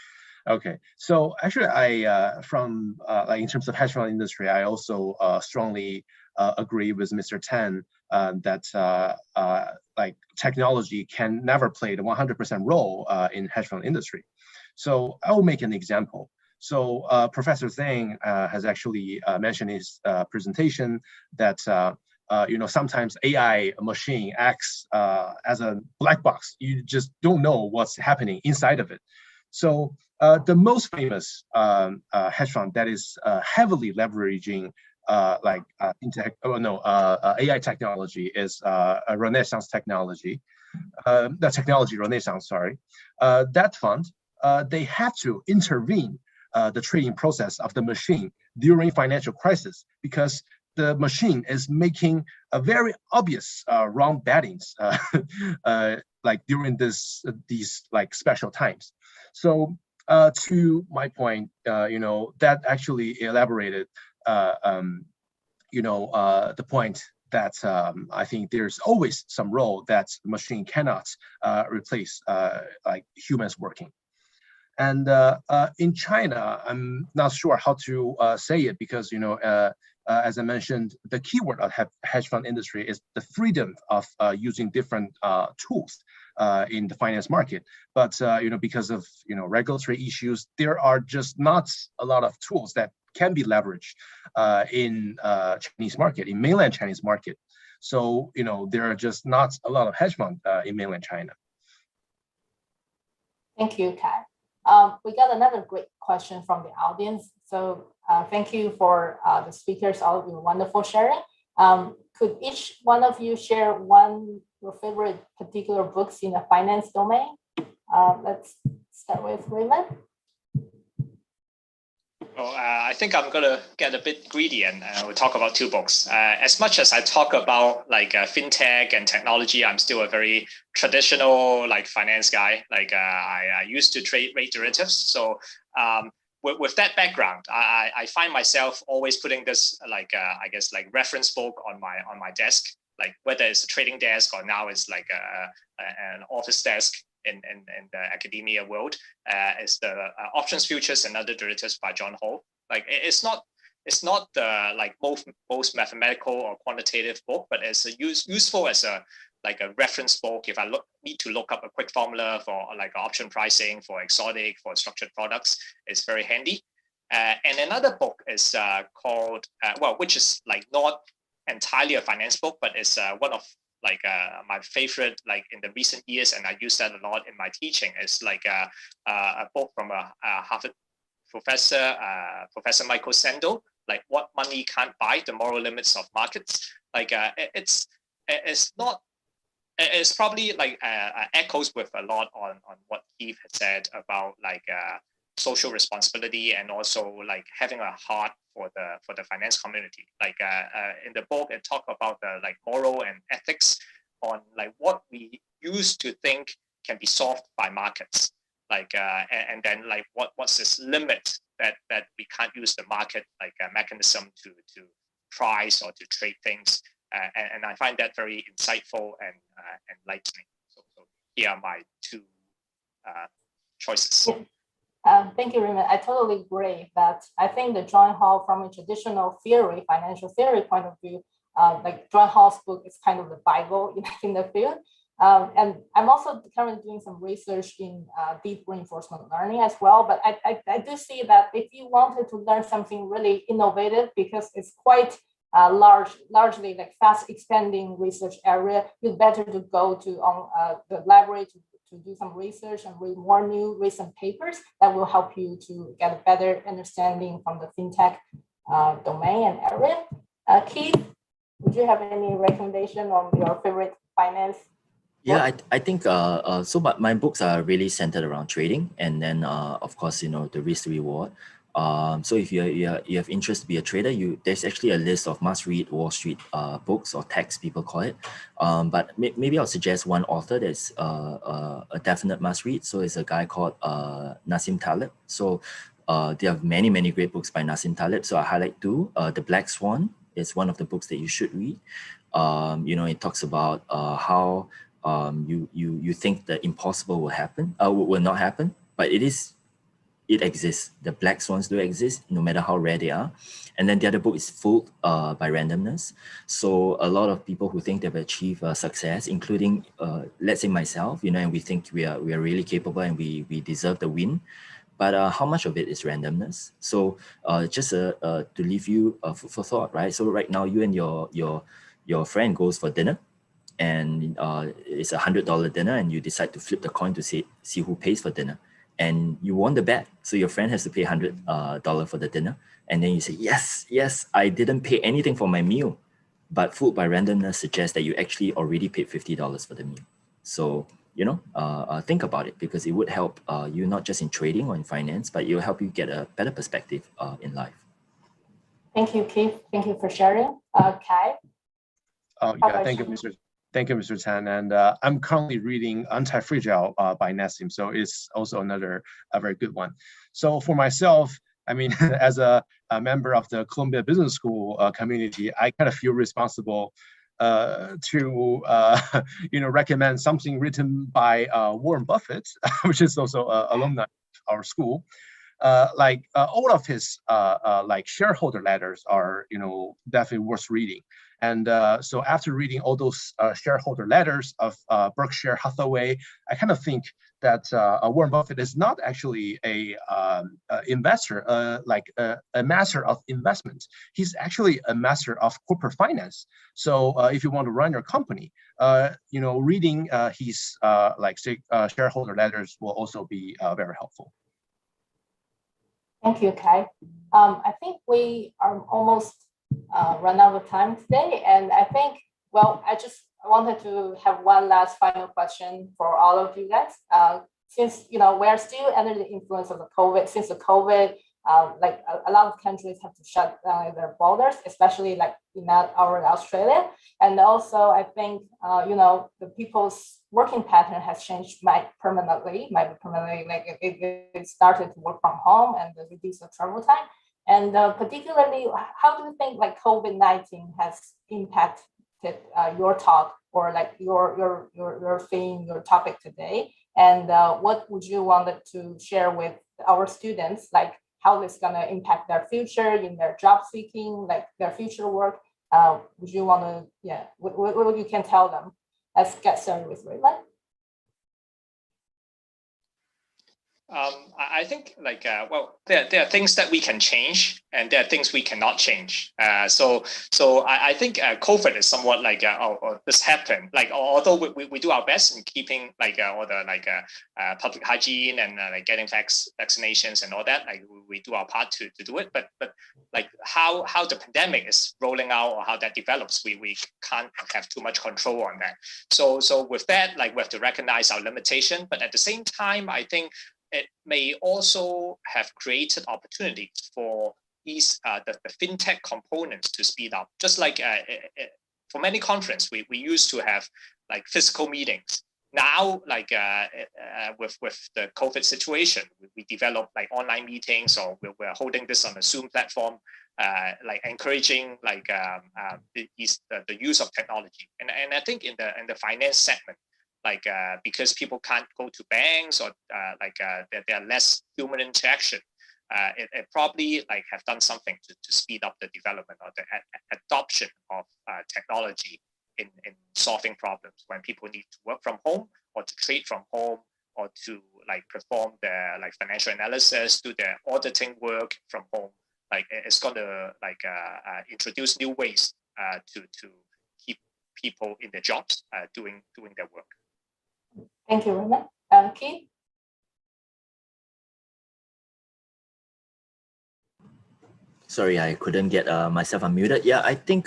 Okay, so actually, from in terms of hedge fund industry, I also strongly agree with Mr. Tan that like technology can never play the 100% role in hedge fund industry. So I will make an example. So Professor Zhang has actually mentioned in his presentation that sometimes AI machine acts as a black box. You just don't know what's happening inside of it. So the most famous hedge fund that is heavily leveraging AI technology is Renaissance technology. The technology Renaissance, sorry. That fund, they had to intervene the trading process of the machine during financial crisis because the machine is making a very obvious wrong bettings like during these like special times. So to my point, that actually elaborated the point that I think there's always some role that the machine cannot replace like humans working. And in China, I'm not sure how to say it because, as I mentioned, the keyword of hedge fund industry is the freedom of using different tools in the finance market. But, because of, regulatory issues, there are just not a lot of tools that can be leveraged in Chinese market, in mainland Chinese market. So, there are just not a lot of hedge funds in mainland China. Thank you, Kai. We got another great question from the audience. So thank you for the speakers, all of you wonderful sharing. Could each one of you share your favorite particular books in the finance domain? Let's start with Raymond. Well, I think I'm gonna get a bit greedy and we'll talk about two books. As much as I talk about like fintech and technology, I'm still a very traditional like finance guy. Like I used to trade rate derivatives. So with that background, I find myself always putting this like I guess like reference book on my desk, like whether it's a trading desk or now it's like an office desk. In the academia world, is the Options, Futures, and Other Derivatives by John Hall. Like it's not the like most mathematical or quantitative book, but it's useful as a reference book if I need to look up a quick formula for like option pricing for exotic, for structured products. It's very handy. And another book is called which is like not entirely a finance book, but it's one of like my favorite like in the recent years, and I use that a lot in my teaching, is like a book from a Harvard professor, Professor Michael Sandel, like What Money Can't Buy, The Moral Limits of Markets. Like it's probably like echoes with a lot on what Keeve had said about like social responsibility and also like having a heart for the finance community. Like in the book, it talked about the like moral and ethics on like what we used to think can be solved by markets. Like and then like what's this limit that we can't use the market like a mechanism to price or to trade things. And I find that very insightful and enlightening. So here are my two choices. Thank you, Raymond. I totally agree that I think the John Hall, from a traditional theory, financial theory point of view, like John Hall's book is kind of the Bible in the field. And I'm also currently doing some research in deep reinforcement learning as well. But I do see that if you wanted to learn something really innovative, because it's quite largely like fast expanding research area, you'd better to go to the library to do some research and read more new recent papers that will help you to get a better understanding from the fintech domain and area. Keith, would you have any recommendation on your favorite finance? Yeah, I think so. But my books are really centered around trading, and then of course the risk to reward. So if you have interest to be a trader, there's actually a list of must-read Wall Street books, or texts people call it. But maybe I'll suggest one author that's a definite must-read. So it's a guy called Nassim Taleb. So there are many great books by Nassim Taleb. So I highlight two. The Black Swan is one of the books that you should read. It talks about how you think the impossible will not happen, but it exists. The black swans do exist, no matter how rare they are. And then the other book is Fooled by Randomness. So a lot of people who think they've achieved success, including let's say myself, and we think we are really capable and we deserve the win. But how much of it is randomness? So just to leave you food for thought, right? So right now, you and your friend goes for dinner, and it's $100 dinner, and you decide to flip the coin to see who pays for dinner. And you won the bet. So your friend has to pay $100 for the dinner. And then you say, yes, I didn't pay anything for my meal. But Fooled by Randomness suggests that you actually already paid $50 for the meal. So, think about it, because it would help you not just in trading or in finance, but it will help you get a better perspective in life. Thank you, Keith. Thank you for sharing. Kai? Thank you, Mr. Tsang. And I'm currently reading Anti-Fragile by Nassim. So it's also another very good one. So for myself, I mean, as a member of the Columbia Business School community, I kind of feel responsible to recommend something written by Warren Buffett, which is also alumni of our school. All of his shareholder letters are definitely worth reading. And so after reading all those shareholder letters of Berkshire Hathaway, I kind of think that Warren Buffett is not actually a investor, a master of investment. He's actually a master of corporate finance. So if you want to run your company, reading his shareholder letters will also be very helpful. Thank you, Kai. I think we are almost run out of time today. And I think, well, I just wanted to have one last final question for all of you guys. Since we're still under the influence of the COVID, since the COVID, like a lot of countries have to shut down their borders, especially like in our Australia. And also, I think the people's working pattern has changed might be permanently. Like it started to work from home and reduce the travel time. And particularly, how do you think like COVID-19 has impacted your talk or like your theme, your topic today? And what would you want to share with our students, like how it's going to impact their future in their job seeking, like their future work? Would you want to, what you can tell them? Let's get started with Raymond. I think like, well, there are things that we can change and there are things we cannot change. So I think COVID is somewhat like, this happened. Like, although we do our best in keeping like all the like public hygiene and like getting vaccinations and all that, like we do our part to do it. But like how the pandemic is rolling out or how that develops, we can't have too much control on that. So with that, like we have to recognize our limitation. But at the same time, I think it may also have created opportunities for these the fintech components to speed up. Just like for many conferences, we used to have like physical meetings. Now, like with the COVID situation, we developed like online meetings, or we're holding this on a Zoom platform, like encouraging like the use of technology. And I think in the finance segment, like because people can't go to banks or there are less human interaction, it probably like have done something to speed up the development or the adoption of technology in solving problems when people need to work from home or to trade from home or to like perform their like financial analysis, do their auditing work from home. Like it's going to like introduce new ways to keep people in their jobs doing their work. Thank you, Raymond. Keeve? Sorry, I couldn't get myself unmuted. Yeah, I think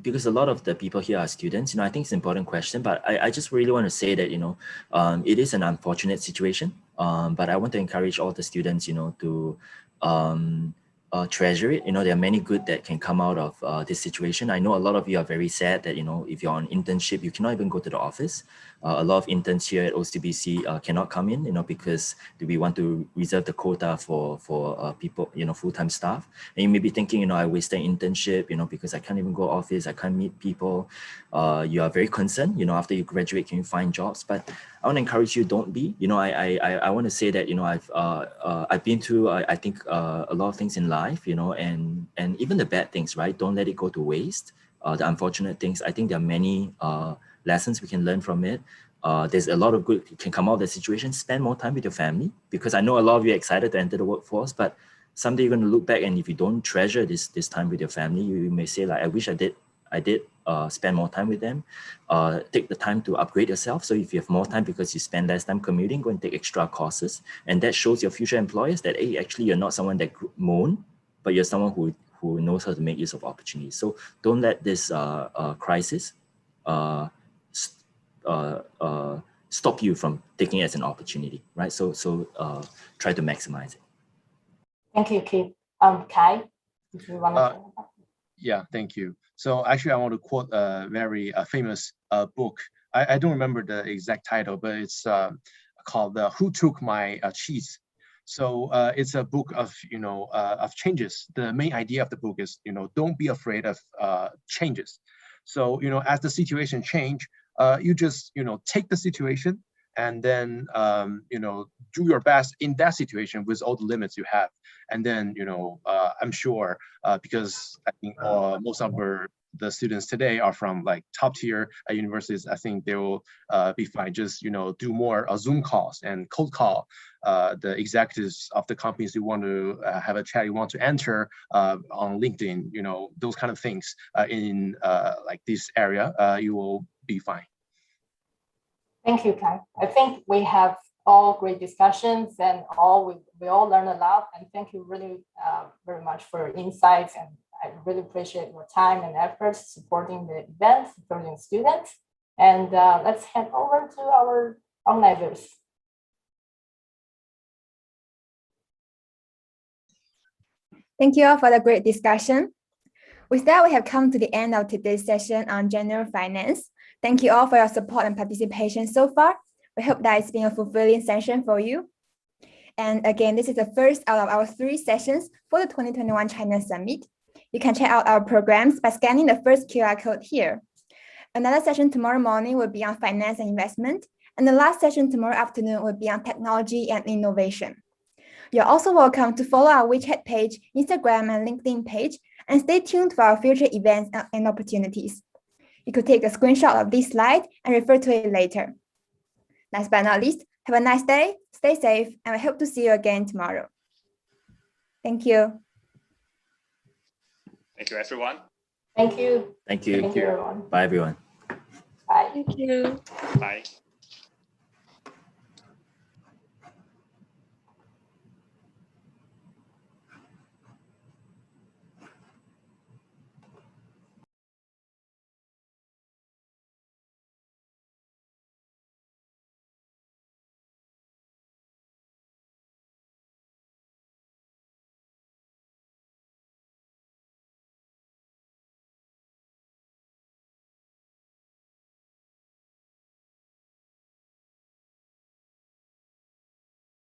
because a lot of the people here are students, I think it's an important question, but I just really want to say that, it is an unfortunate situation, but I want to encourage all the students, to treasure it. There are many good that can come out of this situation. I know a lot of you are very sad that, if you're on internship, you cannot even go to the office. A lot of interns here at OCBC cannot come in, because we want to reserve the quota for people, full-time staff. And you may be thinking, I wasted an internship, because I can't even go office, I can't meet people. You are very concerned, after you graduate, can you find jobs? But I want to encourage you, don't be. I want to say that, I've been through, I think, a lot of things in life, and even the bad things, right? Don't let it go to waste. The unfortunate things, I think there are many lessons we can learn from it. There's a lot of good can come out of the situation. Spend more time with your family, because I know a lot of you are excited to enter the workforce, but someday you're going to look back, and if you don't treasure this time with your family, you may say like, I wish I did spend more time with them. Take the time to upgrade yourself. So if you have more time because you spend less time commuting, go and take extra courses. And that shows your future employers that, hey, actually you're not someone that moan, but you're someone who knows how to make use of opportunities. So don't let this crisis stop you from taking it as an opportunity, right? So try to maximize it. Thank you, Keeve. Kai, if you want to. Yeah, thank you. So actually, I want to quote a very famous book. I don't remember the exact title, but it's called "Who Took My Cheese." So it's a book of of changes. The main idea of the book is don't be afraid of changes. So as the situation change, you just take the situation and then do your best in that situation with all the limits you have. And then I'm sure because I think most of the students today are from like top tier universities, I think they will be fine. Just do more Zoom calls and cold call the executives of the companies you want to have a chat, you want to enter on LinkedIn, those kind of things in like this area, you will be fine. Thank you, Kai. I think we have all great discussions and we all learned a lot. And thank you really very much for your insights. And I really appreciate your time and efforts supporting the event, supporting students. And let's head over to our organizers. Thank you all for the great discussion. With that, we have come to the end of today's session on general finance. Thank you all for your support and participation so far. We hope that it's been a fulfilling session for you. And again, this is the first out of our 3 sessions for the 2021 China Summit. You can check out our programs by scanning the first QR code here. Another session tomorrow morning will be on finance and investment. And the last session tomorrow afternoon will be on technology and innovation. You're also welcome to follow our WeChat page, Instagram, and LinkedIn page, and stay tuned for our future events and opportunities. You could take a screenshot of this slide and refer to it later. Last but not least, have a nice day, stay safe, and we hope to see you again tomorrow. Thank you. Thank you, everyone. Thank you. Thank you. Thank you, everyone. Bye, everyone. Bye. Thank you. Bye.